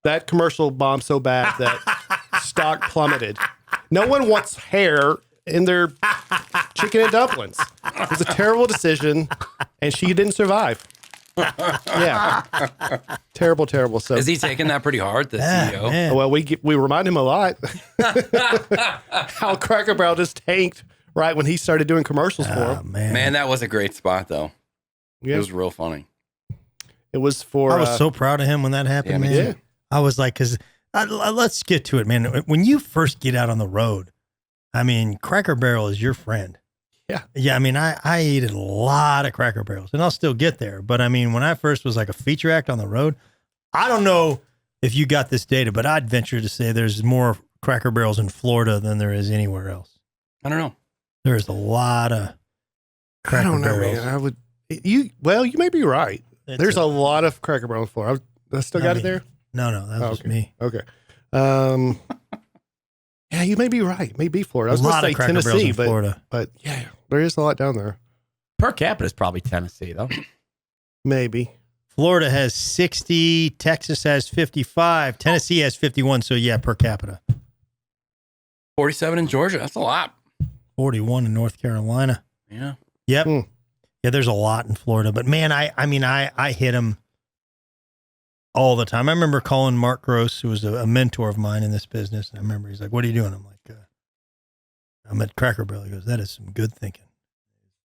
[SPEAKER 3] That commercial bombed so bad that stock plummeted. No one wants hair in their chicken and dumplings. It was a terrible decision, and she didn't survive. Yeah. Terrible. So
[SPEAKER 4] Is he taking that pretty hard, the CEO?
[SPEAKER 1] Man.
[SPEAKER 3] well, we remind him a lot how Cracker Barrel just tanked right when he started doing commercials for
[SPEAKER 1] Oh,
[SPEAKER 3] him.
[SPEAKER 1] man.
[SPEAKER 4] That was a great spot, though.
[SPEAKER 3] Yeah.
[SPEAKER 4] It was real funny.
[SPEAKER 3] It was for.
[SPEAKER 1] I was so proud of him when that happened,
[SPEAKER 4] Yeah, me
[SPEAKER 1] man.
[SPEAKER 3] too.
[SPEAKER 1] I was like, because let's get to it, man. When you first get out on the road, I mean, Cracker Barrel is your friend.
[SPEAKER 3] Yeah.
[SPEAKER 1] Yeah, I mean, I ate a lot of Cracker Barrels, and I'll still get there. But I mean, when I first was like a feature act on the road, I don't know if you got this data, but I'd venture to say there's more Cracker Barrels in Florida than there is anywhere else.
[SPEAKER 4] I don't know.
[SPEAKER 1] There's a lot of
[SPEAKER 3] I
[SPEAKER 1] Cracker
[SPEAKER 3] don't know,
[SPEAKER 1] Barrels.
[SPEAKER 3] man. You may be right.
[SPEAKER 1] It's
[SPEAKER 3] There's a lot of Cracker Barrel in Florida. I still got it there?
[SPEAKER 1] No, that was
[SPEAKER 3] Okay.
[SPEAKER 1] me.
[SPEAKER 3] Okay. Yeah, you may be right. Maybe Florida. I was
[SPEAKER 1] A
[SPEAKER 3] going
[SPEAKER 1] lot
[SPEAKER 3] to
[SPEAKER 1] of
[SPEAKER 3] say
[SPEAKER 1] Cracker Barrels
[SPEAKER 3] Tennessee,
[SPEAKER 1] in
[SPEAKER 3] but
[SPEAKER 1] Florida.
[SPEAKER 3] yeah, there is a lot down there.
[SPEAKER 5] Per capita is probably Tennessee, though.
[SPEAKER 3] Maybe.
[SPEAKER 1] Florida has 60, Texas has 55, Tennessee has 51. So yeah, per capita.
[SPEAKER 4] 47 in Georgia. That's a lot.
[SPEAKER 1] 41 in North Carolina.
[SPEAKER 4] Yeah.
[SPEAKER 1] Yep.
[SPEAKER 3] Hmm.
[SPEAKER 1] Yeah, there's a lot in Florida, but man, I hit him all the time. I remember calling Mark Gross, who was a mentor of mine in this business. And I remember he's like, "What are you doing?" I'm like, "I'm at Cracker Barrel." He goes, "That is some good thinking."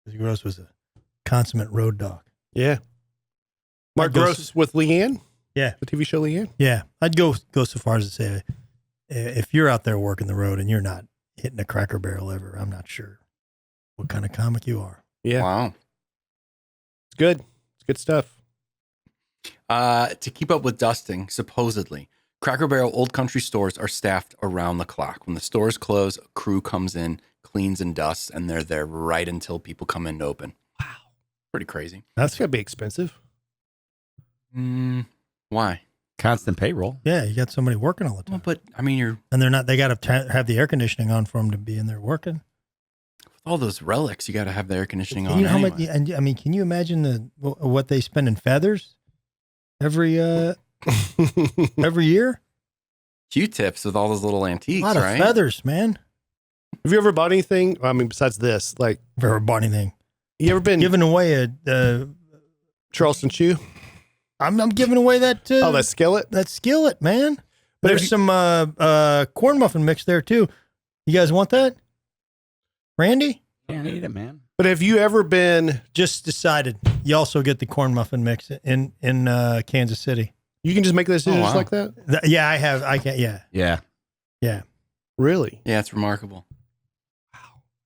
[SPEAKER 1] Because Gross was a consummate road dog.
[SPEAKER 3] Yeah. Mark
[SPEAKER 1] I'd go
[SPEAKER 3] Gross with Leanne?
[SPEAKER 1] Yeah.
[SPEAKER 3] The TV show Leanne?
[SPEAKER 1] Yeah, I'd go so far as to say, if you're out there working the road and you're not hitting a Cracker Barrel ever, I'm not sure what kind of comic you are.
[SPEAKER 3] Yeah.
[SPEAKER 4] Wow.
[SPEAKER 3] It's good. It's good stuff.
[SPEAKER 4] To keep up with dusting, supposedly, Cracker Barrel Old Country stores are staffed around the clock. When the stores close, a crew comes in, cleans and dusts, and they're there right until people come in to open. Wow. Pretty crazy.
[SPEAKER 3] That's going to be expensive.
[SPEAKER 4] Why?
[SPEAKER 5] Constant payroll.
[SPEAKER 1] Yeah, you got somebody working all the time.
[SPEAKER 4] Well, but I mean,
[SPEAKER 1] And they're not, they got to have the air conditioning on for them to be in there working.
[SPEAKER 4] with all those relics, you got to have the air conditioning
[SPEAKER 1] You
[SPEAKER 4] on
[SPEAKER 1] know how much,
[SPEAKER 4] anyway.
[SPEAKER 1] and I mean, can you imagine what they spend in feathers every year?
[SPEAKER 4] Q-tips with all those little
[SPEAKER 1] A
[SPEAKER 4] antiques,
[SPEAKER 1] lot of
[SPEAKER 4] right?
[SPEAKER 1] feathers, man.
[SPEAKER 3] Have you ever bought anything? I mean, besides this, like,
[SPEAKER 1] If I ever bought anything.
[SPEAKER 3] you ever been
[SPEAKER 1] Giving away a
[SPEAKER 3] Charleston Chew?
[SPEAKER 1] I'm giving away that,
[SPEAKER 3] Oh, that skillet?
[SPEAKER 1] that skillet, man.
[SPEAKER 3] But
[SPEAKER 1] There's
[SPEAKER 3] if
[SPEAKER 1] some corn muffin mix there too. You guys want that? Randy?
[SPEAKER 5] Can't eat it, man.
[SPEAKER 3] But have you ever been,
[SPEAKER 1] Just decided. You also get the corn muffin mix in Kansas City.
[SPEAKER 3] you can just make decisions
[SPEAKER 4] wow.
[SPEAKER 3] like that?
[SPEAKER 1] Yeah, I have. I can. Yeah,
[SPEAKER 5] Yeah.
[SPEAKER 3] Really?
[SPEAKER 4] Yeah, it's remarkable.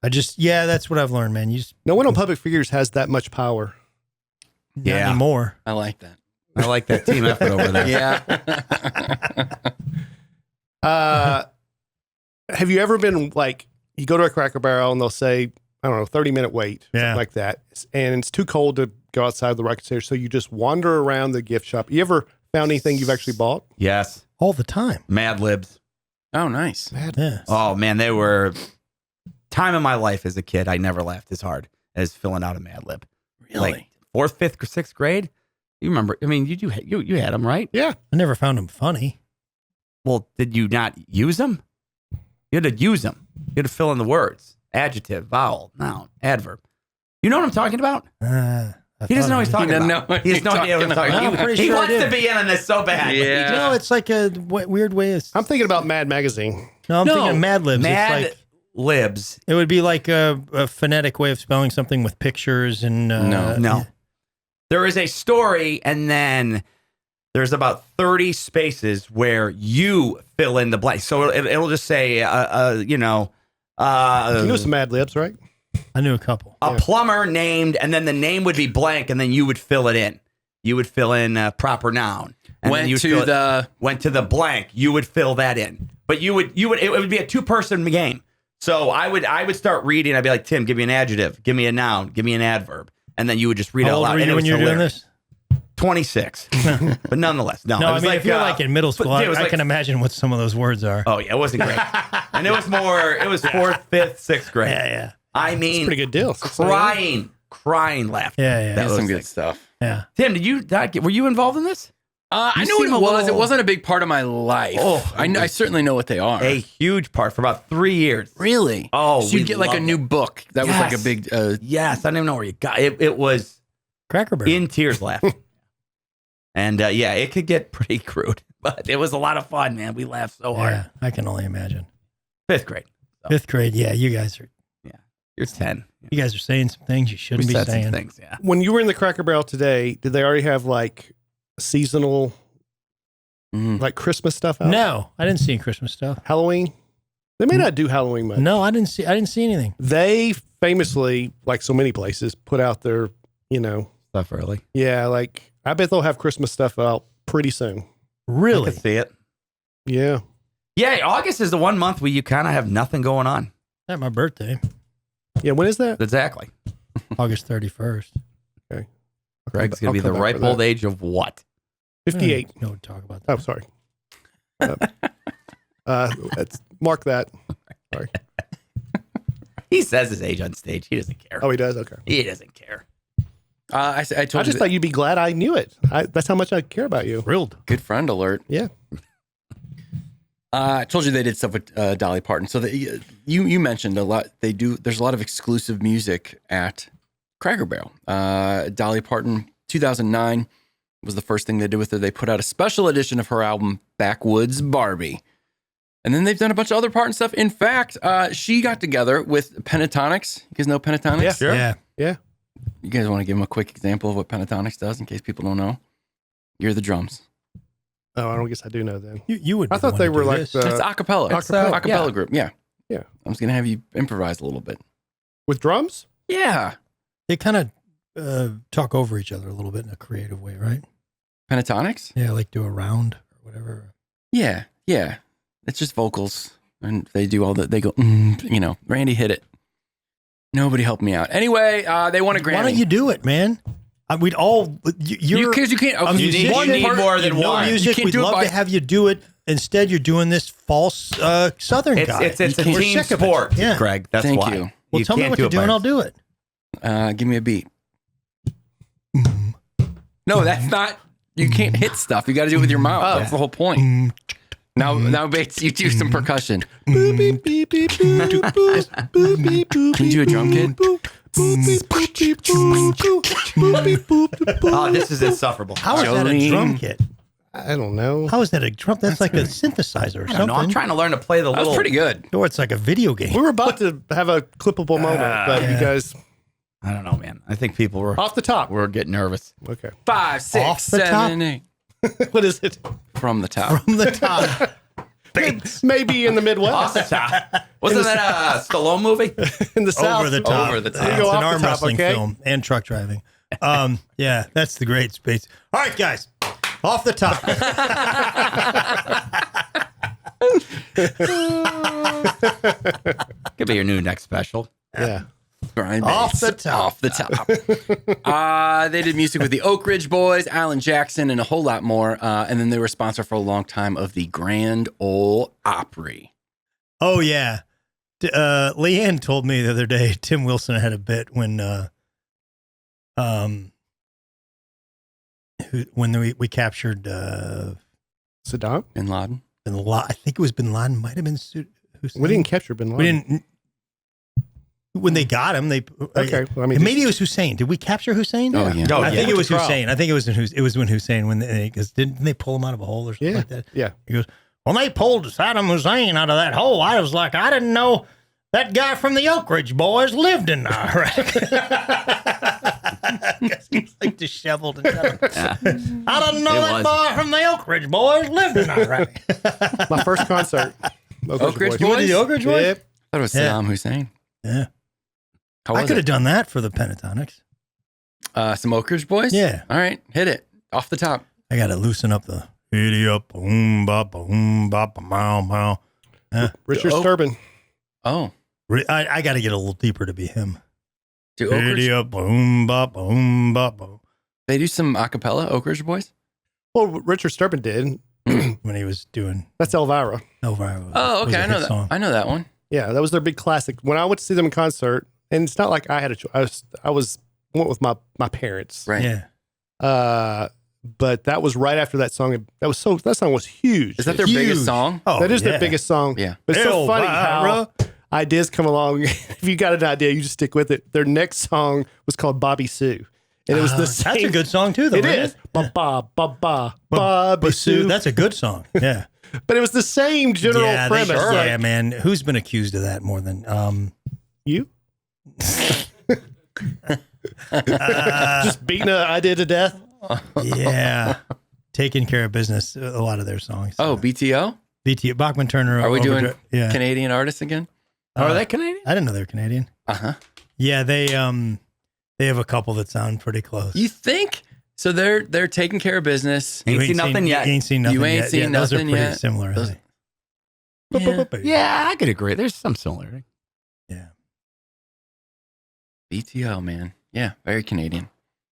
[SPEAKER 1] that's what I've learned, man. You just
[SPEAKER 3] No one on Public Figures has that much power.
[SPEAKER 1] not
[SPEAKER 5] Yeah.
[SPEAKER 1] anymore.
[SPEAKER 4] I like that.
[SPEAKER 5] I like that team effort over there.
[SPEAKER 4] Yeah.
[SPEAKER 3] Have you ever been like, you go to a Cracker Barrel and they'll say, I don't know, 30-minute wait,
[SPEAKER 1] Yeah.
[SPEAKER 3] something like that. And it's too cold to go outside the record store. So you just wander around the gift shop. You ever found anything you've actually bought?
[SPEAKER 5] Yes.
[SPEAKER 1] All the time.
[SPEAKER 5] Mad Libs.
[SPEAKER 4] Oh, nice.
[SPEAKER 1] Yeah.
[SPEAKER 5] Oh, man, they were time of my life as a kid. I never laughed as hard as filling out a Mad Lib.
[SPEAKER 4] Really?
[SPEAKER 5] Like 4th, 5th, or 6th grade. You remember? I mean, you had them, right?
[SPEAKER 3] Yeah.
[SPEAKER 1] I never found them funny.
[SPEAKER 5] Well, did you not use them? You had to use them. You had to fill in the words: adjective, vowel, noun, adverb. You know what I'm talking about? He doesn't know what he's talking about. He has no idea what I'm talking
[SPEAKER 1] I'm
[SPEAKER 5] about.
[SPEAKER 1] pretty
[SPEAKER 5] He
[SPEAKER 1] sure I
[SPEAKER 5] wants
[SPEAKER 1] did.
[SPEAKER 5] to be in on this so bad.
[SPEAKER 4] Yeah.
[SPEAKER 1] No, it's like a weird way of.
[SPEAKER 3] I'm thinking about Mad Magazine.
[SPEAKER 1] No, I'm thinking of Mad Libs.
[SPEAKER 5] Mad
[SPEAKER 1] It's like,
[SPEAKER 5] Libs.
[SPEAKER 1] it would be like a phonetic way of spelling something with pictures and.
[SPEAKER 5] No. There is a story, and then there's about 30 spaces where you fill in the blank. So it'll just say,
[SPEAKER 3] you know some Mad Libs, right?
[SPEAKER 1] I knew a couple.
[SPEAKER 5] A plumber named, and then the name would be blank, and then you would fill it in. You would fill in a proper noun. And
[SPEAKER 4] went to
[SPEAKER 5] the blank. You would fill that in. But it would be a 2-person game. So I would start reading. I'd be like, Tim, give me an adjective, give me a noun, give me an adverb, and then you would just read it out loud.
[SPEAKER 1] How old were you when you were doing this?
[SPEAKER 5] 26, but nonetheless, no.
[SPEAKER 1] No,
[SPEAKER 5] I mean,
[SPEAKER 1] if you're like in middle school, I can imagine what some of those words are.
[SPEAKER 5] Oh yeah, it wasn't great, and it was 4th, 5th, 6th grade.
[SPEAKER 1] Yeah.
[SPEAKER 5] I mean,
[SPEAKER 3] that's a pretty good deal.
[SPEAKER 5] Crying laughter.
[SPEAKER 1] Yeah.
[SPEAKER 4] That's some good stuff.
[SPEAKER 1] Yeah.
[SPEAKER 5] Tim, were you involved in this?
[SPEAKER 4] I know what it was. It wasn't a big part of my life. I certainly know what they are.
[SPEAKER 5] A huge part for about 3 years.
[SPEAKER 4] Really?
[SPEAKER 5] Oh,
[SPEAKER 4] so you'd get like a new book. That was like a big.
[SPEAKER 5] Yes, I don't even know where you got it. It was
[SPEAKER 1] Cracker Barrel.
[SPEAKER 5] In tears laughing. And it could get pretty crude, but it was a lot of fun, man. We laughed so hard.
[SPEAKER 1] Yeah, I can only imagine.
[SPEAKER 5] 5th grade. So.
[SPEAKER 1] 5th grade, yeah. You guys are.
[SPEAKER 5] Yeah, you're 10.
[SPEAKER 1] You guys are saying some things you shouldn't be saying.
[SPEAKER 5] Some things, yeah.
[SPEAKER 3] When you were in the Cracker Barrel today, did they already have like seasonal, like Christmas stuff out?
[SPEAKER 1] No, I didn't see any Christmas stuff.
[SPEAKER 3] Halloween? They may not do Halloween much.
[SPEAKER 1] No, I didn't see anything.
[SPEAKER 3] They famously, like so many places, put out their,
[SPEAKER 5] stuff early.
[SPEAKER 3] Yeah, like I bet they'll have Christmas stuff out pretty soon.
[SPEAKER 1] Really?
[SPEAKER 5] I can see it.
[SPEAKER 3] Yeah.
[SPEAKER 5] Yeah, August is the one month where you kind of have nothing going on.
[SPEAKER 1] At my birthday.
[SPEAKER 3] Yeah, when is that?
[SPEAKER 5] Exactly.
[SPEAKER 1] August 31st.
[SPEAKER 3] Okay.
[SPEAKER 5] Greg's going to be the ripe old age of what?
[SPEAKER 3] 58.
[SPEAKER 1] No, talk about that.
[SPEAKER 3] Oh, sorry. Let's mark that. Sorry.
[SPEAKER 5] He says his age on stage. He doesn't care.
[SPEAKER 3] Oh, he does? Okay.
[SPEAKER 5] He doesn't care.
[SPEAKER 4] I
[SPEAKER 3] just thought you'd be glad I knew it. That's how much I care about you.
[SPEAKER 1] Thrilled.
[SPEAKER 4] Good friend alert.
[SPEAKER 3] Yeah.
[SPEAKER 4] I told you they did stuff with Dolly Parton. So you mentioned a lot. There's a lot of exclusive music at Cracker Barrel. Dolly Parton, 2009 was the first thing they did with her. They put out a special edition of her album Backwoods Barbie. And then they've done a bunch of other Parton stuff. In fact, she got together with Pentatonics. You guys know Pentatonics?
[SPEAKER 3] Yeah.
[SPEAKER 5] Sure.
[SPEAKER 3] Yeah.
[SPEAKER 4] You guys want to give them a quick example of what Pentatonics does in case people don't know? You're the drums.
[SPEAKER 3] Oh, I don't guess I do know then.
[SPEAKER 1] You would.
[SPEAKER 3] I thought they were like
[SPEAKER 4] It's acapella.
[SPEAKER 3] It's
[SPEAKER 4] acapella group. Yeah.
[SPEAKER 3] Yeah.
[SPEAKER 4] I'm just going to have you improvise a little bit.
[SPEAKER 3] With drums?
[SPEAKER 4] Yeah.
[SPEAKER 1] They kind of talk over each other a little bit in a creative way, right?
[SPEAKER 4] Pentatonics?
[SPEAKER 1] Yeah, like do a round or whatever.
[SPEAKER 4] Yeah. It's just vocals. And they do all that. They go, Randy hit it. Nobody helped me out. Anyway, they won a Grammy.
[SPEAKER 1] Why don't you do it, man? We'd all.
[SPEAKER 4] Because you can't.
[SPEAKER 1] You need
[SPEAKER 5] more than one.
[SPEAKER 1] Music. We'd love to have you do it. Instead, you're doing this false Southern guy.
[SPEAKER 5] It's a team sport,
[SPEAKER 1] yeah.
[SPEAKER 5] Greg. That's
[SPEAKER 4] Thank
[SPEAKER 5] why.
[SPEAKER 4] you.
[SPEAKER 1] Well, tell me what to do and I'll do it.
[SPEAKER 4] Give me a beat. No, that's not. You can't hit stuff. You got to do it with your mouth. That's the whole point. Now, Bates, you do some percussion. Can you do a drum kit?
[SPEAKER 5] Oh, this is insufferable.
[SPEAKER 1] How is that a drum kit?
[SPEAKER 3] I don't know.
[SPEAKER 1] How is that a drum? That's like a synthesizer or something.
[SPEAKER 5] No, I'm trying to learn to play the
[SPEAKER 4] That
[SPEAKER 5] little.
[SPEAKER 4] was pretty good.
[SPEAKER 1] Or it's like a video game.
[SPEAKER 3] We were about to have a clippable moment, but you guys.
[SPEAKER 5] I don't know, man. I think people were
[SPEAKER 3] Off the top.
[SPEAKER 5] We're getting nervous.
[SPEAKER 3] Okay.
[SPEAKER 4] 5, 6,
[SPEAKER 1] Off the
[SPEAKER 4] 7, 8.
[SPEAKER 3] What is it?
[SPEAKER 4] From the top.
[SPEAKER 1] From the top.
[SPEAKER 3] Maybe in the
[SPEAKER 5] Off
[SPEAKER 3] Midwest.
[SPEAKER 5] the top. Wasn't that a Stallone movie?
[SPEAKER 3] In the South.
[SPEAKER 1] Over the top.
[SPEAKER 4] Over the top.
[SPEAKER 3] You
[SPEAKER 1] It's
[SPEAKER 3] go
[SPEAKER 1] an
[SPEAKER 3] off the
[SPEAKER 1] arm
[SPEAKER 3] top,
[SPEAKER 1] wrestling
[SPEAKER 3] okay?
[SPEAKER 1] film and truck driving. Yeah, that's the great space. All right, guys. Off the top.
[SPEAKER 5] Could be your new next special.
[SPEAKER 3] Yeah.
[SPEAKER 4] Grind
[SPEAKER 1] Off
[SPEAKER 4] bass.
[SPEAKER 1] the top.
[SPEAKER 4] Off the top. They did music with the Oak Ridge Boys, Alan Jackson, and a whole lot more. And then they were sponsored for a long time of the Grand Ole Opry.
[SPEAKER 1] Oh, yeah. Leanne told me the other day, Tim Wilson had a bit when we captured
[SPEAKER 3] Saddam?
[SPEAKER 4] Bin Laden.
[SPEAKER 1] I think it was Bin Laden. Might have been Hussein.
[SPEAKER 3] We didn't capture Bin Laden.
[SPEAKER 1] We didn't. When they got him,
[SPEAKER 3] Okay. Well, I mean,
[SPEAKER 1] maybe it was Hussein. Did we capture Hussein?
[SPEAKER 4] Oh, yeah.
[SPEAKER 1] I think it was
[SPEAKER 3] Trial.
[SPEAKER 1] Hussein. I think it was when Hussein because didn't they pull him out of a hole or something
[SPEAKER 3] Yeah.
[SPEAKER 1] like that?
[SPEAKER 3] Yeah.
[SPEAKER 1] He goes, when they pulled Saddam Hussein out of that hole, I was like, I didn't know That guy from the Oak Ridge Boys lived in Iraq. He's like disheveled. And I didn't know that boy from the Oak Ridge Boys lived in Iraq.
[SPEAKER 3] My first concert.
[SPEAKER 4] Oak Ridge
[SPEAKER 1] You went to
[SPEAKER 4] Boys?
[SPEAKER 1] the Oak Ridge Boys?
[SPEAKER 3] Yep.
[SPEAKER 4] I thought it was Saddam Hussein.
[SPEAKER 1] Yeah.
[SPEAKER 4] How
[SPEAKER 1] I
[SPEAKER 4] was
[SPEAKER 1] could have
[SPEAKER 4] it?
[SPEAKER 1] done that for the Pentatonics.
[SPEAKER 4] Some Oak Ridge Boys?
[SPEAKER 1] Yeah.
[SPEAKER 4] All right, hit it. Off the top.
[SPEAKER 1] I got to loosen up the hitty up, boom, bop, mow, mow.
[SPEAKER 3] Richard
[SPEAKER 4] Oh.
[SPEAKER 3] Sturban.
[SPEAKER 4] Oh.
[SPEAKER 1] I got to get a little deeper to be him.
[SPEAKER 4] Do Oak
[SPEAKER 1] Hitty
[SPEAKER 4] Ridge,
[SPEAKER 1] up, boom, bop, boom.
[SPEAKER 4] they do some a cappella, Oak Ridge Boys?
[SPEAKER 3] Well, Richard Sturban did.
[SPEAKER 1] When he was doing
[SPEAKER 3] That's Elvira.
[SPEAKER 1] Elvira.
[SPEAKER 4] Oh,
[SPEAKER 1] was
[SPEAKER 4] okay.
[SPEAKER 1] a
[SPEAKER 4] I know
[SPEAKER 1] hit
[SPEAKER 4] that.
[SPEAKER 1] song.
[SPEAKER 4] I know that one.
[SPEAKER 3] Yeah, that was their big classic. When I went to see them in concert, and it's not like I had a choice. I went with my parents.
[SPEAKER 4] Right.
[SPEAKER 1] Yeah.
[SPEAKER 3] But that was right after that song. That song was huge.
[SPEAKER 4] Is that their
[SPEAKER 1] Huge.
[SPEAKER 4] biggest song?
[SPEAKER 1] Oh,
[SPEAKER 3] That is
[SPEAKER 1] yeah.
[SPEAKER 3] their biggest song.
[SPEAKER 4] Yeah.
[SPEAKER 3] But it's so
[SPEAKER 1] Elvira.
[SPEAKER 3] funny how ideas come along. If you got an idea, you just stick with it. Their next song was called Bobby Sue. And it was the same.
[SPEAKER 1] That's a good song too, though.
[SPEAKER 3] It
[SPEAKER 1] isn't
[SPEAKER 3] is. Ba ba ba ba Bobby Sue.
[SPEAKER 1] That's a good song. Yeah.
[SPEAKER 3] But it was the same general
[SPEAKER 1] yeah,
[SPEAKER 3] premise.
[SPEAKER 1] yeah, man. Who's been accused of that more than
[SPEAKER 3] You? Just beating an idea to death?
[SPEAKER 1] yeah, taking care of business. A lot of their songs.
[SPEAKER 4] Oh, BTO?
[SPEAKER 1] BT Bachman Turner.
[SPEAKER 4] Are we doing
[SPEAKER 1] Yeah,
[SPEAKER 4] Canadian artists again?
[SPEAKER 5] Are they Canadian?
[SPEAKER 1] I didn't know they're Canadian.
[SPEAKER 4] Uh-huh.
[SPEAKER 1] Yeah, they have a couple that sound pretty close.
[SPEAKER 4] You think? So they're taking care of business.
[SPEAKER 5] Ain't seen nothing yet.
[SPEAKER 1] You ain't seen nothing
[SPEAKER 4] You ain't
[SPEAKER 1] yet.
[SPEAKER 4] seen
[SPEAKER 1] Yeah, those are
[SPEAKER 4] nothing
[SPEAKER 1] pretty
[SPEAKER 4] yet.
[SPEAKER 1] similar.
[SPEAKER 4] Those-
[SPEAKER 1] Those,
[SPEAKER 4] Yeah.
[SPEAKER 5] Yeah, I could agree. There's some similarity.
[SPEAKER 1] yeah.
[SPEAKER 4] BTO, man. Yeah, very Canadian.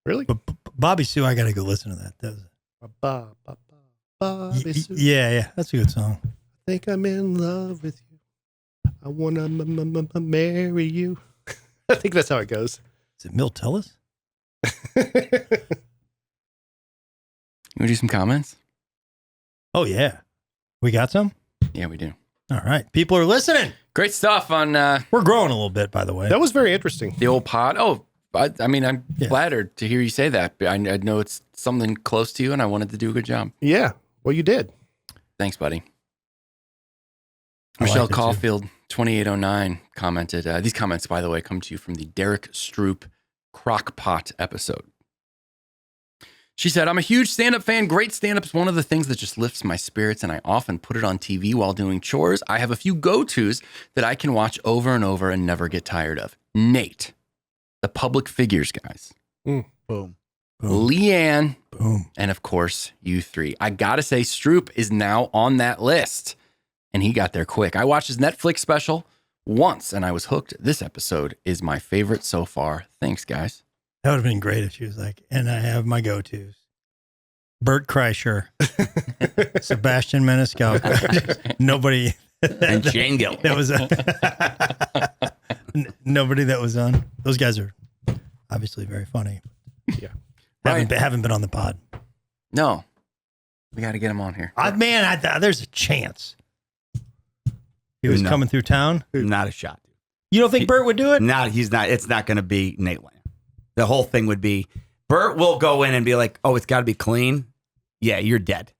[SPEAKER 3] Really?
[SPEAKER 1] But Bobby Sue, I got to go listen to that. That was,
[SPEAKER 3] Ba ba ba ba Bobby Sue.
[SPEAKER 1] yeah, that's a good song.
[SPEAKER 3] I think I'm in love with you. I want to marry you. I think that's how it goes.
[SPEAKER 1] Is it Milt Tellis?
[SPEAKER 4] You want to do some comments?
[SPEAKER 1] Oh yeah, we got some.
[SPEAKER 4] Yeah, we do.
[SPEAKER 1] All right, people are listening.
[SPEAKER 4] Great stuff on
[SPEAKER 1] We're growing a little bit, by the way.
[SPEAKER 3] That was very interesting.
[SPEAKER 4] the old pod. Oh, I mean, I'm
[SPEAKER 1] Yeah.
[SPEAKER 4] flattered to hear you say that. I know it's something close to you, and I wanted to do a good job.
[SPEAKER 3] Yeah. Well, you did.
[SPEAKER 4] Thanks, buddy.
[SPEAKER 1] I
[SPEAKER 4] Michelle
[SPEAKER 1] liked it, too.
[SPEAKER 4] Caulfield, 2809, commented. These comments, by the way, come to you from the Derek Stroop Crockpot episode. She said, I'm a huge stand-up fan. Great stand-up is one of the things that just lifts my spirits, and I often put it on TV while doing chores. I have a few go-tos that I can watch over and over and never get tired of. Nate, the public figures guys.
[SPEAKER 5] Boom.
[SPEAKER 1] Boom.
[SPEAKER 4] Leanne,
[SPEAKER 1] Boom.
[SPEAKER 4] and of course, you three. I gotta say, Stroop is now on that list, and he got there quick. I watched his Netflix special once, and I was hooked. This episode is my favorite so far. Thanks, guys.
[SPEAKER 1] That would have been great if she was like, and I have my go-tos. Bert Kreischer, Sebastian Maniscalco. Nobody.
[SPEAKER 5] And Jane Gill.
[SPEAKER 1] That was nobody that was on. Those guys are obviously very funny.
[SPEAKER 3] Yeah.
[SPEAKER 1] Haven't been on the pod.
[SPEAKER 4] No, we got to get him on here.
[SPEAKER 1] There's a chance. He was
[SPEAKER 5] No.
[SPEAKER 1] coming through town.
[SPEAKER 5] Not a shot.
[SPEAKER 1] You don't think Bert would do it?
[SPEAKER 5] He's not. It's not going to be Nateland. The whole thing would be Bert will go in and be like, "Oh, it's got to be clean." Yeah, you're dead.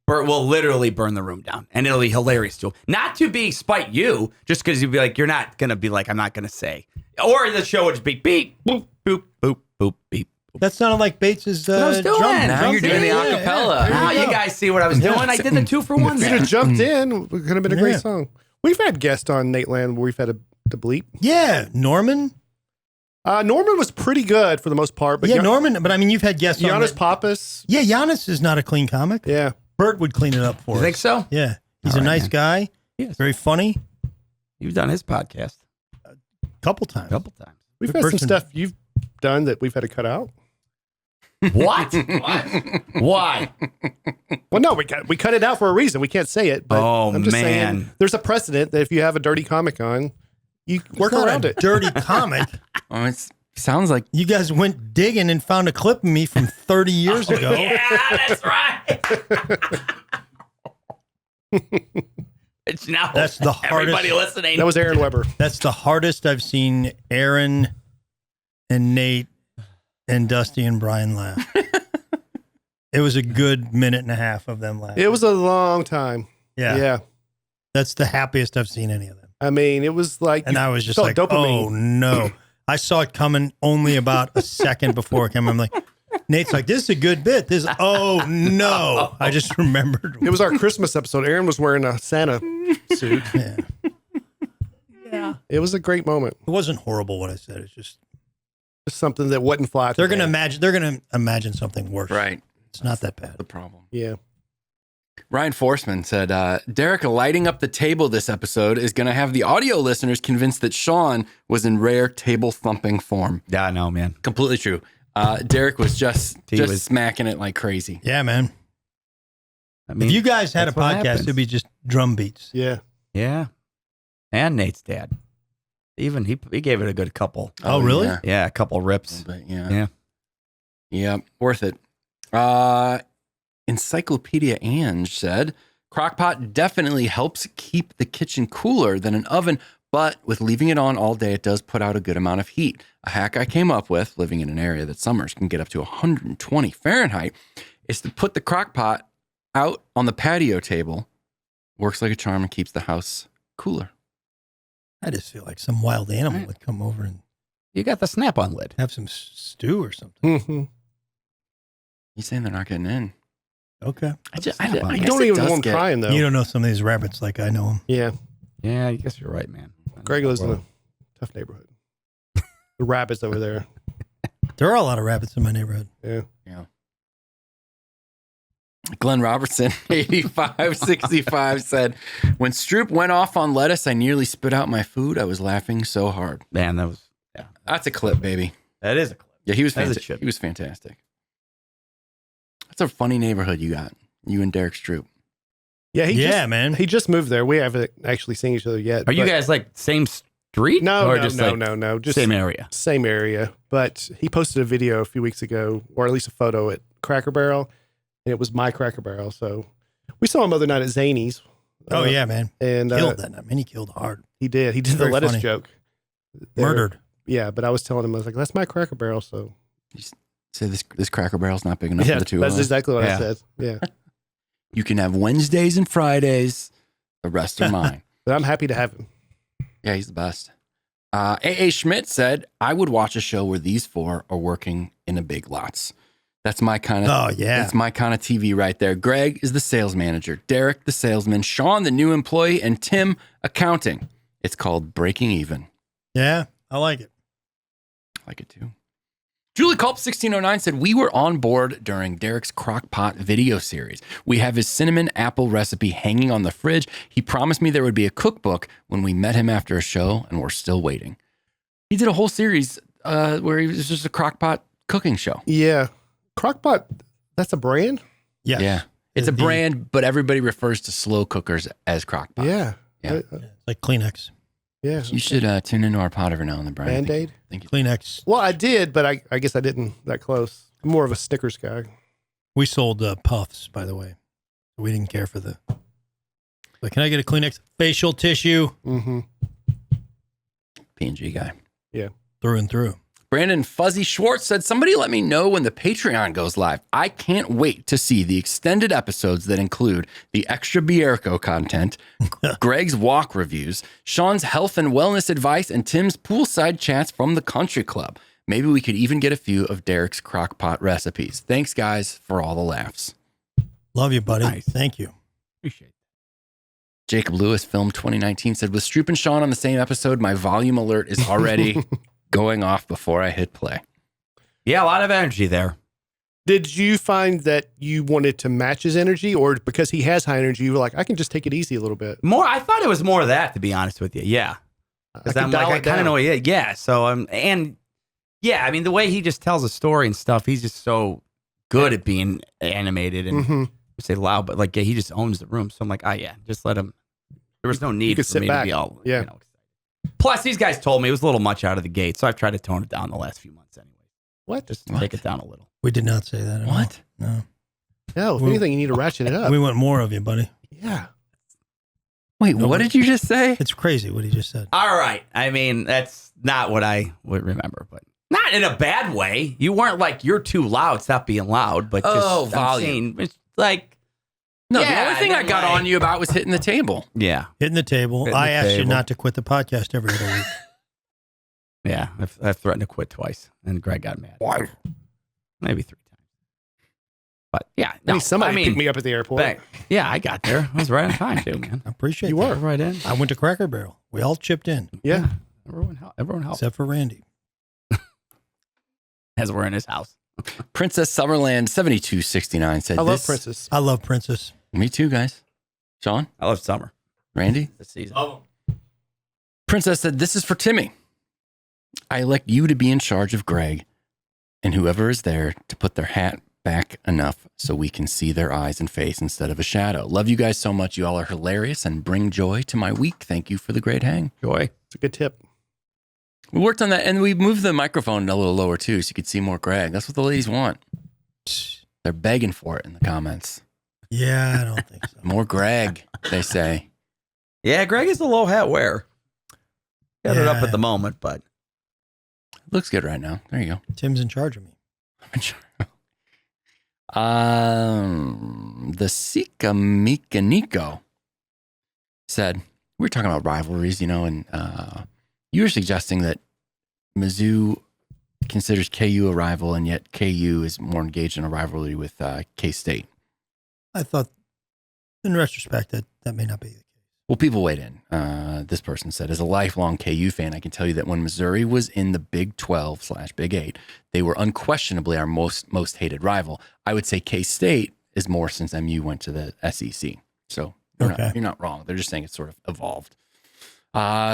[SPEAKER 5] Bert will literally burn the room down, and it'll be hilarious too. Not to be spite you, just because you'd be like, you're not going to be like, I'm not going to say, or the show would just be beep, boop, boop, boop, boop, beep.
[SPEAKER 1] That sounded like Bates's
[SPEAKER 5] what I was doing.
[SPEAKER 1] drum.
[SPEAKER 4] Now you're doing the
[SPEAKER 1] Yeah,
[SPEAKER 4] acapella.
[SPEAKER 1] yeah.
[SPEAKER 5] Now you guys see what I was doing. I did the 2-for-1
[SPEAKER 3] If you'd
[SPEAKER 5] there.
[SPEAKER 3] have jumped in, it could have been a
[SPEAKER 1] Yeah.
[SPEAKER 3] great song. We've had guests on Nateland where we've had to bleep.
[SPEAKER 1] Yeah, Norman.
[SPEAKER 3] Norman was pretty good for the most part, but
[SPEAKER 1] Yeah, Norman. But I mean, you've had guests on.
[SPEAKER 3] Giannis
[SPEAKER 1] that-
[SPEAKER 3] Pappas.
[SPEAKER 1] Yeah, Giannis is not a clean comic.
[SPEAKER 3] Yeah.
[SPEAKER 1] Bert would clean it up for
[SPEAKER 5] You
[SPEAKER 1] us.
[SPEAKER 5] think so?
[SPEAKER 1] Yeah, he's
[SPEAKER 5] All
[SPEAKER 1] a
[SPEAKER 5] right,
[SPEAKER 1] nice
[SPEAKER 5] man.
[SPEAKER 1] guy.
[SPEAKER 5] Yes.
[SPEAKER 1] Very funny.
[SPEAKER 5] You've done his podcast
[SPEAKER 1] Couple times.
[SPEAKER 5] a couple times.
[SPEAKER 3] We've
[SPEAKER 1] Good
[SPEAKER 3] had some
[SPEAKER 1] person.
[SPEAKER 3] stuff you've done that we've had to cut out.
[SPEAKER 5] What? Why?
[SPEAKER 3] Well, no, we cut it out for a reason. We can't say it. But
[SPEAKER 5] Oh,
[SPEAKER 3] I'm just
[SPEAKER 5] man.
[SPEAKER 3] saying there's a precedent that if you have a dirty comic on, you work
[SPEAKER 1] It's not
[SPEAKER 3] around
[SPEAKER 1] a
[SPEAKER 3] it.
[SPEAKER 1] Dirty comic.
[SPEAKER 4] Oh, it sounds like
[SPEAKER 1] You guys went digging and found a clip of me from 30 years ago.
[SPEAKER 5] Yeah, that's right. It's now.
[SPEAKER 1] That's the hardest.
[SPEAKER 5] Everybody listening.
[SPEAKER 3] That was Aaron Weber.
[SPEAKER 1] That's the hardest I've seen Aaron and Nate and Dusty and Brian laugh. It was a good minute and a half of them laughing.
[SPEAKER 3] It was a long time.
[SPEAKER 1] Yeah.
[SPEAKER 3] Yeah.
[SPEAKER 1] That's the happiest I've seen any of them.
[SPEAKER 3] I mean, it was like,
[SPEAKER 1] And I was just
[SPEAKER 3] felt
[SPEAKER 1] like,
[SPEAKER 3] dopamine.
[SPEAKER 1] oh no. I saw it coming only about a second before it came. I'm like, Nate's like, this is a good bit. This, oh no. I just remembered.
[SPEAKER 3] It was our Christmas episode. Aaron was wearing a Santa suit.
[SPEAKER 1] Yeah.
[SPEAKER 3] It was a great moment.
[SPEAKER 1] It wasn't horrible what I said. It's just
[SPEAKER 3] Something that wouldn't fly.
[SPEAKER 1] they're gonna imagine something worse.
[SPEAKER 4] Right.
[SPEAKER 1] It's not that bad.
[SPEAKER 4] The problem.
[SPEAKER 3] Yeah.
[SPEAKER 4] Ryan Forsman said, Derek lighting up the table this episode is going to have the audio listeners convinced that Sean was in rare table thumping form.
[SPEAKER 5] Yeah, I know, man.
[SPEAKER 4] Completely true. Derek was just
[SPEAKER 5] was
[SPEAKER 4] smacking it like crazy.
[SPEAKER 1] Yeah, man.
[SPEAKER 5] I mean,
[SPEAKER 1] If you guys had a
[SPEAKER 5] that's what
[SPEAKER 1] podcast,
[SPEAKER 5] happens.
[SPEAKER 1] it'd be just drum beats.
[SPEAKER 3] Yeah.
[SPEAKER 5] Yeah. And Nate's dad. Even he gave it a good couple.
[SPEAKER 1] Oh, really?
[SPEAKER 4] Yeah.
[SPEAKER 5] Yeah, a couple rips.
[SPEAKER 4] But yeah.
[SPEAKER 5] Yeah.
[SPEAKER 4] Yeah, worth it. Encyclopedia Ange said, Crockpot definitely helps keep the kitchen cooler than an oven, but with leaving it on all day, it does put out a good amount of heat. A hack I came up with, living in an area that summers can get up to 120 Fahrenheit, is to put the crockpot out on the patio table. Works like a charm and keeps the house cooler.
[SPEAKER 1] I just feel like some wild animal would come over and
[SPEAKER 5] You got the snap-on lid.
[SPEAKER 1] have some stew or something.
[SPEAKER 3] Mm-hmm.
[SPEAKER 4] You saying they're not getting in?
[SPEAKER 1] Okay.
[SPEAKER 4] I guess
[SPEAKER 3] You
[SPEAKER 4] it
[SPEAKER 3] don't even
[SPEAKER 4] does
[SPEAKER 3] want them
[SPEAKER 4] get-
[SPEAKER 3] trying, though.
[SPEAKER 1] You don't know some of these rabbits like I know them.
[SPEAKER 3] Yeah.
[SPEAKER 5] Yeah, I guess you're right, man.
[SPEAKER 3] Greg lives in a tough neighborhood. The rabbits over there.
[SPEAKER 1] There are a lot of rabbits in my neighborhood.
[SPEAKER 3] Yeah.
[SPEAKER 4] Yeah. Glenn Robertson, 8565, said, when Stroop went off on lettuce, I nearly spit out my food. I was laughing so hard.
[SPEAKER 5] Man, that was
[SPEAKER 4] That's a clip, baby.
[SPEAKER 5] that is a clip.
[SPEAKER 4] Yeah, he was
[SPEAKER 5] As it
[SPEAKER 4] fantastic.
[SPEAKER 5] should
[SPEAKER 4] He was fantastic. That's a funny neighborhood you got. You and Derek Stroop.
[SPEAKER 3] Yeah.
[SPEAKER 1] Man.
[SPEAKER 3] He just moved there. We haven't actually seen each other yet.
[SPEAKER 5] Are you
[SPEAKER 3] but-
[SPEAKER 5] guys like same street?
[SPEAKER 3] No,
[SPEAKER 5] or
[SPEAKER 3] no,
[SPEAKER 5] just
[SPEAKER 3] no,
[SPEAKER 5] like
[SPEAKER 3] no. Just
[SPEAKER 5] same area.
[SPEAKER 3] Same area. But he posted a video a few weeks ago, or at least a photo at Cracker Barrel, and it was my Cracker Barrel. So we saw him other night at Zany's.
[SPEAKER 1] Oh, yeah, man.
[SPEAKER 3] And
[SPEAKER 1] Killed that night. Man, he killed hard.
[SPEAKER 3] he did. He did the
[SPEAKER 1] Very
[SPEAKER 3] lettuce
[SPEAKER 1] funny.
[SPEAKER 3] joke. There.
[SPEAKER 1] Murdered.
[SPEAKER 3] Yeah, but I was telling him, I was like, that's my Cracker Barrel. So
[SPEAKER 4] Say this Cracker Barrel's not big enough
[SPEAKER 3] yeah,
[SPEAKER 4] for the two
[SPEAKER 3] that's
[SPEAKER 4] of us.
[SPEAKER 3] exactly what
[SPEAKER 5] Yeah.
[SPEAKER 3] I said. Yeah.
[SPEAKER 4] You can have Wednesdays and Fridays. The rest are mine.
[SPEAKER 3] But I'm happy to have him.
[SPEAKER 4] Yeah, he's the best. A.A. Schmidt said, I would watch a show where these four are working in a Big Lots. That's my kind of
[SPEAKER 1] Oh, yeah.
[SPEAKER 4] That's my kind of TV right there. Greg is the sales manager, Derek the salesman, Sean the new employee, and Tim accounting. It's called Breaking Even.
[SPEAKER 1] Yeah, I like it.
[SPEAKER 4] I like it too. Julie Culp 1609 said, we were on board during Derek's Crockpot video series. We have his cinnamon apple recipe hanging on the fridge. He promised me there would be a cookbook when we met him after a show, and we're still waiting. He did a whole series where he was just a Crockpot cooking show.
[SPEAKER 3] Yeah. Crockpot, that's a brand?
[SPEAKER 1] Yes.
[SPEAKER 4] Yeah. It's a
[SPEAKER 1] The-
[SPEAKER 4] brand, but everybody refers to slow cookers as Crockpot.
[SPEAKER 3] Yeah.
[SPEAKER 4] Yeah.
[SPEAKER 1] It's like Kleenex.
[SPEAKER 3] Yeah.
[SPEAKER 4] You should tune into our pod every now and then, Brian.
[SPEAKER 3] Band-Aid?
[SPEAKER 4] Thank you.
[SPEAKER 1] Kleenex.
[SPEAKER 3] Well, I did, but I guess I didn't that close. I'm more of a Snickers guy.
[SPEAKER 1] We sold Puffs, by the way. We didn't care for the. But can I get a Kleenex facial tissue
[SPEAKER 3] Mm-hmm.
[SPEAKER 4] P&G guy.
[SPEAKER 1] through and through?
[SPEAKER 4] Brandon Fuzzy Schwartz said, somebody let me know when the Patreon goes live. I can't wait to see the extended episodes that include the extra Bierko content, Greg's walk reviews, Sean's health and wellness advice, and Tim's poolside chats from the country club. Maybe we could even get a few of Derek's crockpot recipes. Thanks, guys, for all the laughs.
[SPEAKER 1] Love you, buddy.
[SPEAKER 5] Nice.
[SPEAKER 1] Thank you.
[SPEAKER 5] Appreciate it.
[SPEAKER 4] Jacob Lewis, Film 2019, said, with Stroop and Sean on the same episode, my volume alert is already going off before I hit play.
[SPEAKER 5] Yeah, a lot of energy there.
[SPEAKER 3] Did you find that you wanted to match his energy, or because he has high energy, you were like, I can just take it easy a little bit?
[SPEAKER 5] I thought it was more of that, to be honest with you. Yeah. Because
[SPEAKER 3] can
[SPEAKER 5] I'm like,
[SPEAKER 3] dial
[SPEAKER 5] I
[SPEAKER 3] it
[SPEAKER 5] kind of
[SPEAKER 3] down.
[SPEAKER 5] know. Yeah. So I mean, the way he just tells a story and stuff, he's just so good at being animated and
[SPEAKER 3] Mm-hmm.
[SPEAKER 5] say loud, but like, yeah, he just owns the room. So I'm like, just let him. There was no need
[SPEAKER 3] could
[SPEAKER 5] for
[SPEAKER 3] sit
[SPEAKER 5] me
[SPEAKER 3] back.
[SPEAKER 5] to be all,
[SPEAKER 3] Yeah.
[SPEAKER 5] excited. Plus, these guys told me it was a little much out of the gate, so I've tried to tone it down the last few months anyway.
[SPEAKER 3] What?
[SPEAKER 5] Just
[SPEAKER 4] What?
[SPEAKER 5] take it down a little.
[SPEAKER 1] We did not say that at all.
[SPEAKER 4] What?
[SPEAKER 1] No.
[SPEAKER 3] No, if
[SPEAKER 1] We-
[SPEAKER 3] anything, you need to ratchet it up.
[SPEAKER 1] We want more of you, buddy.
[SPEAKER 3] Yeah.
[SPEAKER 4] Wait,
[SPEAKER 1] No,
[SPEAKER 4] what
[SPEAKER 1] but-
[SPEAKER 4] did you just say?
[SPEAKER 1] It's crazy what he just said.
[SPEAKER 5] All right. I mean, that's not what I would remember, but not in a bad way. You weren't like, you're too loud, stop being loud, but just
[SPEAKER 4] Oh,
[SPEAKER 5] I'm
[SPEAKER 4] volume.
[SPEAKER 5] saying, it's like,
[SPEAKER 4] No,
[SPEAKER 5] Yeah,
[SPEAKER 4] the only thing I got on you about was hitting the table.
[SPEAKER 5] Yeah.
[SPEAKER 1] Hitting the table.
[SPEAKER 5] Hitting the
[SPEAKER 1] I asked you
[SPEAKER 5] table.
[SPEAKER 1] not to quit the podcast every other week.
[SPEAKER 5] Yeah. I've threatened to quit twice, and Greg got mad.
[SPEAKER 3] Why?
[SPEAKER 5] Maybe 3 times. But yeah,
[SPEAKER 3] I mean, somebody picked me up at the airport.
[SPEAKER 5] Yeah, I got there. I was right on time too, man.
[SPEAKER 1] I appreciate
[SPEAKER 3] You
[SPEAKER 1] that.
[SPEAKER 3] were.
[SPEAKER 5] Right in.
[SPEAKER 1] I went to Cracker Barrel. We all chipped in,
[SPEAKER 3] Yeah.
[SPEAKER 5] Everyone helped.
[SPEAKER 1] except for Randy.
[SPEAKER 5] As we're in his house.
[SPEAKER 4] Princess Summerland 7269 said,
[SPEAKER 3] I love
[SPEAKER 4] this,
[SPEAKER 3] Princess.
[SPEAKER 1] I love Princess.
[SPEAKER 4] Me too, guys. Sean,
[SPEAKER 5] I love summer
[SPEAKER 4] Randy.
[SPEAKER 5] this season.
[SPEAKER 4] Princess said, this is for Timmy. I elect you to be in charge of Greg and whoever is there to put their hat back enough so we can see their eyes and face instead of a shadow. Love you guys so much. You all are hilarious and bring joy to my week. Thank you for the great hang.
[SPEAKER 5] Joy.
[SPEAKER 3] It's a good tip.
[SPEAKER 4] We worked on that and we moved the microphone a little lower too so you could see more Greg. That's what the ladies want. They're begging for it in the comments.
[SPEAKER 1] Yeah, I don't think so.
[SPEAKER 4] More Greg, they say.
[SPEAKER 5] Yeah, Greg is the low hat wearer. Got it up
[SPEAKER 1] Yeah.
[SPEAKER 5] at the moment, but
[SPEAKER 4] Looks good right now. There you go.
[SPEAKER 1] Tim's in charge of me.
[SPEAKER 4] The Sika Mika Nico said, we were talking about rivalries, and you were suggesting that Mizzou considers KU a rival, and yet KU is more engaged in a rivalry with K-State.
[SPEAKER 1] I thought, in retrospect, that may not be the case.
[SPEAKER 4] Well, people weighed in. This person said, as a lifelong KU fan, I can tell you that when Missouri was in the Big 12/Big 8, they were unquestionably our most hated rival. I would say K-State is more since MU went to the SEC. So you're not wrong. They're just saying it's sort of evolved.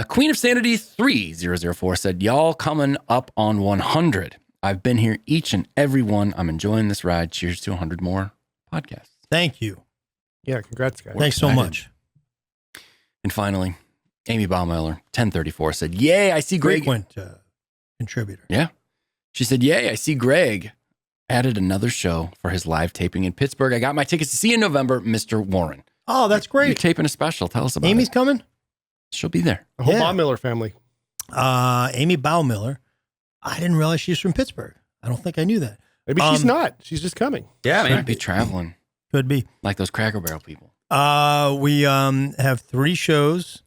[SPEAKER 4] Queen of Sanity 3004 said, y'all coming up on 100. I've been here each and every one. I'm enjoying this ride. Cheers to 100 more podcasts.
[SPEAKER 1] Thank you.
[SPEAKER 3] Yeah, congrats, guys.
[SPEAKER 1] Thanks so much.
[SPEAKER 4] And finally, Amy Baumiller, 1034, said, yay, I see Greg.
[SPEAKER 1] Frequent contributor.
[SPEAKER 4] Yeah. She said, yay, I see Greg added another show for his live taping in Pittsburgh. I got my tickets to see you in November, Mr. Warren.
[SPEAKER 1] Oh, that's
[SPEAKER 4] You're
[SPEAKER 1] great.
[SPEAKER 4] taping a special. Tell us about
[SPEAKER 1] Amy's
[SPEAKER 4] it.
[SPEAKER 1] coming?
[SPEAKER 4] She'll be there.
[SPEAKER 3] The whole
[SPEAKER 1] Yeah.
[SPEAKER 3] Bob Miller family.
[SPEAKER 1] Amy Baumiller. I didn't realize she's from Pittsburgh. I don't think I knew that.
[SPEAKER 3] Maybe she's not. She's just coming.
[SPEAKER 5] yeah,
[SPEAKER 4] She
[SPEAKER 5] man.
[SPEAKER 4] might be traveling
[SPEAKER 1] Could be.
[SPEAKER 4] like those Cracker Barrel people.
[SPEAKER 1] We have 3 shows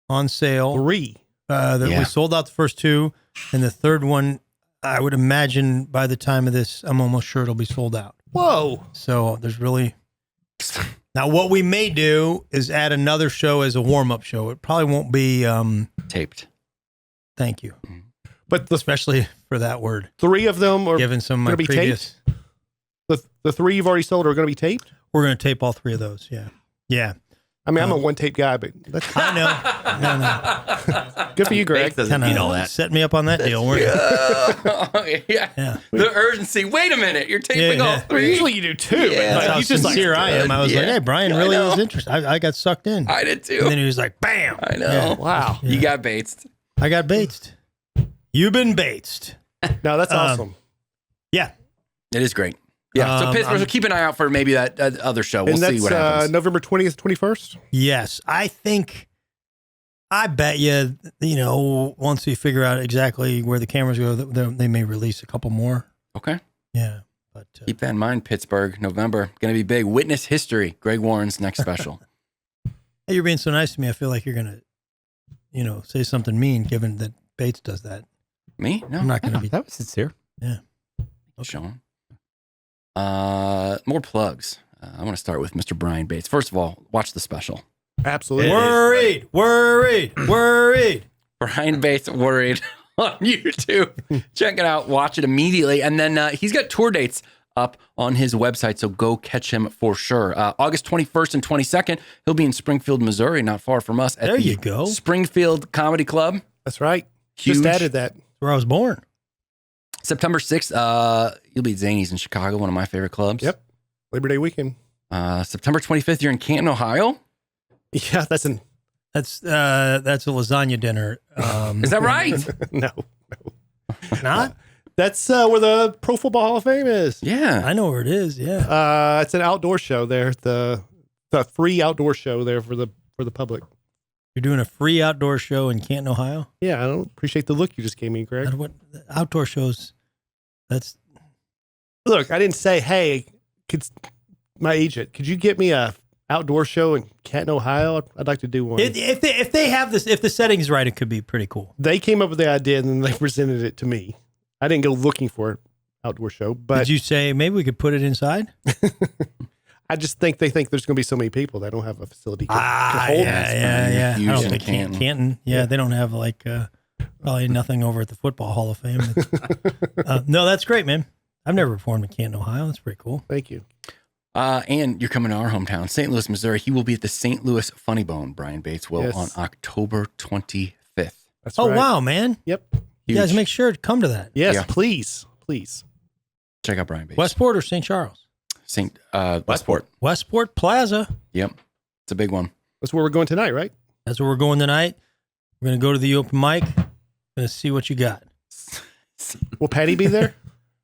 [SPEAKER 1] on sale.
[SPEAKER 3] 3.
[SPEAKER 1] That
[SPEAKER 4] Yeah.
[SPEAKER 1] we sold out the first 2, and the third one, I would imagine by the time of this, I'm almost sure it'll be sold out.
[SPEAKER 3] Whoa.
[SPEAKER 1] So there's really now what we may do is add another show as a warm-up show. It probably won't be.
[SPEAKER 4] Taped.
[SPEAKER 1] Thank you,
[SPEAKER 3] But the
[SPEAKER 1] especially for that word.
[SPEAKER 3] 3 of them are
[SPEAKER 1] Given some of my
[SPEAKER 3] gonna be
[SPEAKER 1] previous,
[SPEAKER 3] the 3 you've already sold are going to be taped.
[SPEAKER 1] we're going to tape all 3 of those. Yeah, yeah.
[SPEAKER 3] I mean, I'm a one tape guy, but that's
[SPEAKER 1] I know. No.
[SPEAKER 3] good for you, Greg.
[SPEAKER 5] Doesn't mean all
[SPEAKER 1] Kind
[SPEAKER 5] that.
[SPEAKER 1] of set me up on that deal, weren't you?
[SPEAKER 4] yeah.
[SPEAKER 1] Yeah.
[SPEAKER 4] The urgency. Wait a minute. You're taping
[SPEAKER 1] Yeah,
[SPEAKER 4] all
[SPEAKER 1] yeah.
[SPEAKER 4] 3.
[SPEAKER 3] Usually you do too.
[SPEAKER 5] Yeah,
[SPEAKER 3] but
[SPEAKER 1] That's how
[SPEAKER 3] you just
[SPEAKER 1] sincere I am. I was like,
[SPEAKER 4] Yeah.
[SPEAKER 1] hey, Brian
[SPEAKER 4] I
[SPEAKER 1] really
[SPEAKER 4] know.
[SPEAKER 1] was interested. I got sucked in.
[SPEAKER 4] I did too.
[SPEAKER 1] And then he was like, bam.
[SPEAKER 4] I know.
[SPEAKER 1] Yeah.
[SPEAKER 3] wow.
[SPEAKER 4] You got baits.
[SPEAKER 1] I got baitsed. You've been baitsed.
[SPEAKER 3] No, that's awesome.
[SPEAKER 1] Yeah.
[SPEAKER 4] It is great. Yeah. So Pittsburgh, so keep an eye out for maybe that other show. We'll
[SPEAKER 3] And
[SPEAKER 4] see
[SPEAKER 3] that's
[SPEAKER 4] what happens.
[SPEAKER 3] November 20th, 21st.
[SPEAKER 1] Yes. I bet you, once we figure out exactly where the cameras go, they may release a couple more.
[SPEAKER 4] Okay.
[SPEAKER 1] Yeah. But
[SPEAKER 4] Keep that in mind. Pittsburgh, November. Going to be big. Witness history. Greg Warren's next special.
[SPEAKER 1] hey, you're being so nice to me. I feel like you're going to, say something mean given that Bates does that.
[SPEAKER 4] Me? No.
[SPEAKER 1] I'm not going to be.
[SPEAKER 5] That was sincere.
[SPEAKER 1] Yeah.
[SPEAKER 4] Sean. More plugs. I want to start with Mr. Brian Bates. First of all, watch the special.
[SPEAKER 3] Absolutely.
[SPEAKER 1] Worried.
[SPEAKER 4] Brian Bates Worried on YouTube. Check it out. Watch it immediately. And then he's got tour dates up on his website, so go catch him for sure. August 21st and 22nd, he'll be in Springfield, Missouri, not far from us. At
[SPEAKER 1] There
[SPEAKER 4] the
[SPEAKER 1] you go.
[SPEAKER 4] Springfield Comedy Club.
[SPEAKER 3] That's right.
[SPEAKER 4] Huge.
[SPEAKER 3] Just added that.
[SPEAKER 1] Where I was born.
[SPEAKER 4] September 6th, you'll be at Zany's in Chicago, one of my favorite clubs.
[SPEAKER 3] Yep. Labor Day weekend.
[SPEAKER 4] September 25th, you're in Canton, Ohio.
[SPEAKER 3] Yeah, that's
[SPEAKER 1] That's a lasagna dinner.
[SPEAKER 4] Is that right?
[SPEAKER 3] no.
[SPEAKER 1] Not?
[SPEAKER 3] That's where the Pro Football Hall of Fame is.
[SPEAKER 4] Yeah.
[SPEAKER 1] I know where it is. Yeah.
[SPEAKER 3] It's an outdoor show there. The free outdoor show there for the public.
[SPEAKER 1] You're doing a free outdoor show in Canton, Ohio.
[SPEAKER 3] Yeah, I don't appreciate the look you just gave me, Greg.
[SPEAKER 1] What outdoor shows? That's
[SPEAKER 3] Look, I didn't say, hey, my agent, could you get me a outdoor show in Canton, Ohio? I'd like to do one.
[SPEAKER 1] If they have this, if the setting's right, it could be pretty cool.
[SPEAKER 3] They came up with the idea and then they presented it to me. I didn't go looking for an outdoor show, but
[SPEAKER 1] did you say maybe we could put it inside?
[SPEAKER 3] I just think they think there's going to be so many people they don't have a facility. To hold
[SPEAKER 1] Yeah. I
[SPEAKER 4] Huge
[SPEAKER 1] don't
[SPEAKER 4] in
[SPEAKER 1] think
[SPEAKER 4] Canton.
[SPEAKER 1] Canton. Yeah, they don't have like probably nothing over at the Football Hall of Fame. No, that's great, man. I've never performed in Canton, Ohio. That's pretty cool.
[SPEAKER 3] Thank you.
[SPEAKER 4] And you're coming to our hometown, St. Louis, Missouri. He will be at the St. Louis Funny Bone, Brian Bates will,
[SPEAKER 3] Yes.
[SPEAKER 4] on October 25th.
[SPEAKER 3] That's
[SPEAKER 1] Oh,
[SPEAKER 3] right.
[SPEAKER 1] wow, man.
[SPEAKER 3] Yep.
[SPEAKER 1] You guys make sure to come to that.
[SPEAKER 3] Yes,
[SPEAKER 4] Yeah.
[SPEAKER 3] please.
[SPEAKER 4] Check out Brian Bates.
[SPEAKER 1] Westport or St. Charles?
[SPEAKER 4] Westport.
[SPEAKER 1] Westport Plaza.
[SPEAKER 4] Yep. It's a big one.
[SPEAKER 3] That's where we're going tonight, right?
[SPEAKER 1] That's where we're going tonight. We're going to go to the open mic. Going to see what you got.
[SPEAKER 3] Will Patty be there?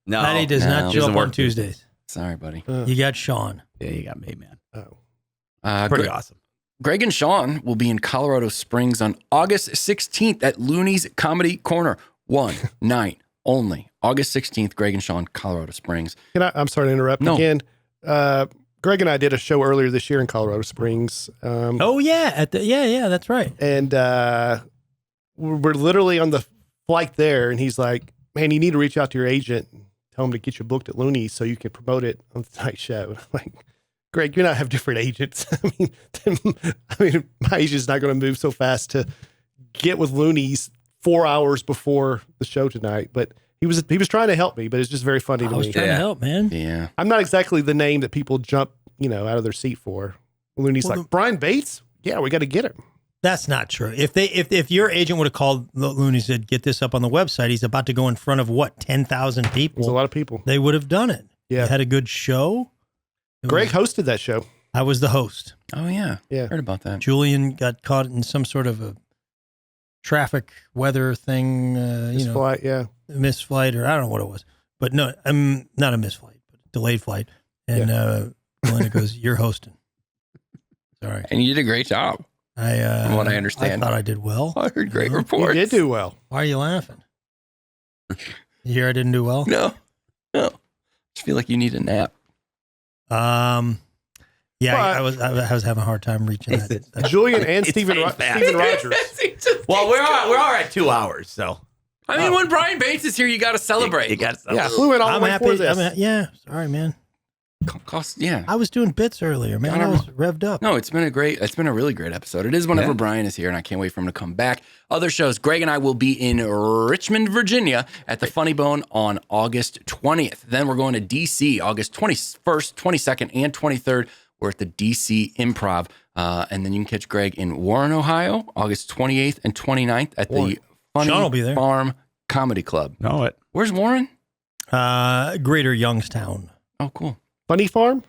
[SPEAKER 5] No.
[SPEAKER 1] Patty does
[SPEAKER 4] no,
[SPEAKER 1] not
[SPEAKER 4] he
[SPEAKER 1] show
[SPEAKER 5] doesn't
[SPEAKER 1] up on
[SPEAKER 5] work
[SPEAKER 1] Tuesdays.
[SPEAKER 4] Sorry, buddy.
[SPEAKER 1] You got Sean.
[SPEAKER 5] Yeah, you got me, man.
[SPEAKER 3] Oh.
[SPEAKER 5] Pretty awesome.
[SPEAKER 4] Greg and Sean will be in Colorado Springs on August 16th at Looney's Comedy Corner. One night only. August 16th, Greg and Sean, Colorado Springs.
[SPEAKER 3] I'm sorry to interrupt
[SPEAKER 4] No.
[SPEAKER 3] again. Greg and I did a show earlier this year in Colorado Springs.
[SPEAKER 1] Oh, yeah. Yeah, that's right.
[SPEAKER 3] And we're literally on the flight there, and he's like, man, you need to reach out to your agent and tell him to get you booked at Looney's so you can promote it on the night show. And I'm like, Greg, you not have different agents. I mean, my agent's not going to move so fast to get with Looney's 4 hours before the show tonight. But he was trying to help me, but it's just very funny
[SPEAKER 1] I
[SPEAKER 3] to
[SPEAKER 1] was
[SPEAKER 3] me.
[SPEAKER 1] trying to help, man.
[SPEAKER 4] Yeah.
[SPEAKER 3] I'm not exactly the name that people jump, out of their seat for. Looney's
[SPEAKER 1] Well,
[SPEAKER 3] like, Brian Bates? Yeah, we got to get him.
[SPEAKER 1] That's not true. If your agent would have called Looney and said, get this up on the website, he's about to go in front of 10,000
[SPEAKER 3] There's a
[SPEAKER 1] people.
[SPEAKER 3] lot of people.
[SPEAKER 1] They would have done it.
[SPEAKER 3] Yeah.
[SPEAKER 1] They had a good show.
[SPEAKER 3] Greg hosted that show.
[SPEAKER 1] I was the host.
[SPEAKER 4] Oh, yeah.
[SPEAKER 3] Yeah.
[SPEAKER 4] Heard about that.
[SPEAKER 1] Julian got caught in some sort of a traffic weather thing,
[SPEAKER 3] His flight, yeah.
[SPEAKER 1] missed flight, or I don't know what it was. But no, I'm not a missed flight, but delayed flight. And Melinda goes, "You're hosting." Sorry.
[SPEAKER 4] And you did a great job. From what I understand.
[SPEAKER 1] I thought I did well.
[SPEAKER 4] I heard great
[SPEAKER 3] You
[SPEAKER 4] reports.
[SPEAKER 3] did do well.
[SPEAKER 1] Why are you laughing? You hear I didn't do well?
[SPEAKER 4] No. Just feel like you need a nap.
[SPEAKER 1] Yeah,
[SPEAKER 3] But-
[SPEAKER 1] I was having a hard time reaching that.
[SPEAKER 3] Julian and
[SPEAKER 5] It's
[SPEAKER 3] Stephen
[SPEAKER 5] fast.
[SPEAKER 3] Rogers.
[SPEAKER 5] Well, we're all at 2 hours, so
[SPEAKER 4] I mean, when Brian Bates is here, you got to celebrate.
[SPEAKER 5] you got
[SPEAKER 3] Yeah, flew in all
[SPEAKER 1] I'm
[SPEAKER 3] the way
[SPEAKER 1] happy.
[SPEAKER 3] for this.
[SPEAKER 1] Yeah, sorry, man.
[SPEAKER 4] Yeah.
[SPEAKER 1] I was doing bits earlier, man. I was revved up.
[SPEAKER 4] No, it's been a really great episode. It is whenever Brian is here, and I can't wait for him to come back. Other shows, Greg and I will be in Richmond, Virginia at the Funny Bone on August 20th. Then we're going to DC August 21st, 22nd, and 23rd. We're at the DC Improv. And then you can catch Greg in Warren, Ohio, August 28th and 29th at the
[SPEAKER 1] Sean will
[SPEAKER 4] Funny
[SPEAKER 1] be there.
[SPEAKER 4] Farm Comedy Club.
[SPEAKER 5] know it.
[SPEAKER 4] Where's Warren?
[SPEAKER 1] Greater Youngstown.
[SPEAKER 4] Oh, cool.
[SPEAKER 3] Funny Farm?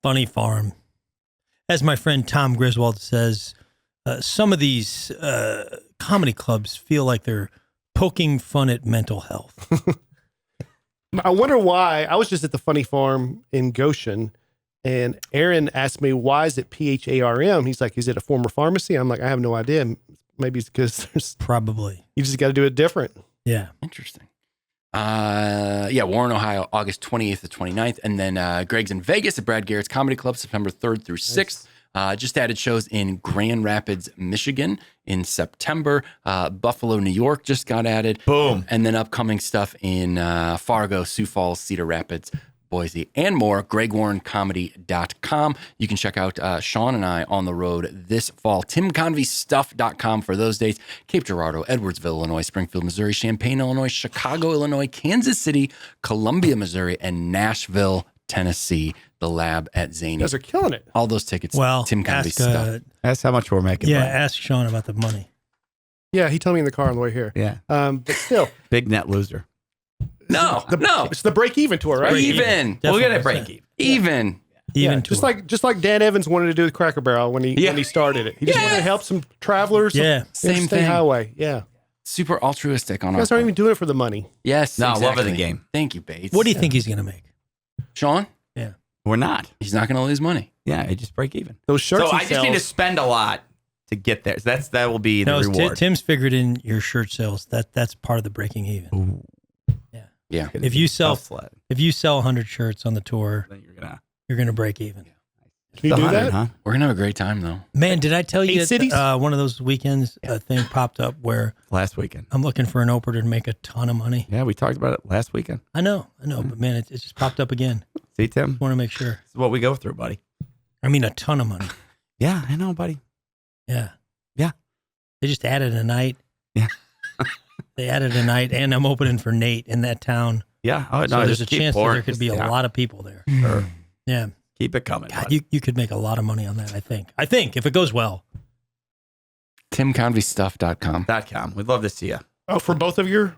[SPEAKER 1] Funny Farm. As my friend Tom Griswold says, some of these comedy clubs feel like they're poking fun at mental health.
[SPEAKER 3] I wonder why. I was just at the Funny Farm in Goshen, and Aaron asked me, why is it PHARM? He's like, is it a former pharmacy? I'm like, I have no idea. Maybe it's because
[SPEAKER 1] Probably.
[SPEAKER 3] you just got to do it different.
[SPEAKER 1] Yeah.
[SPEAKER 4] Interesting. Warren, Ohio, August 28th to 29th. And then Greg's in Vegas at Brad Garrett's Comedy Club, September 3rd through 6th. Just added shows in Grand Rapids, Michigan in September. Buffalo, New York just got added.
[SPEAKER 5] Boom.
[SPEAKER 4] And then upcoming stuff in Fargo, Sioux Falls, Cedar Rapids, Boise, and more. GregWarrenComedy.com. You can check out Sean and I on the road this fall. TimConveyStuff.com for those dates. Cape Girardeau, Edwardsville, Illinois, Springfield, Missouri, Champaign, Illinois, Chicago, Illinois, Kansas City, Columbia, Missouri, and Nashville, Tennessee. The Lab at
[SPEAKER 3] You
[SPEAKER 4] Zany.
[SPEAKER 3] guys are killing it.
[SPEAKER 4] All those tickets.
[SPEAKER 1] Well,
[SPEAKER 4] Tim Convey
[SPEAKER 1] ask,
[SPEAKER 4] stuff.
[SPEAKER 5] That's how much we're making.
[SPEAKER 1] yeah,
[SPEAKER 5] Brian.
[SPEAKER 1] ask Sean about the money.
[SPEAKER 3] Yeah, he told me in the car on the way here.
[SPEAKER 5] Yeah.
[SPEAKER 3] But still,
[SPEAKER 5] Big net loser.
[SPEAKER 4] No.
[SPEAKER 3] it's the break-even tour, right?
[SPEAKER 4] Even.
[SPEAKER 5] We'll get
[SPEAKER 1] Definitely.
[SPEAKER 5] it break even.
[SPEAKER 4] Even.
[SPEAKER 1] Even
[SPEAKER 3] Yeah, just like Dan Evans wanted to do with Cracker Barrel when he started it. He just wanted to help some travelers.
[SPEAKER 1] Yeah.
[SPEAKER 4] Same
[SPEAKER 3] Interstate
[SPEAKER 4] thing.
[SPEAKER 3] Highway. Yeah,
[SPEAKER 4] Super altruistic on
[SPEAKER 3] you
[SPEAKER 4] our
[SPEAKER 3] guys aren't
[SPEAKER 4] part.
[SPEAKER 3] even doing it for the money.
[SPEAKER 4] Yes.
[SPEAKER 5] No,
[SPEAKER 4] exactly.
[SPEAKER 5] love of the game.
[SPEAKER 4] Thank you, Bates.
[SPEAKER 1] What do you think he's going to make?
[SPEAKER 4] Sean?
[SPEAKER 5] We're not.
[SPEAKER 4] He's not going to lose money.
[SPEAKER 5] Yeah, it just break even.
[SPEAKER 3] Those shirts.
[SPEAKER 5] So
[SPEAKER 3] he
[SPEAKER 5] I just need to
[SPEAKER 3] sells-
[SPEAKER 5] spend a lot to get there. So that will be the
[SPEAKER 1] No,
[SPEAKER 5] reward.
[SPEAKER 1] Tim's figured in your shirt sales. That's part of the breaking even.
[SPEAKER 4] Yeah.
[SPEAKER 1] If you sell
[SPEAKER 5] Self-sled.
[SPEAKER 1] if you sell 100 shirts on the tour,
[SPEAKER 5] Then you're gonna.
[SPEAKER 1] you're going to break even.
[SPEAKER 3] Can you do that?
[SPEAKER 5] Huh?
[SPEAKER 4] We're gonna have a great time though.
[SPEAKER 1] Man, did I tell you
[SPEAKER 3] 8 cities?
[SPEAKER 1] one of those weekends a thing popped up where
[SPEAKER 5] Last weekend.
[SPEAKER 1] I'm looking for an opener to make a ton of money?
[SPEAKER 5] Yeah, we talked about it last weekend.
[SPEAKER 1] I know, but man, it just popped up again.
[SPEAKER 5] See, Tim?
[SPEAKER 1] Want to make sure.
[SPEAKER 5] This is what we go through, buddy.
[SPEAKER 1] I mean, a ton of money.
[SPEAKER 5] Yeah, I know, buddy.
[SPEAKER 1] Yeah.
[SPEAKER 5] Yeah.
[SPEAKER 1] They just added a night.
[SPEAKER 5] Yeah.
[SPEAKER 1] They added a night, and I'm opening for Nate in that town.
[SPEAKER 5] Yeah. Oh, no,
[SPEAKER 1] So there's
[SPEAKER 5] just
[SPEAKER 1] a
[SPEAKER 5] keep
[SPEAKER 1] chance that
[SPEAKER 5] pouring.
[SPEAKER 1] there could be a
[SPEAKER 5] Yeah.
[SPEAKER 1] lot of people there.
[SPEAKER 5] Sure.
[SPEAKER 1] Yeah.
[SPEAKER 5] Keep it coming.
[SPEAKER 1] God,
[SPEAKER 5] buddy.
[SPEAKER 1] you could make a lot of money on that, I think. If it goes well.
[SPEAKER 4] TimConveyStuff.com.
[SPEAKER 5] .com. We'd love to see you.
[SPEAKER 3] Oh, for both of your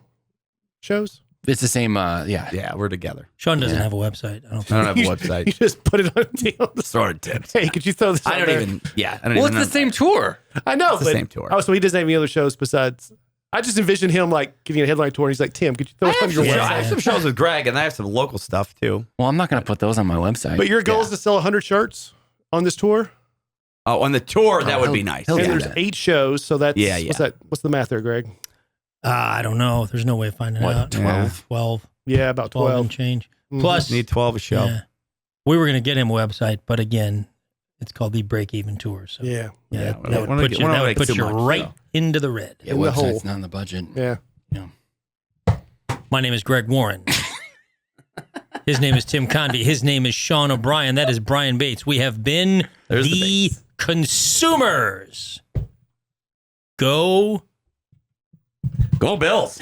[SPEAKER 3] shows?
[SPEAKER 4] It's the same. Yeah.
[SPEAKER 5] Yeah, we're together.
[SPEAKER 1] Sean doesn't have a website. I don't
[SPEAKER 5] I
[SPEAKER 1] think.
[SPEAKER 5] don't have a
[SPEAKER 3] You
[SPEAKER 5] website.
[SPEAKER 3] just put it on a deal.
[SPEAKER 5] Sort of tips.
[SPEAKER 3] Hey, could you throw this
[SPEAKER 5] I
[SPEAKER 3] out
[SPEAKER 5] don't
[SPEAKER 3] there?
[SPEAKER 5] even. Yeah, I don't
[SPEAKER 4] Well,
[SPEAKER 5] even.
[SPEAKER 4] it's the same tour.
[SPEAKER 3] I know,
[SPEAKER 5] It's the
[SPEAKER 3] but
[SPEAKER 5] same tour.
[SPEAKER 3] Oh, so he doesn't have any other shows besides. I just envisioned him like giving a headline tour, and he's like, "Tim, could you throw
[SPEAKER 5] I
[SPEAKER 3] us on
[SPEAKER 5] have,
[SPEAKER 3] your
[SPEAKER 5] some,
[SPEAKER 1] Yeah.
[SPEAKER 5] I have
[SPEAKER 3] website?"
[SPEAKER 5] some shows with Greg, and I have some local stuff too.
[SPEAKER 4] Well, I'm not gonna put those on my website.
[SPEAKER 3] But your goal is to sell 100 shirts on this tour,
[SPEAKER 5] Oh, on the tour, that would be nice.
[SPEAKER 3] and
[SPEAKER 5] Yeah.
[SPEAKER 3] there's 8 shows. So that's
[SPEAKER 5] Yeah.
[SPEAKER 3] What's that? What's the math there, Greg?
[SPEAKER 1] I don't know. There's no way of finding out.
[SPEAKER 4] 12?
[SPEAKER 1] 12
[SPEAKER 3] Yeah, about
[SPEAKER 1] 12
[SPEAKER 3] 12.
[SPEAKER 1] and change.
[SPEAKER 3] Mhm.
[SPEAKER 1] Plus,
[SPEAKER 5] Need 12 a show.
[SPEAKER 1] yeah, we were going to get him a website, but again, it's called the Break Even Tour. So
[SPEAKER 3] Yeah,
[SPEAKER 1] yeah,
[SPEAKER 5] we
[SPEAKER 1] that
[SPEAKER 5] don't
[SPEAKER 1] would
[SPEAKER 5] wanna
[SPEAKER 1] put
[SPEAKER 5] get-
[SPEAKER 1] you,
[SPEAKER 5] we don't
[SPEAKER 1] that
[SPEAKER 5] wanna
[SPEAKER 1] would
[SPEAKER 5] get
[SPEAKER 1] put
[SPEAKER 5] too
[SPEAKER 1] you
[SPEAKER 5] much,
[SPEAKER 1] right
[SPEAKER 5] so.
[SPEAKER 1] into the red.
[SPEAKER 4] Yeah,
[SPEAKER 3] in the
[SPEAKER 4] website's
[SPEAKER 3] hole.
[SPEAKER 4] not in the budget.
[SPEAKER 3] yeah.
[SPEAKER 1] My name is Greg Warren. His name is Tim Convey. His name is Sean O'Brien. That is Brian Bates. We have been
[SPEAKER 5] There's the
[SPEAKER 1] the
[SPEAKER 5] Bates.
[SPEAKER 1] consumers. Go.
[SPEAKER 5] Go Bills.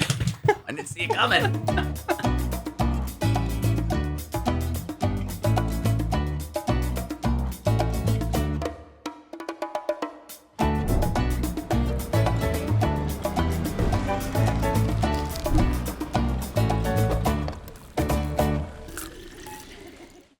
[SPEAKER 5] I didn't see it coming.